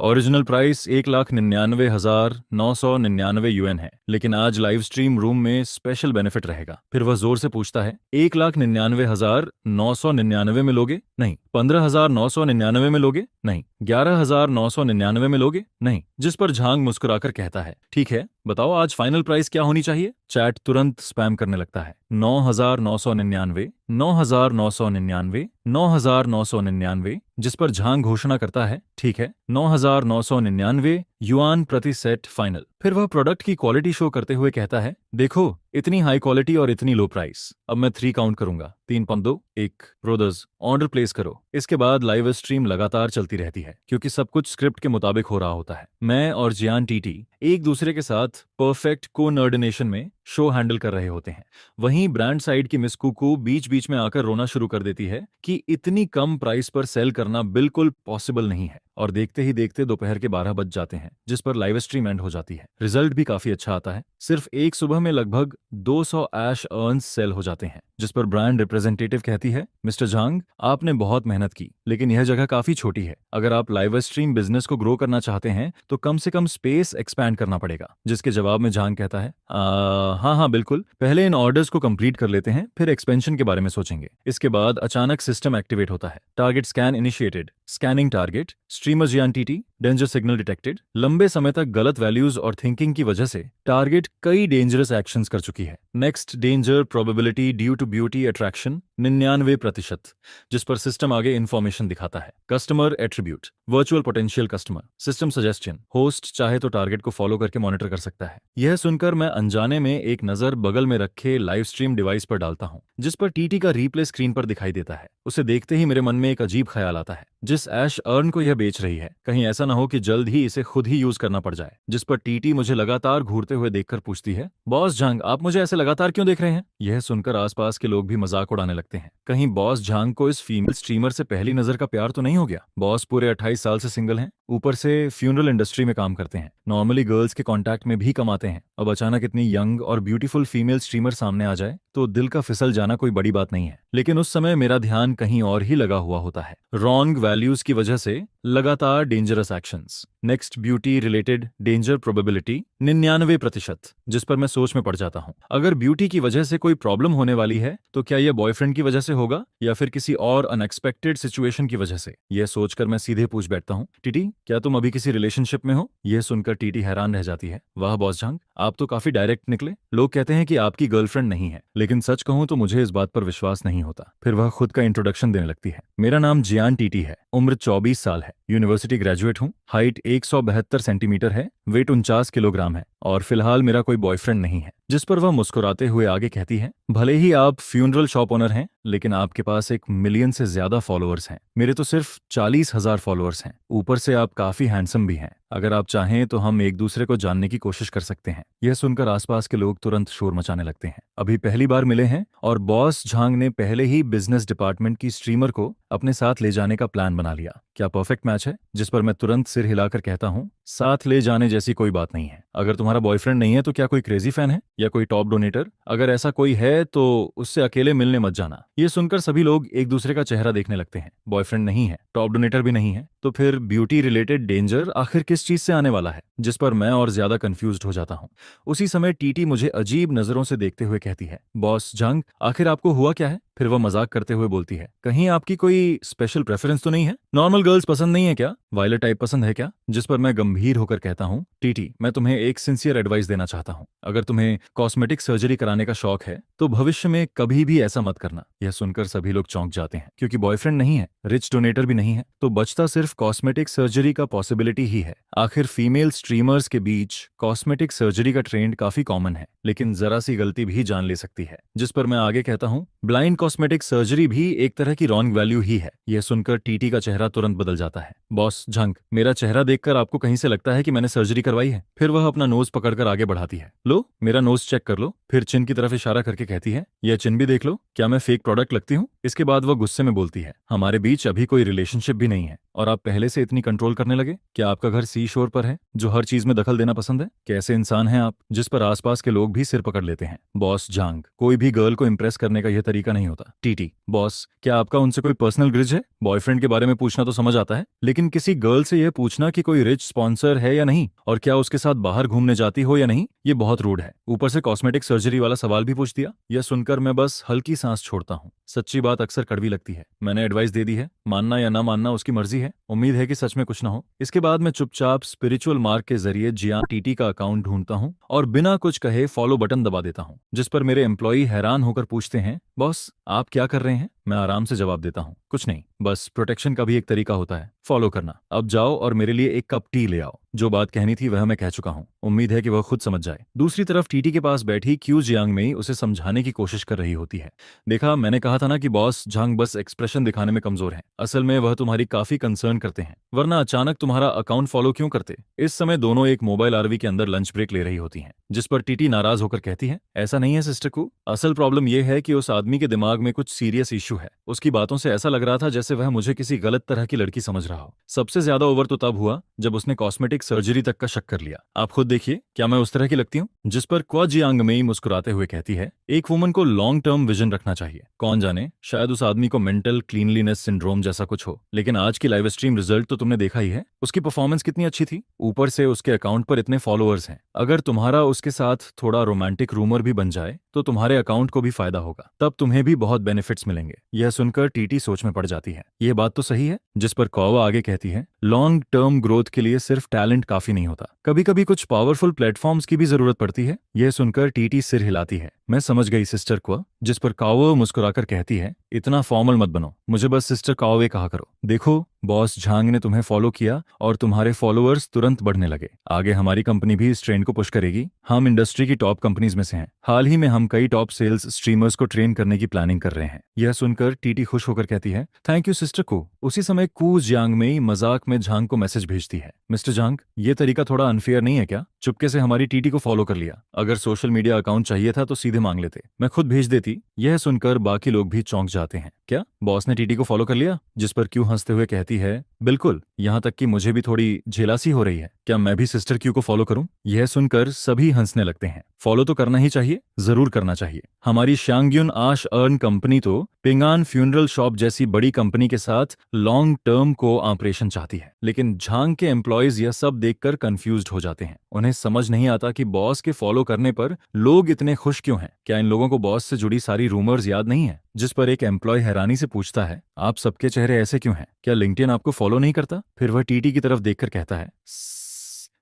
ओरिजिनल प्राइस 1,99,999 युएन है, लेकिन आज लाइव स्ट्रीम रूम में स्पेशल बेनिफिट रहेगा। फिर वह जोर से पूछता है, 1,99,999 में लोगे? नहीं। 15,999 में लोगे? नहीं। 11,999 में लोगे? नहीं। जिस पर झांग मुस्कुराकर कहता है, ठीक है, बताओ आज फाइनल प्राइस क्या होनी चाहिए? चैट तुरंत स्पैम करने लगता है। 9,999, 9,999, 9,999। जिस पर झांग घोषणा करता है, ठीक है, 9,999 युआन प्रति सेट फाइनल। फिर वह प्रोडक्ट की क्वालिटी शो करते हुए कहता है, देखो इतनी हाई क्वालिटी और इतनी लो प्राइस। अब मैं 3 काउंट करूंगा, 3 5 2 1। ब्रोदर्स, ऑर्डर प्लेस करो। इसके बाद लाइव स्ट्रीम लगातार चलती रहती है क्योंकि सब कुछ स्क्रिप्ट के मुताबिक हो रहा होता है। मैं और जियान टीटी एक दूसरे के साथ परफेक्ट कोऑर्डिनेशन में शो हैंडल कर रहे होते हैं। वहीं ब्रांड साइड की मिस कुकू बीच बीच में आकर रोना शुरू कर देती है कि इतनी कम प्राइस पर सेल करना बिल्कुल पॉसिबल नहीं है। और देखते ही देखते दोपहर के 12 बज जाते हैं, जिस पर लाइव स्ट्रीम एंड हो जाती है। रिजल्ट भी काफी अच्छा आता है। सिर्फ एक सुबह में लगभग 200 ऐश अर्न्स सेल हो जाते हैं, जिस पर ब्रांड रिप्रेजेंटेटिव कहती है, मिस्टर झांग, आपने बहुत मेहनत की, लेकिन यह जगह काफी छोटी है। अगर आप लाइव स्ट्रीम बिजनेस को ग्रो करना चाहते हैं तो कम से कम स्पेस एक्सपैंड करना पड़ेगा। जिसके जवाब में झांग कहता है, हाँ हाँ बिल्कुल, पहले इन ऑर्डर्स को कंप्लीट कर लेते हैं, फिर एक्सपेंशन के बारे में सोचेंगे। इसके बाद अचानक सिस्टम एक्टिवेट होता है। Target scan initiated, scanning target, streamer Jian TT, danger signal detected. लंबे समय तक गलत वैल्यूज और थिंकिंग की वजह से टारगेट कई डेंजरस एक्शंस कर चुकी है। Next danger probability due to beauty attraction 99%, जिस पर सिस्टम आगे इंफॉर्मेशन दिखाता है। Customer attribute, virtual potential customer, system suggestion, host चाहे तो टारगेट को फॉलो करके मॉनिटर कर सकता है। यह सुनकर मैं अनजाने में एक नजर बगल में रखे लाइव स्ट्रीम डिवाइस पर डालता हूं, जिस पर टीटी का रीप्ले स्क्रीन पर दिखाई देता है। उसे देखते ही मेरे मन में एक अजीब ख्याल आता है, जिस ऐश अर्न को यह बेच रही है, कहीं ऐसा ना हो कि जल्द ही इसे खुद ही यूज करना पड़ जाए। जिस पर टीटी मुझे लगातार घूरते हुए देखकर पूछती है, बॉस झांग, आप मुझे ऐसे लगातार क्यों देख रहे हैं? यह सुनकर आसपास के लोग भी मजाक उड़ाने लगते हैं। कहीं बॉस झांग को इस फीमेल स्ट्रीमर से पहली नजर का प्यार तो नहीं हो गया? बॉस पूरे 28 साल से सिंगल हैं, ऊपर से फ्यूनरल इंडस्ट्री में काम करते हैं, नॉर्मली गर्ल्स के कांटेक्ट में भी कमाते हैं। अब अचानक इतनी यंग और ब्यूटीफुल फीमेल स्ट्रीमर सामने आ जाए तो दिल का फिसल जाना कोई बड़ी बात नहीं है। लेकिन उस समय मेरा ध्यान कहीं और ही लगा हुआ होता है। रॉन्ग वैल्यूज की वजह से लगातार dangerous actions. Next beauty related danger probability 99%, जिस पर मैं सोच में पड़ जाता हूँ। अगर ब्यूटी की वजह से कोई प्रॉब्लम होने वाली है तो क्या यह बॉयफ्रेंड की वजह से होगा या फिर किसी और अनएक्सपेक्टेड सिचुएशन की वजह से? यह सोचकर मैं सीधे पूछ बैठता हूँ, टीटी, क्या तुम अभी किसी रिलेशनशिप में हो? यह सुनकर टीटी हैरान रह जाती है। वाह बॉस झांग, आप तो काफी डायरेक्ट निकले। लोग कहते हैं कि आपकी गर्लफ्रेंड नहीं है, लेकिन सच कहूं तो मुझे इस बात पर विश्वास नहीं होता। फिर वह खुद का इंट्रोडक्शन देने लगती है। मेरा नाम जियान टीटी है, उम्र 24 साल है, यूनिवर्सिटी ग्रेजुएट हूँ, हाइट 172 सेंटीमीटर है, वेट 49 किलोग्राम है और फिलहाल मेरा कोई बॉयफ्रेंड नहीं है। जिस पर वह मुस्कुराते हुए आगे कहती है, भले ही आप फ्यूनरल शॉप ओनर हैं, लेकिन आपके पास 1 मिलियन से ज्यादा फॉलोअर्स हैं। मेरे तो सिर्फ 40,000 फॉलोअर्स हैं। ऊपर से आप काफी हैंडसम भी हैं। अगर आप चाहें तो हम एक दूसरे को जानने की कोशिश कर सकते हैं। यह सुनकर आसपास के लोग तुरंत शोर मचाने लगते हैं। अभी पहली बार मिले हैं और बॉस झांग ने पहले ही बिजनेस डिपार्टमेंट की स्ट्रीमर को अपने साथ ले जाने का प्लान बना लिया। क्या परफेक्ट मैच है? जिस पर मैं तुरंत सिर हिलाकर कहता हूँ, साथ ले जाने जैसी कोई बात नहीं है। अगर तुम्हारा बॉयफ्रेंड नहीं है तो क्या कोई क्रेजी फैन है या कोई टॉप डोनेटर? अगर ऐसा कोई है तो उससे अकेले मिलने मत जाना। ये सुनकर सभी लोग एक दूसरे का चेहरा देखने लगते हैं। बॉयफ्रेंड नहीं है, टॉप डोनेटर भी नहीं है, तो फिर ब्यूटी रिलेटेड डेंजर आखिर किस चीज से आने वाला है? जिस पर मैं और ज्यादा कंफ्यूज्ड हो जाता हूँ। उसी समय टीटी मुझे अजीब नजरों से देखते हुए कहती है, बॉस झांग, आखिर आपको हुआ क्या है? फिर वह मजाक करते हुए बोलती है, कहीं आपकी कोई स्पेशल प्रेफरेंस तो नहीं है? नॉर्मल गर्ल्स पसंद नहीं है क्या? वायलेट टाइप पसंद है क्या? जिस पर मैं गंभीर होकर कहता हूँ, टीटी, मैं तुम्हें एक सिंसियर एडवाइस देना चाहता हूँ। अगर तुम्हें कॉस्मेटिक सर्जरी कराने का शौक है तो भविष्य में कभी भी ऐसा मत करना। यह सुनकर सभी लोग चौंक जाते हैं, क्योंकि बॉयफ्रेंड नहीं है, रिच डोनेटर भी नहीं है, तो बचता सिर्फ कॉस्मेटिक सर्जरी का पॉसिबिलिटी ही है। आखिर फीमेल स्ट्रीमर्स के बीच कॉस्मेटिक सर्जरी का ट्रेंड काफी कॉमन है, लेकिन जरा सी गलती भी जान ले सकती है। जिस पर मैं आगे कहता हूँ, ब्लाइंड कॉस्मेटिक सर्जरी भी एक तरह की रॉन्ग वैल्यू ही है। यह सुनकर टीटी का चेहरा तुरंत बदल जाता है। बॉस झांग, मेरा चेहरा देखकर आपको कहीं से लगता है कि मैंने सर्जरी करवाई है? फिर वह अपना नोज पकड़कर आगे बढ़ाती है। लो, मेरा नोज चेक कर लो। फिर चिन की तरफ इशारा करके कहती है, यह चिन भी देख लो, क्या मैं फेक प्रोडक्ट लगती हूँ? इसके बाद वह गुस्से में बोलती है, हमारे बीच अभी कोई रिलेशनशिप भी नहीं है और आप पहले से इतनी कंट्रोल करने लगे? क्या आपका घर सी शोर पर है जो हर चीज में दखल देना पसंद है? कैसे इंसान हैं आप? जिस पर आसपास के लोग भी सिर पकड़ लेते हैं। बॉस झांग, कोई भी गर्ल को इंप्रेस करने का यह तरीका नहीं होता। टीटी, बॉस, क्या आपका उनसे कोई पर्सनल ग्रिज है? बॉयफ्रेंड के बारे में पूछना तो समझ आता है, लेकिन किसी गर्ल से यह पूछना कि कोई रिच स्पॉन्सर है या नहीं और क्या उसके साथ बाहर घूमने जाती हो या नहीं, ये बहुत रूड है। ऊपर से कॉस्मेटिक सर्जरी सर्जरी वाला सवाल भी पूछ दिया। यह सुनकर मैं बस हल्की सांस छोड़ता हूँ। सच्ची बात अक्सर कड़वी लगती है। मैंने एडवाइस दे दी है, मानना या ना मानना उसकी मर्जी है। उम्मीद है कि सच में कुछ ना हो। इसके बाद मैं चुपचाप स्पिरिचुअल मार्ग के जरिए जियान टीटी का अकाउंट ढूंढता हूँ और बिना कुछ कहे फॉलो बटन दबा देता हूँ, जिस पर मेरे एम्प्लॉई हैरान होकर पूछते हैं, बॉस आप क्या कर रहे हैं? मैं आराम से जवाब देता हूँ, कुछ नहीं, बस प्रोटेक्शन का भी एक तरीका होता है, फॉलो करना। अब जाओ और मेरे लिए एक कप टी ले आओ। जो बात कहनी थी वह मैं कह चुका हूँ। उम्मीद है कि वह खुद समझ जाए। दूसरी तरफ टीटी के पास बैठी क्यू जियांग में उसे समझाने की कोशिश कर रही होती है। देखा, मैंने कहा था ना कि बॉस झांग बस एक्सप्रेशन दिखाने में कमजोर है। असल में वह तुम्हारी काफी कंसर्न करते हैं, वरना अचानक तुम्हारा अकाउंट फॉलो क्यों करते? इस समय दोनों एक मोबाइल आरवी के अंदर लंच ब्रेक ले रही होती हैं, जिस पर टीटी नाराज होकर कहती है, ऐसा नहीं है सिस्टर को, असल प्रॉब्लम यह है कि उस आदमी के दिमाग में कुछ सीरियस इशू है। उसकी बातों से ऐसा लग रहा था जैसे वह मुझे किसी गलत तरह की लड़की समझ रहा हो। सबसे ज्यादा ओवर तो तब हुआ जब उसने कॉस्मेटिक सर्जरी तक का शक कर लिया। आप खुद देखिए, क्या मैं उस तरह की लगती हूँ? जिस पर क्वा जियांग में मुस्कुराते हुए कहती है, एक वुमन को लॉन्ग टर्म विजन रखना चाहिए। कौन जाने, शायद उस आदमी को मेंटल क्लीनलीनेस सिंड्रोम जैसा कुछ हो। लेकिन आज की लाइव स्ट्रीम रिजल्ट तो तुमने देखा ही है। उसकी परफॉर्मेंस कितनी अच्छी थी। ऊपर से उसके अकाउंट पर इतने फॉलोअर्स हैं। अगर तुम्हारा उसके साथ थोड़ा रोमांटिक रूमर भी बन जाए तो तुम्हारे अकाउंट को भी फायदा होगा, तब तुम्हें भी बहुत बेनिफिट्स मिलेंगे। यह सुनकर टीटी सोच में पड़ जाती है। यह बात तो सही है। जिस पर कौवा आगे कहती है, लॉन्ग टर्म ग्रोथ के लिए सिर्फ टैलेंट काफी नहीं होता, कभी कभी कुछ पावरफुल प्लेटफॉर्म्स की भी जरूरत पड़ती है। यह सुनकर टीटी सिर हिलाती है। मैं समझ गई सिस्टर क्वा। जिस पर काओ मुस्कुराकर कहती है, इतना फॉर्मल मत बनो, मुझे बस सिस्टर काओवे कहा करो। देखो, बॉस झांग ने तुम्हें फॉलो किया और तुम्हारे फॉलोअर्स तुरंत बढ़ने लगे। आगे हमारी कंपनी भी इस ट्रेंड को पुश करेगी। हम इंडस्ट्री की टॉप कंपनीज में से हैं। हाल ही में हम कई टॉप सेल्स स्ट्रीमर्स को ट्रेन करने की प्लानिंग कर रहे हैं। यह सुनकर टीटी खुश होकर कहती है, थैंक यू सिस्टर को। उसी समय कू जियांग में मजाक में झांग को मैसेज भेजती है, मिस्टर झांग, ये तरीका थोड़ा अनफेयर नहीं है क्या? चुपके से हमारी टीटी को फॉलो कर लिया। अगर सोशल मीडिया अकाउंट चाहिए था तो सीधे मांग लेते, मैं खुद भेज देती। यह सुनकर बाकी लोग भी चौंक जाते हैं। क्या बॉस ने टीटी को फॉलो कर लिया? जिस पर क्यू हंसते हुए कहती है, बिल्कुल, यहाँ तक कि मुझे भी थोड़ी झेलासी हो रही है। क्या मैं भी सिस्टर क्यू को फॉलो करूं? यह सुनकर सभी हंसने लगते हैं। फॉलो तो करना ही चाहिए, जरूर करना चाहिए। हमारी शांग्युन आश अर्न कंपनी तो पिंगान फ्यूनरल शॉप जैसी बड़ी कंपनी के साथ लॉन्ग टर्म को ऑपरेशन चाहती है। लेकिन झांग के एम्प्लॉयज यह सब देखकर कंफ्यूज्ड हो जाते हैं। उन्हें समझ नहीं आता कि बॉस के फॉलो करने पर लोग इतने खुश क्यों हैं। क्या इन लोगों को बॉस से जुड़ी सारी रूमर्स याद नहीं है? जिस पर एक एम्प्लॉय हैरानी से पूछता है, आप सबके चेहरे ऐसे क्यों हैं? क्या लिंक्डइन आपको फॉलो नहीं करता? फिर वह टीटी की तरफ देखकर कहता है,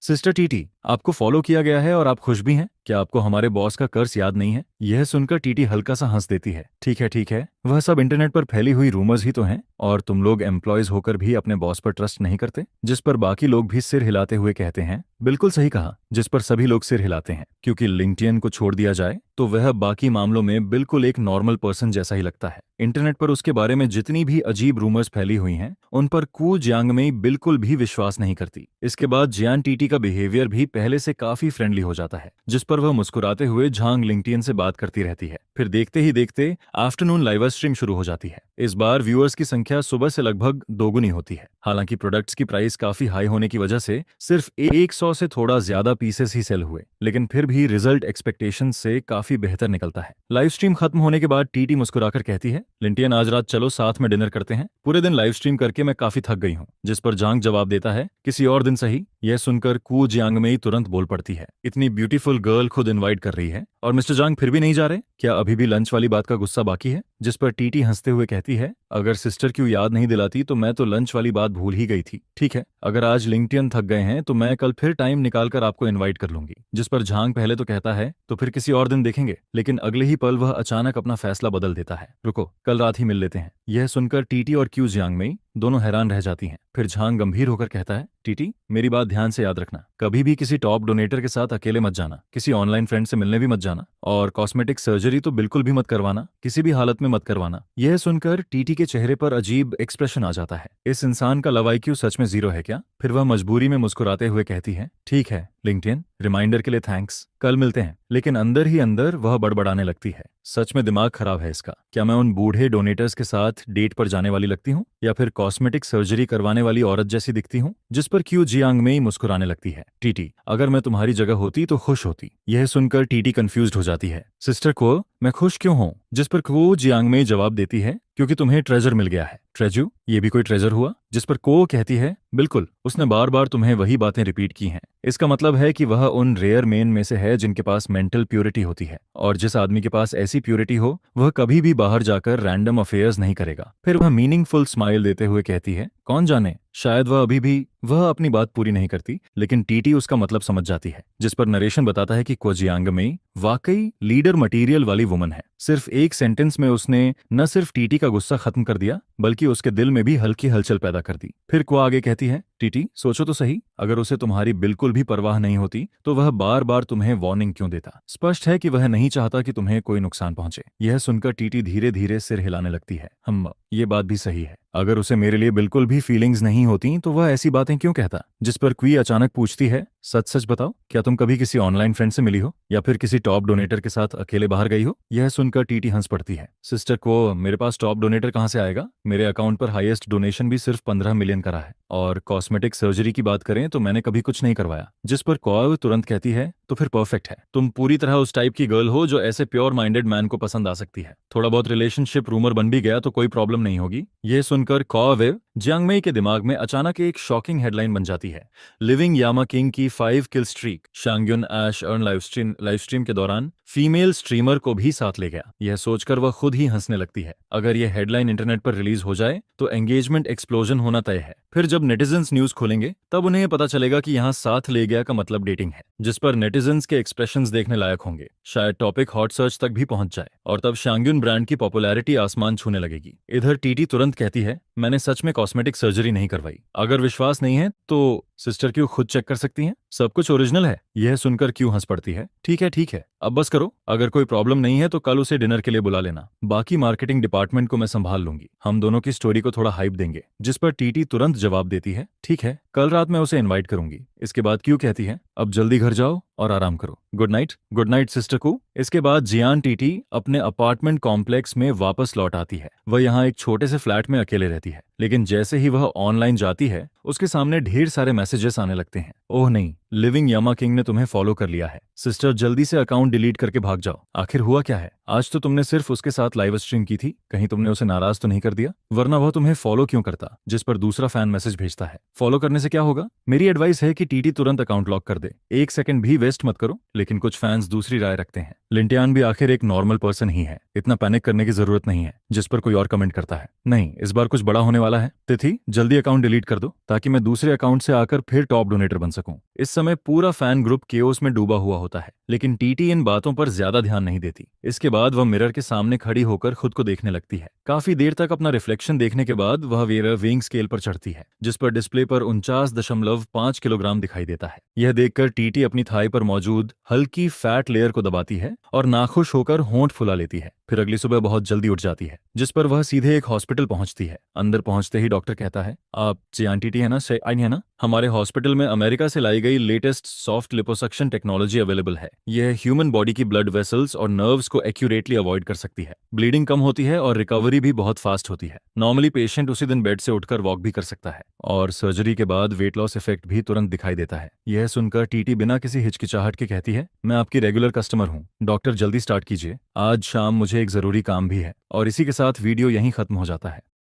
सिस्टर टीटी, आपको फॉलो किया गया है और आप खुश भी हैं। क्या आपको हमारे बॉस का कर्ज याद नहीं है? यह सुनकर टीटी हल्का सा हंस देती है। ठीक है ठीक है, वह सब इंटरनेट पर फैली हुई रूमर्स ही तो हैं, और तुम लोग एम्प्लॉयज होकर भी अपने बॉस पर ट्रस्ट नहीं करते। जिस पर बाकी लोग भी सिर हिलाते हुए कहते हैं, बिल्कुल सही कहा। जिस पर सभी लोग सिर हिलाते हैं, क्योंकि लिंक्डइन को छोड़ दिया जाए तो वह बाकी मामलों में बिल्कुल एक नॉर्मल पर्सन जैसा ही लगता है। इंटरनेट पर उसके बारे में जितनी भी अजीब रूमर्स फैली हुई हैं, उन पर कू जियांग में बिल्कुल भी विश्वास नहीं करती। इसके बाद जियान टीटी का बिहेवियर भी पहले से काफी फ्रेंडली हो जाता है, जिस पर वह मुस्कुराते हुए झांग लिंक्डइन से बात करती रहती है। फिर देखते ही देखते आफ्टरनून लाइव स्ट्रीम शुरू हो जाती है। इस बार व्यूअर्स की संख्या सुबह से लगभग दोगुनी होती है। हालांकि प्रोडक्ट्स की प्राइस काफी हाई होने की वजह से सिर्फ 100 से थोड़ा ज्यादा पीसेस ही सेल हुए, लेकिन फिर भी रिजल्ट एक्सपेक्टेशन से काफी बेहतर निकलता है। लाइव स्ट्रीम खत्म होने के बाद टीटी मुस्कुराकर कहती है, लिंक्डइन आज रात चलो साथ में डिनर करते हैं। पूरे दिन लाइव स्ट्रीम करके मैं काफी थक गई हूँ। जिस पर झांग जवाब देता है, किसी और दिन सही। यह सुनकर कू जियांग में ही तुरंत बोल पड़ती है, इतनी ब्यूटीफुल गर्ल खुद इनवाइट कर रही है और मिस्टर झांग फिर भी नहीं जा रहे? क्या अभी भी लंच वाली बात का गुस्सा बाकी है? जिस पर टीटी हंसते हुए कहती है, अगर सिस्टर क्यों याद नहीं दिलाती तो मैं तो लंच वाली बात भूल ही गई थी। ठीक है, अगर आज लिंक्डइन थक गए हैं तो मैं कल फिर टाइम निकालकर आपको इनवाइट कर लूंगी। जिस पर झांग पहले तो कहता है, तो फिर किसी और दिन देखेंगे, लेकिन अगले ही पल वह अचानक अपना फैसला बदल देता है, रुको, कल रात ही मिल लेते हैं। यह सुनकर टीटी और क्यू जियांग में दोनों हैरान रह जाती हैं। फिर झांग गंभीर होकर कहता है, टीटी, मेरी बात ध्यान से याद रखना, कभी भी किसी टॉप डोनेटर के साथ अकेले मत जाना, किसी ऑनलाइन फ्रेंड से मिलने भी मत जाना, और कॉस्मेटिक सर्जरी तो बिल्कुल भी मत करवाना, किसी भी हालत में मत करवाना। यह सुनकर टीटी के चेहरे पर अजीब एक्सप्रेशन आ जाता है। इस इंसान का लव आईक्यू सच में 0 है क्या? फिर वह मजबूरी में मुस्कुराते हुए कहती है, ठीक है लिंक्डइन, रिमाइंडर के लिए थैंक्स, कल मिलते हैं। लेकिन अंदर ही अंदर वह बड़बड़ाने लगती है, सच में दिमाग खराब है इसका। क्या मैं उन बूढ़े डोनेटर्स के साथ डेट पर जाने वाली लगती हूँ, या फिर कॉस्मेटिक सर्जरी करवाने वाली औरत जैसी दिखती हूँ? जिस पर क्यू जियांग में ही मुस्कुराने लगती है, टीटी, अगर मैं तुम्हारी जगह होती तो खुश होती। यह सुनकर टीटी कंफ्यूज्ड हो जाती है, सिस्टर को मैं खुश क्यों हूँ? जिस पर क्यू जियांग में जवाब देती है, क्योंकि तुम्हें ट्रेजर मिल गया है। ट्रेजू, ये भी कोई ट्रेजर हुआ? जिस पर को कहती है, बिल्कुल, उसने बार बार तुम्हें वही बातें रिपीट की हैं। इसका मतलब है कि वह उन रेयर मेन में से है जिनके पास मेंटल प्योरिटी होती है, और जिस आदमी के पास ऐसी प्योरिटी हो वह कभी भी बाहर जाकर रैंडम अफेयर्स नहीं करेगा। फिर वह मीनिंगफुल स्माइल देते हुए कहती है, कौन जाने, शायद वह अपनी बात पूरी नहीं करती, लेकिन टीटी उसका मतलब समझ जाती है। जिस पर नरेशन बताता है कि क्वजियांगमेई वाकई लीडर मटेरियल वाली वुमन है। सिर्फ एक सेंटेंस में उसने न सिर्फ टीटी का गुस्सा खत्म कर दिया, बल्कि उसके दिल में भी हल्की हलचल पैदा कर दी। फिर क्वा आगे कहती है, टीटी सोचो तो सही, अगर उसे तुम्हारी बिल्कुल भी परवाह नहीं होती तो वह बार बार तुम्हें वार्निंग क्यों देता? स्पष्ट है कि वह नहीं चाहता कि तुम्हें कोई नुकसान पहुंचे। यह सुनकर टीटी धीरे धीरे सिर हिलाने लगती है। ये बात भी सही है, अगर उसे मेरे लिए बिल्कुल भी फीलिंग्स नहीं होती तो वह ऐसी बातें क्यों कहता? जिस पर क्वी अचानक पूछती है, सच सच बताओ, क्या तुम कभी किसी ऑनलाइन फ्रेंड से मिली हो या फिर किसी टॉप डोनेटर के साथ अकेले बाहर गई हो? यह सुनकर टीटी हंस पड़ती है। सिस्टर को, मेरे पास टॉप डोनेटर कहाँ से आएगा? मेरे अकाउंट पर हाईएस्ट डोनेशन भी सिर्फ 15 मिलियन का रहा है, और कॉस्मेटिक सर्जरी की बात करें तो मैंने कभी कुछ नहीं करवाया। जिस पर कौव तुरंत कहती है, तो फिर परफेक्ट है, तुम पूरी तरह उस टाइप की गर्ल हो जो ऐसे प्योर माइंडेड मैन को पसंद आ सकती है। थोड़ा बहुत रिलेशनशिप रूमर बन भी गया तो कोई प्रॉब्लम नहीं होगी। यह सुनकर कौव जियांगमेई के दिमाग में अचानक एक शॉकिंग हेडलाइन बन जाती है, लिविंग यामा किंग की 5 किल स्ट्रीक। शांग्युन ऐश अर्न लाइव स्ट्रीम के दौरान फीमेल स्ट्रीमर को भी साथ ले गया। यह सोचकर वह खुद ही हंसने लगती है। अगर यह हेडलाइन इंटरनेट पर रिलीज हो जाए तो एंगेजमेंट एक्सप्लोजन होना तय है। फिर जब नेटिजन्स न्यूज खोलेंगे तब उन्हें पता चलेगा कि यहाँ साथ ले गया का मतलब डेटिंग है। जिस पर नेटिजन्स के एक्सप्रेशंस देखने लायक होंगे। शायद टॉपिक हॉट सर्च तक भी पहुंच जाए और तब शांग्युन ब्रांड की पॉपुलैरिटी आसमान छूने लगेगी। इधर टीटी तुरंत कहती है, मैंने सच में कॉस्मेटिक सर्जरी नहीं करवाई। अगर विश्वास नहीं है तो सिस्टर क्यों खुद चेक कर सकती हैं, सब कुछ ओरिजिनल है। यह सुनकर क्यों हंस पड़ती है, ठीक है, अब बस करो, अगर कोई प्रॉब्लम नहीं है तो कल उसे डिनर के लिए बुला लेना, बाकी मार्केटिंग डिपार्टमेंट को मैं संभाल लूंगी, हम दोनों की स्टोरी को थोड़ा हाइप देंगे। जिस पर टीटी तुरंत जवाब देती है, ठीक है, कल रात मैं उसे इनवाइट करूंगी। इसके बाद क्यों कहती है, अब जल्दी घर जाओ और आराम करो, गुड नाइट सिस्टर को। इसके बाद जियान टीटी अपने अपार्टमेंट कॉम्प्लेक्स में वापस लौट आती है। वह यहाँ एक छोटे से फ्लैट में अकेले रहती है, लेकिन जैसे ही वह ऑनलाइन जाती है उसके सामने ढेर सारे मैसेजेस आने लगते हैं। ओह नहीं, लिविंग यामा किंग ने तुम्हें फॉलो कर लिया है। सिस्टर जल्दी से अकाउंट डिलीट करके भाग जाओ। आखिर हुआ क्या है? आज तो तुमने सिर्फ उसके साथ लाइव स्ट्रीम की थी, कहीं तुमने उसे नाराज तो नहीं कर दिया? वरना वह तुम्हें फॉलो क्यों करता? जिस पर दूसरा फैन मैसेज भेजता है, फॉलो करने से क्या होगा? मेरी एडवाइस है कि टीटी तुरंत अकाउंट लॉक कर दे, 1 सेकंड भी वेस्ट मत करो। लेकिन कुछ फैंस दूसरी राय रखते हैं, लिंटियान भी आखिर एक नॉर्मल पर्सन ही है, इतना पैनिक करने की जरूरत नहीं है। जिस पर कोई और कमेंट करता है, नहीं, इस बार कुछ बड़ा होने वाला है। तिथि, जल्दी अकाउंट डिलीट कर दो ताकि मैं दूसरे अकाउंट से आकर फिर टॉप डोनेटर बन सकूं। इस समय पूरा फैन ग्रुप केओस में डूबा हुआ होता है, लेकिन टीटी इन बातों पर ज्यादा ध्यान नहीं देती। इसके बाद वह मिरर के सामने खड़ी होकर खुद को देखने लगती है। काफी देर तक अपना रिफ्लेक्शन देखने के बाद वह वेइंग स्केल पर चढ़ती है, जिस पर डिस्प्ले पर 49.5 किलोग्राम दिखाई देता है। यह देखकर टीटी अपनी थाई पर मौजूद हल्की फैट लेयर को दबाती है और नाखुश होकर होंठ फुला लेती है। फिर अगली सुबह बहुत जल्दी उठ जाती है, जिस पर वह सीधे एक हॉस्पिटल पहुंचती है। अंदर पहुंचते ही डॉक्टर कहता है, आप जियान टीटी है ना, आई है ना? हमारे हॉस्पिटल में अमेरिका से लाई गई latest soft liposuction technology available है। यह ह्यूमन बॉडी की ब्लड वेसल्स और नर्व्स को एक्यूरेटली अवॉइड कर सकती है। ब्लीडिंग कम होती है और रिकवरी भी बहुत फास्ट होती है। नॉर्मली पेशेंट उसी दिन बेड से उठकर वॉक भी कर सकता है, और सर्जरी के बाद वेट लॉस इफेक्ट भी तुरंत दिखाई देता है। यह सुनकर टीटी बिना किसी हिचकिचाहट के कहती है, मैं आपकी रेगुलर कस्टमर हूँ, डॉक्टर जल्दी स्टार्ट कीजिए, आज शाम मुझे एक जरूरी काम भी है। और इसी के साथ वीडियो यहीं खत्म हो जाता है।